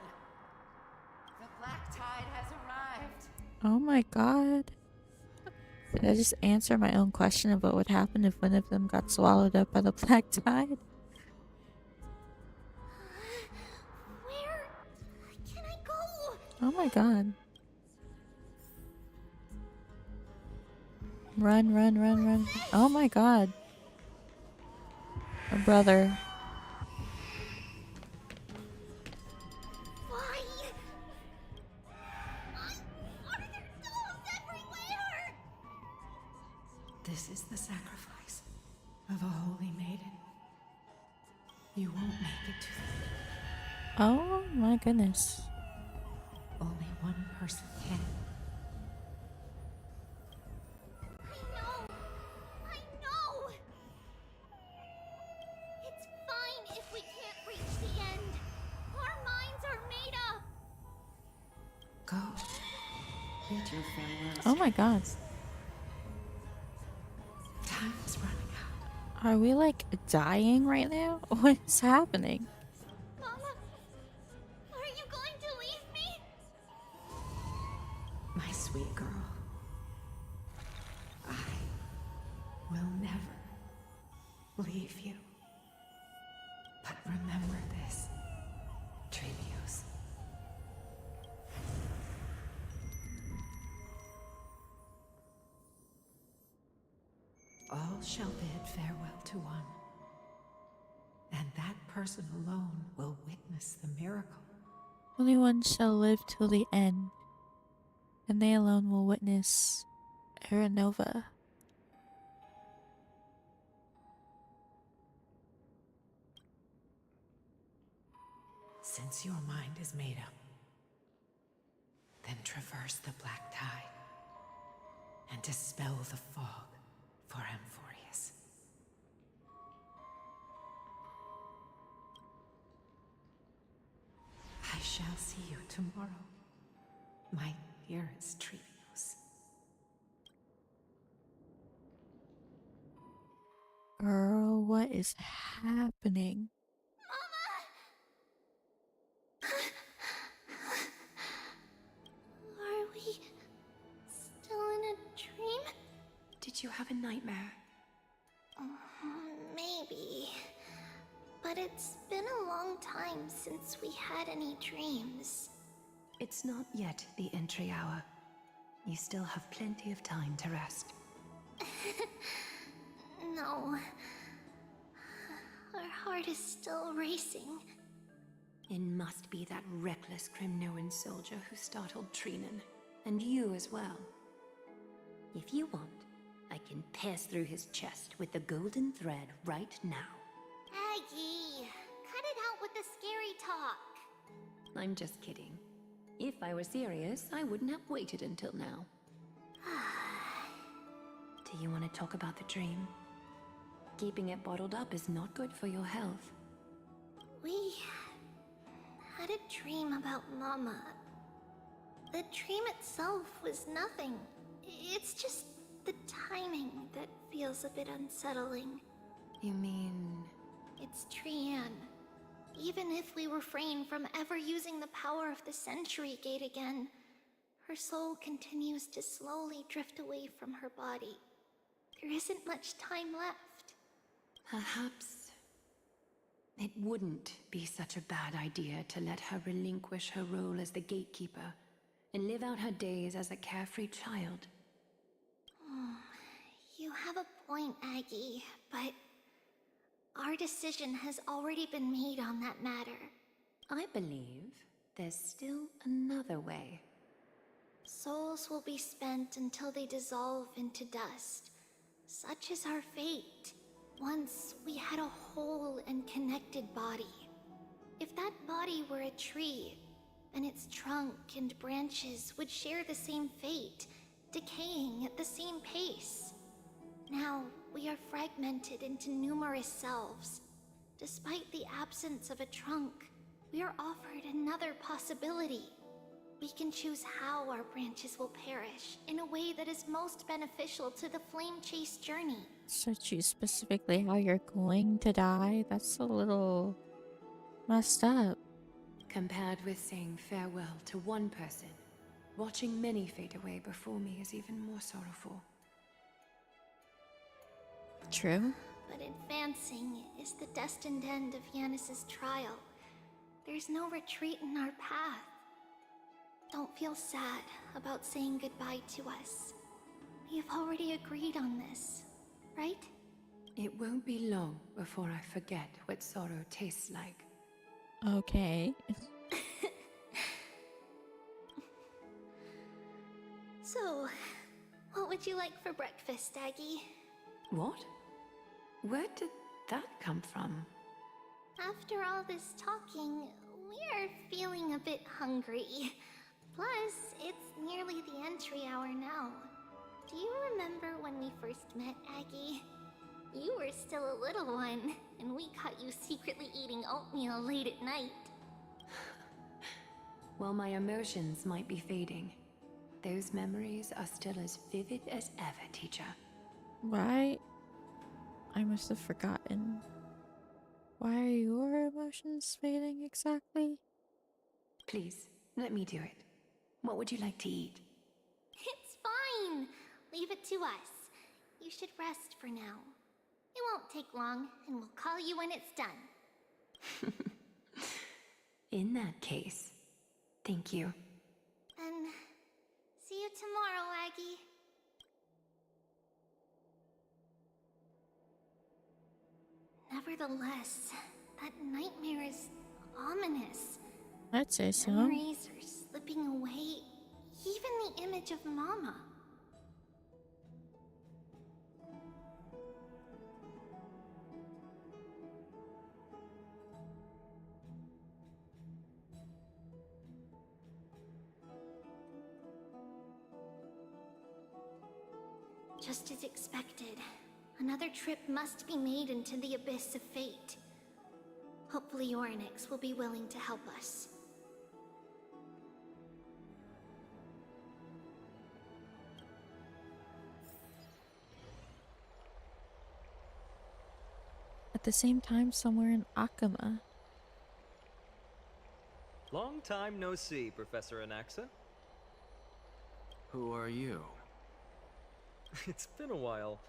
The black tide has arrived. Oh my god. Did I just answer my own question of what would happen if one of them got swallowed up by the black tide? Where can I go? Oh my god. Run, run, run, run. Oh my god. My brother. Why? Why are there souls everywhere? This is the sacrifice of a holy maiden. You won't make it to the end. Oh my goodness. Only one person can. I know! It's fine if we can't reach the end. Our minds are made up. Go. Bid your farewells. Oh my god. Time is running out. Are we like dying right now? What is happening? Mama, are you going to leave me? My sweet girl. I will never leave you. But remember this, Trevios. All shall bid farewell to one, and that person alone will witness the miracle. Only one shall live till the end, and they alone will witness Aranova. Since your mind is made up, then traverse the black tide and dispel the fog for Amphorius. I shall see you tomorrow, my dearest Trevios. Girl, what is happening? Are we still in a dream? Did you have a nightmare? Maybe. But But it's been a long time since we had any dreams. It's not yet the entry hour. You still have plenty of time to rest. No. Our heart is still racing. It must be that reckless Crimnoan soldier who startled Trinan, and you as well. If you want, I can pierce through his chest with the golden thread right now. Aggie, cut it out with the scary talk. I'm just kidding. If I were serious, I wouldn't have waited until now. Do you want to talk about the dream? Keeping it bottled up is not good for your health. We had a dream about Mama. The dream itself was nothing. It's just the timing that feels a bit unsettling. You mean... It's Trian. Even if we refrain from ever using the power of the Century Gate again, her soul continues to slowly drift away from her body. There isn't much time left. Perhaps it wouldn't be such a bad idea to let her relinquish her role as the gatekeeper and live out her days as a carefree child. You have a point, Aggie, but our decision has already been made on that matter. I believe there's still another way. Souls will be spent until they dissolve into dust. Such is our fate. Once we had a whole and connected body. If that body were a tree, then its trunk and branches would share the same fate, decaying at the same pace. Now, we are fragmented into numerous selves. Despite the absence of a trunk, we are offered another possibility. We can choose how our branches will perish in a way that is most beneficial to the Flame Chase journey. So choose specifically how you're going to die? That's a little messed up. Compared with saying farewell to one person, watching many fade away before me is even more sorrowful. True. But advancing is the destined end of Yanis's trial. There's no retreat in our path. Don't feel sad about saying goodbye to us. We have already agreed on this, right? It won't be long before I forget what sorrow tastes like. Okay. So, what would you like for breakfast, Aggie? What? Where did that come from? After all this talking, we are feeling a bit hungry. Plus, it's nearly the entry hour now. Do you remember when we first met, Aggie? You were still a little one, and we caught you secretly eating oatmeal late at night. While my emotions might be fading, those memories are still as vivid as ever, teacher. Right? I must have forgotten. Why are your emotions fading exactly? Please, let me do it. What would you like to eat? It's fine! Leave it to us. You should rest for now. It won't take long, and we'll call you when it's done. In that case, thank you. Then, see you tomorrow, Aggie. Nevertheless, that nightmare is ominous. I'd say so. Memories are slipping away, even the image of Mama. Just as expected, another trip must be made into the abyss of fate. Hopefully Orynyx will be willing to help us. At the same time, somewhere in Akama. Long time no see, Professor Anaxa. Who are you? It's been a while.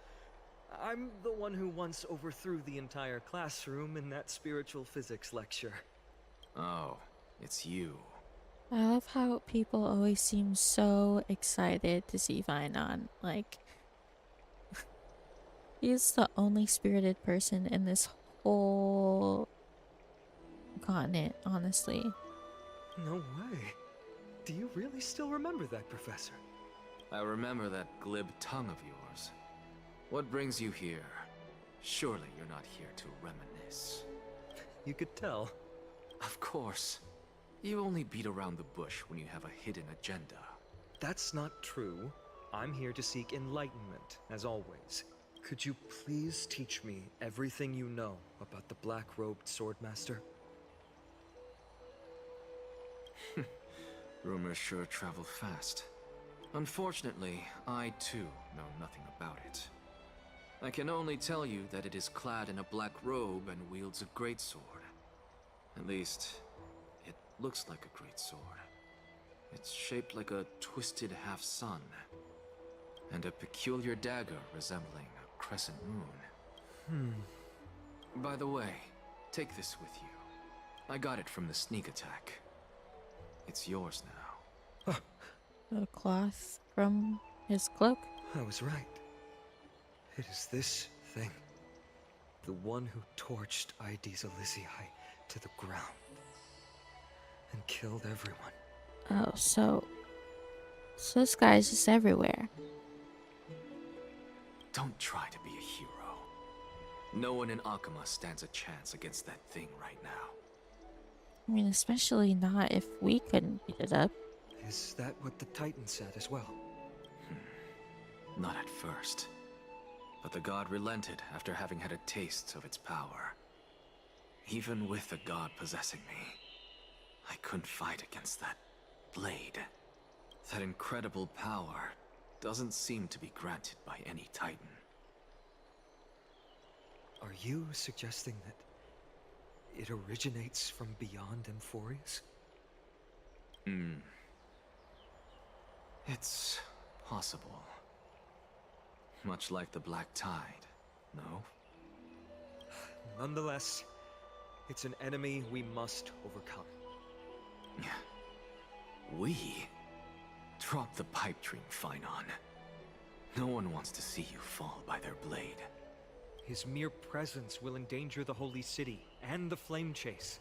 I'm the one who once overthrew the entire classroom in that spiritual physics lecture. Oh, it's you. I love how people always seem so excited to see Vinon. Like, he's the only spirited person in this whole continent, honestly. No way. Do you really still remember that, Professor? I remember that glib tongue of yours. What brings you here? Surely you're not here to reminisce. You could tell. Of course. You only beat around the bush when you have a hidden agenda. That's not true. I'm here to seek enlightenment, as always. Could you please teach me everything you know about the black-robed swordmaster? Rumors sure travel fast. Unfortunately, I too know nothing about it. I can only tell you that it is clad in a black robe and wields a greatsword. At least, it looks like a greatsword. It's shaped like a twisted half-sun, and a peculiar dagger resembling a crescent moon. By the way, take this with you. I got it from the sneak attack. It's yours now. The cloth from his cloak. I was right. It is this thing. The one who torched Aedes Elysiae to the ground. And killed everyone. Oh, so this guy's just everywhere. Don't try to be a hero. No one in Akuma stands a chance against that thing right now. I mean, especially not if we couldn't beat it up. Is that what the Titan said as well? Not at first. But the god relented after having had a taste of its power. Even with the god possessing me, I couldn't fight against that blade. That incredible power doesn't seem to be granted by any Titan. Are you suggesting that it originates from beyond Emphorius? It's possible. Much like the Black Tide, no? Nonetheless, it's an enemy we must overcome. We? Drop the pipe dream, Finon. No one wants to see you fall by their blade. His mere presence will endanger the Holy City and the Flame Chase.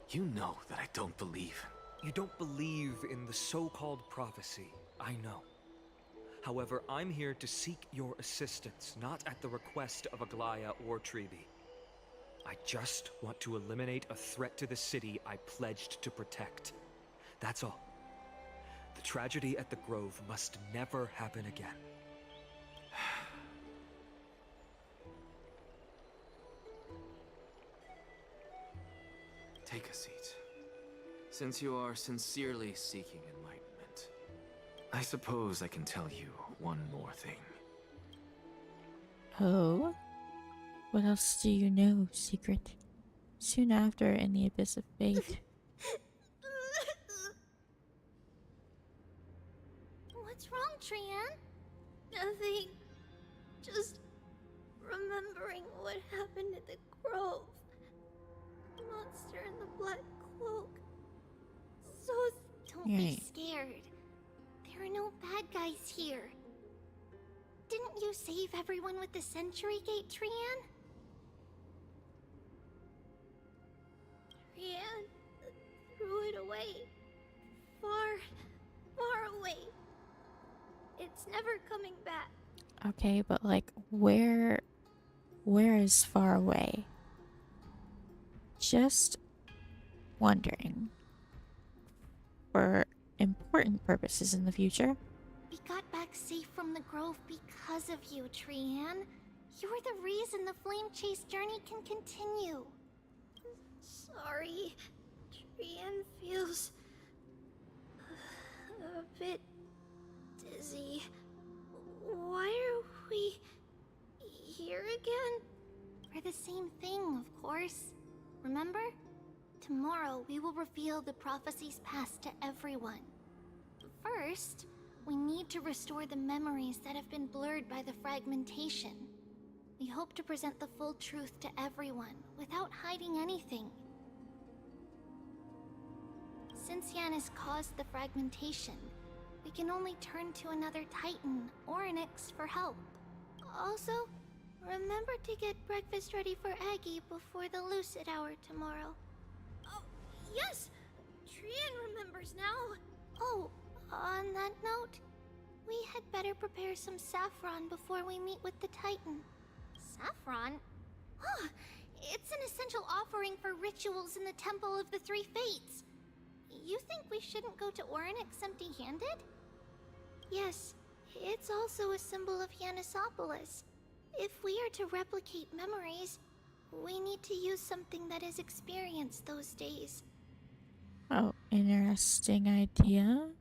You know that I don't believe. You don't believe in the so-called prophecy, I know. However, I'm here to seek your assistance, not at the request of Aglaya or Chereverie. I just want to eliminate a threat to the city I pledged to protect. That's all. The tragedy at the Grove must never happen again. Take a seat. Since you are sincerely seeking enlightenment, I suppose I can tell you one more thing. Oh? What else do you know, Secret? Soon after, in the Abyss of Fate. What's wrong, Trian? Nothing. Just remembering what happened at the Grove. The monster in the black cloak. So don't be scared. There are no bad guys here. Didn't you save everyone with the Century Gate, Trian? Trian threw it away. Far away. It's never coming back. Okay, but like, where is far away? Just wondering. For important purposes in the future. We got back safe from the Grove because of you, Trian. You were the reason the Flame Chase journey can continue. Sorry. Trian feels a bit dizzy. Why are we here again? For the same thing, of course. Remember? Tomorrow we will reveal the prophecies past to everyone. First, we need to restore the memories that have been blurred by the fragmentation. We hope to present the full truth to everyone without hiding anything. Since Yanis caused the fragmentation, we can only turn to another Titan, Orynyx, for help. Also, remember to get breakfast ready for Aggie before the lucid hour tomorrow. Oh, yes! Trian remembers now. Oh, on that note, we had better prepare some saffron before we meet with the Titan. Saffron? Huh, it's an essential offering for rituals in the Temple of the Three Fates. You think we shouldn't go to Orynyx empty-handed? Yes, it's also a symbol of Yanisopolis. If we are to replicate memories, we need to use something that has experienced those days. Oh, interesting idea.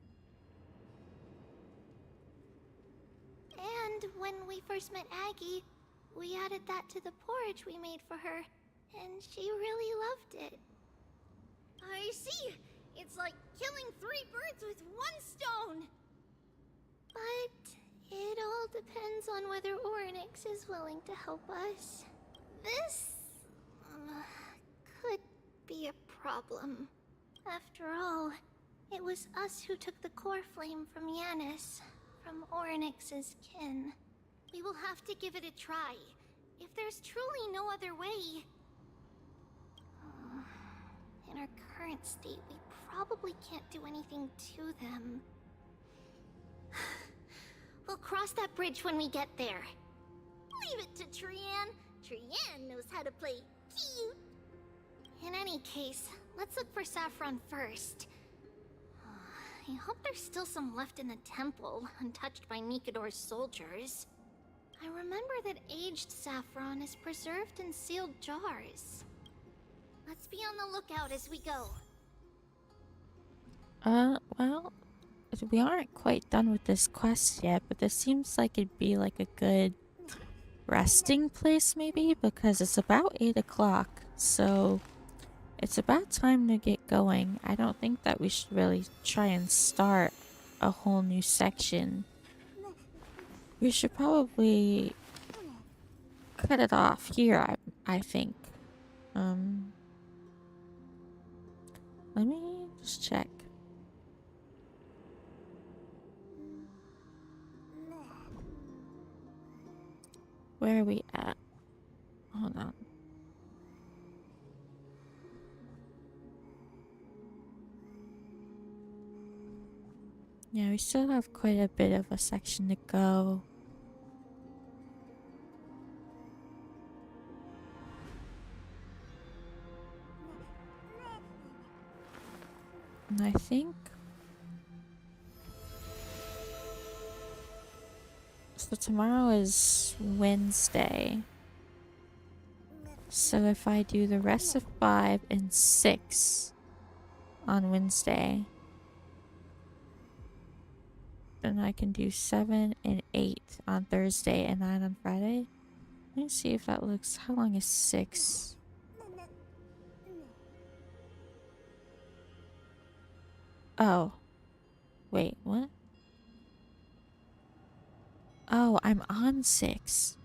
And when we first met Aggie, we added that to the porridge we made for her, and she really loved it. I see! It's like killing 3 birds with 1 stone! But it all depends on whether Orynyx is willing to help us. This could be a problem. After all, it was us who took the core flame from Yanis, from Orynyx's kin. We will have to give it a try. If there's truly no other way... In our current state, we probably can't do anything to them. We'll cross that bridge when we get there. Leave it to Trian. Trian knows how to play cute. In any case, let's look for saffron first. I hope there's still some left in the temple, untouched by Nikador's soldiers. I remember that aged saffron is preserved in sealed jars. Let's be on the lookout as we go. Well, we aren't quite done with this quest yet, but this seems like it'd be like a good resting place maybe, because it's about 8 o'clock, so it's about time to get going. I don't think that we should really try and start a whole new section. We should probably cut it off here, I think. Let me just check. Where are we at? Hold on. Yeah, we still have quite a bit of a section to go. And I think... So tomorrow is Wednesday. So if I do the rest of 5 and 6 on Wednesday, then I can do 7 and 8 on Thursday and 9 on Friday. Let me see if that looks... How long is 6? Oh. Wait, what? Oh, I'm on 6.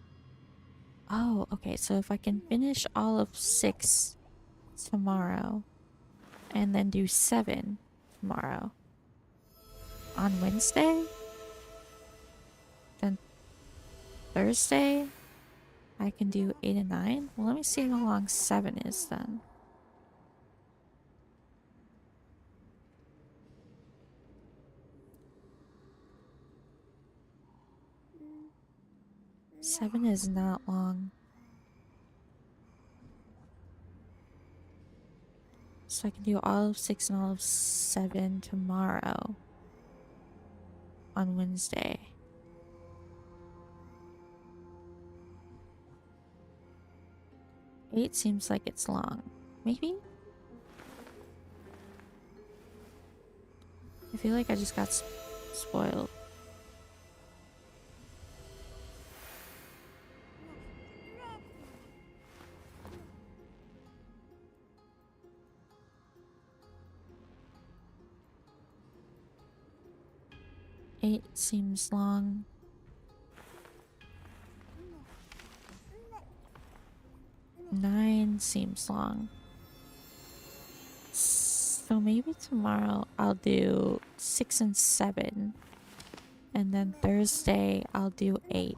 Oh, okay. So if I can finish all of 6 tomorrow and then do 7 tomorrow on Wednesday, then Thursday I can do 8 and 9. Well, let me see how long 7 is then. Seven is not long. So I can do all of 6 and all of 7 tomorrow on Wednesday. Eight seems like it's long. Maybe? I feel like I just got spoiled. Eight seems long. 9 seems long. So maybe tomorrow I'll do 6 and 7. And then Thursday I'll do 8.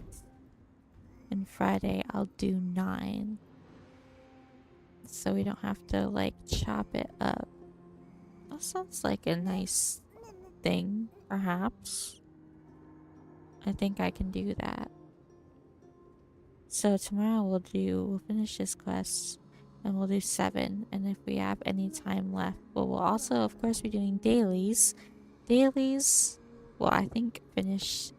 And Friday I'll do 9. So we don't have to like chop it up. That sounds like a nice thing, perhaps. I think I can do that. So tomorrow we'll finish this quest and we'll do 7. And if we have any time left, but we'll also of course be doing dailies. Dailies, well, I think finish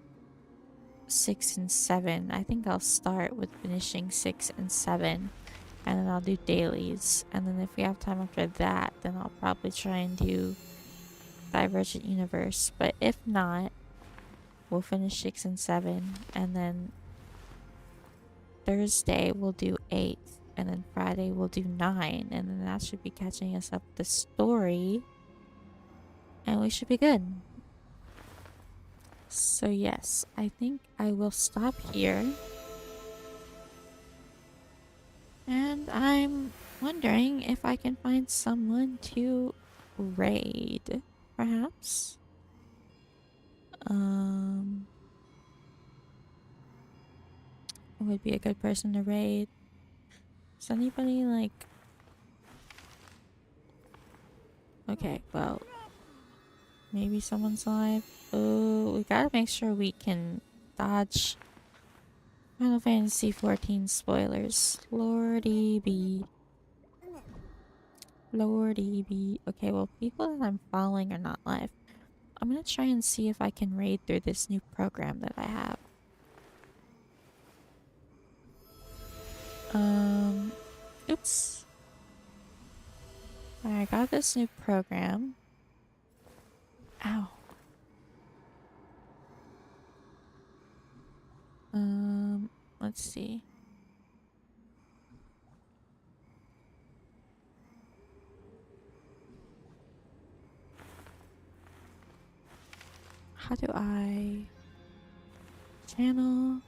6 and 7. I think I'll start with finishing 6 and 7. And then I'll do dailies. And then if we have time after that, then I'll probably try and do Divergent Universe. But if not, we'll finish 6 and 7. And then Thursday we'll do 8. And then Friday we'll do 9. And then that should be catching us up the story. And we should be good. So yes, I think I will stop here. And I'm wondering if I can find someone to raid, perhaps? Who would be a good person to raid? Is anybody like... Okay, well... Maybe someone's alive. Oh, we gotta make sure we can dodge Final Fantasy XIV spoilers. Lordy be. Lordy be. Okay, well, people that I'm following are not live. I'm gonna try and see if I can raid through this new program that I have. Oops. I got this new program. Ow. Let's see. How do I channel?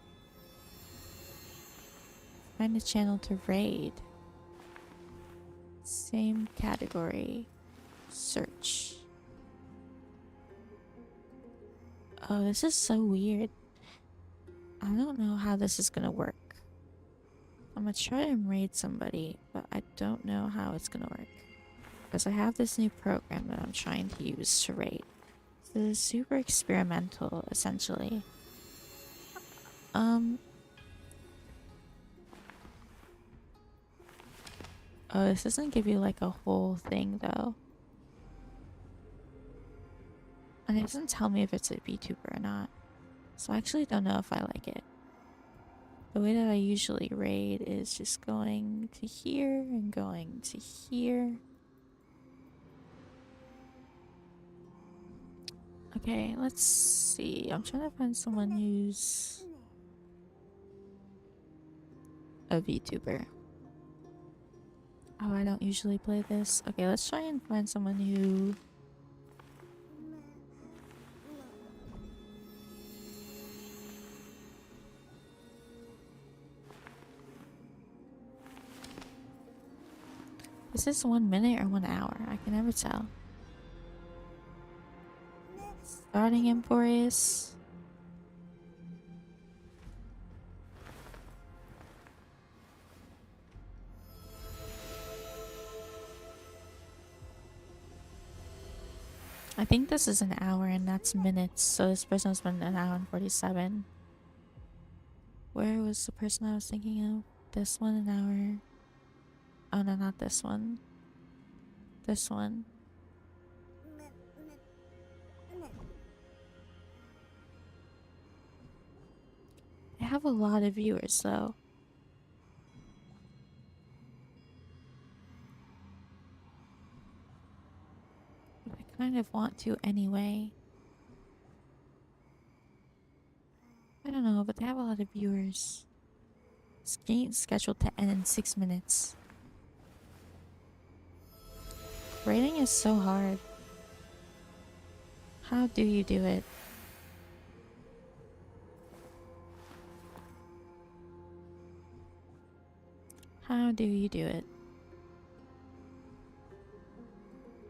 Find a channel to raid. Same category. Search. Oh, this is so weird. I don't know how this is gonna work. I'm gonna try and raid somebody, but I don't know how it's gonna work. Because I have this new program that I'm trying to use to raid. So this is super experimental, essentially. Oh, this doesn't give you like a whole thing though. And it doesn't tell me if it's a VTuber or not. So I actually don't know if I like it. The way that I usually raid is just going to here and going to here. Okay, let's see. I'm trying to find someone who's a VTuber. Oh, I don't usually play this. Okay, let's try and find someone who... Is this 1 minute or 1 hour? I can never tell. Starting Emporius. I think this is an hour and that's minutes, so this person has been 1 hour and 47. Where was the person I was thinking of? This one, an hour. Oh no, not this one. This one. They have a lot of viewers though. But I kind of want to anyway. I don't know, but they have a lot of viewers. This game's scheduled to end in 6 minutes. Rating is so hard. How do you do it? How do you do it?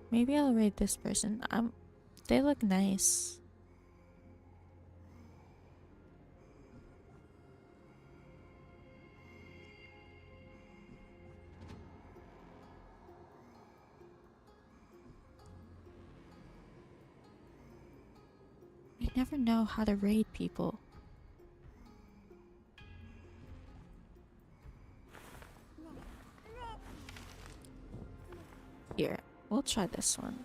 Maybe I'll raid this person. They look nice. I never know how to raid people. Here, we'll try this one.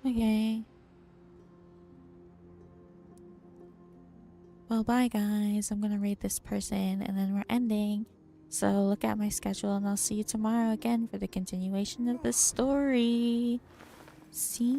Okay. Well, bye guys. I'm gonna rate this person and then we're ending. So look at my schedule and I'll see you tomorrow again for the continuation of the story. See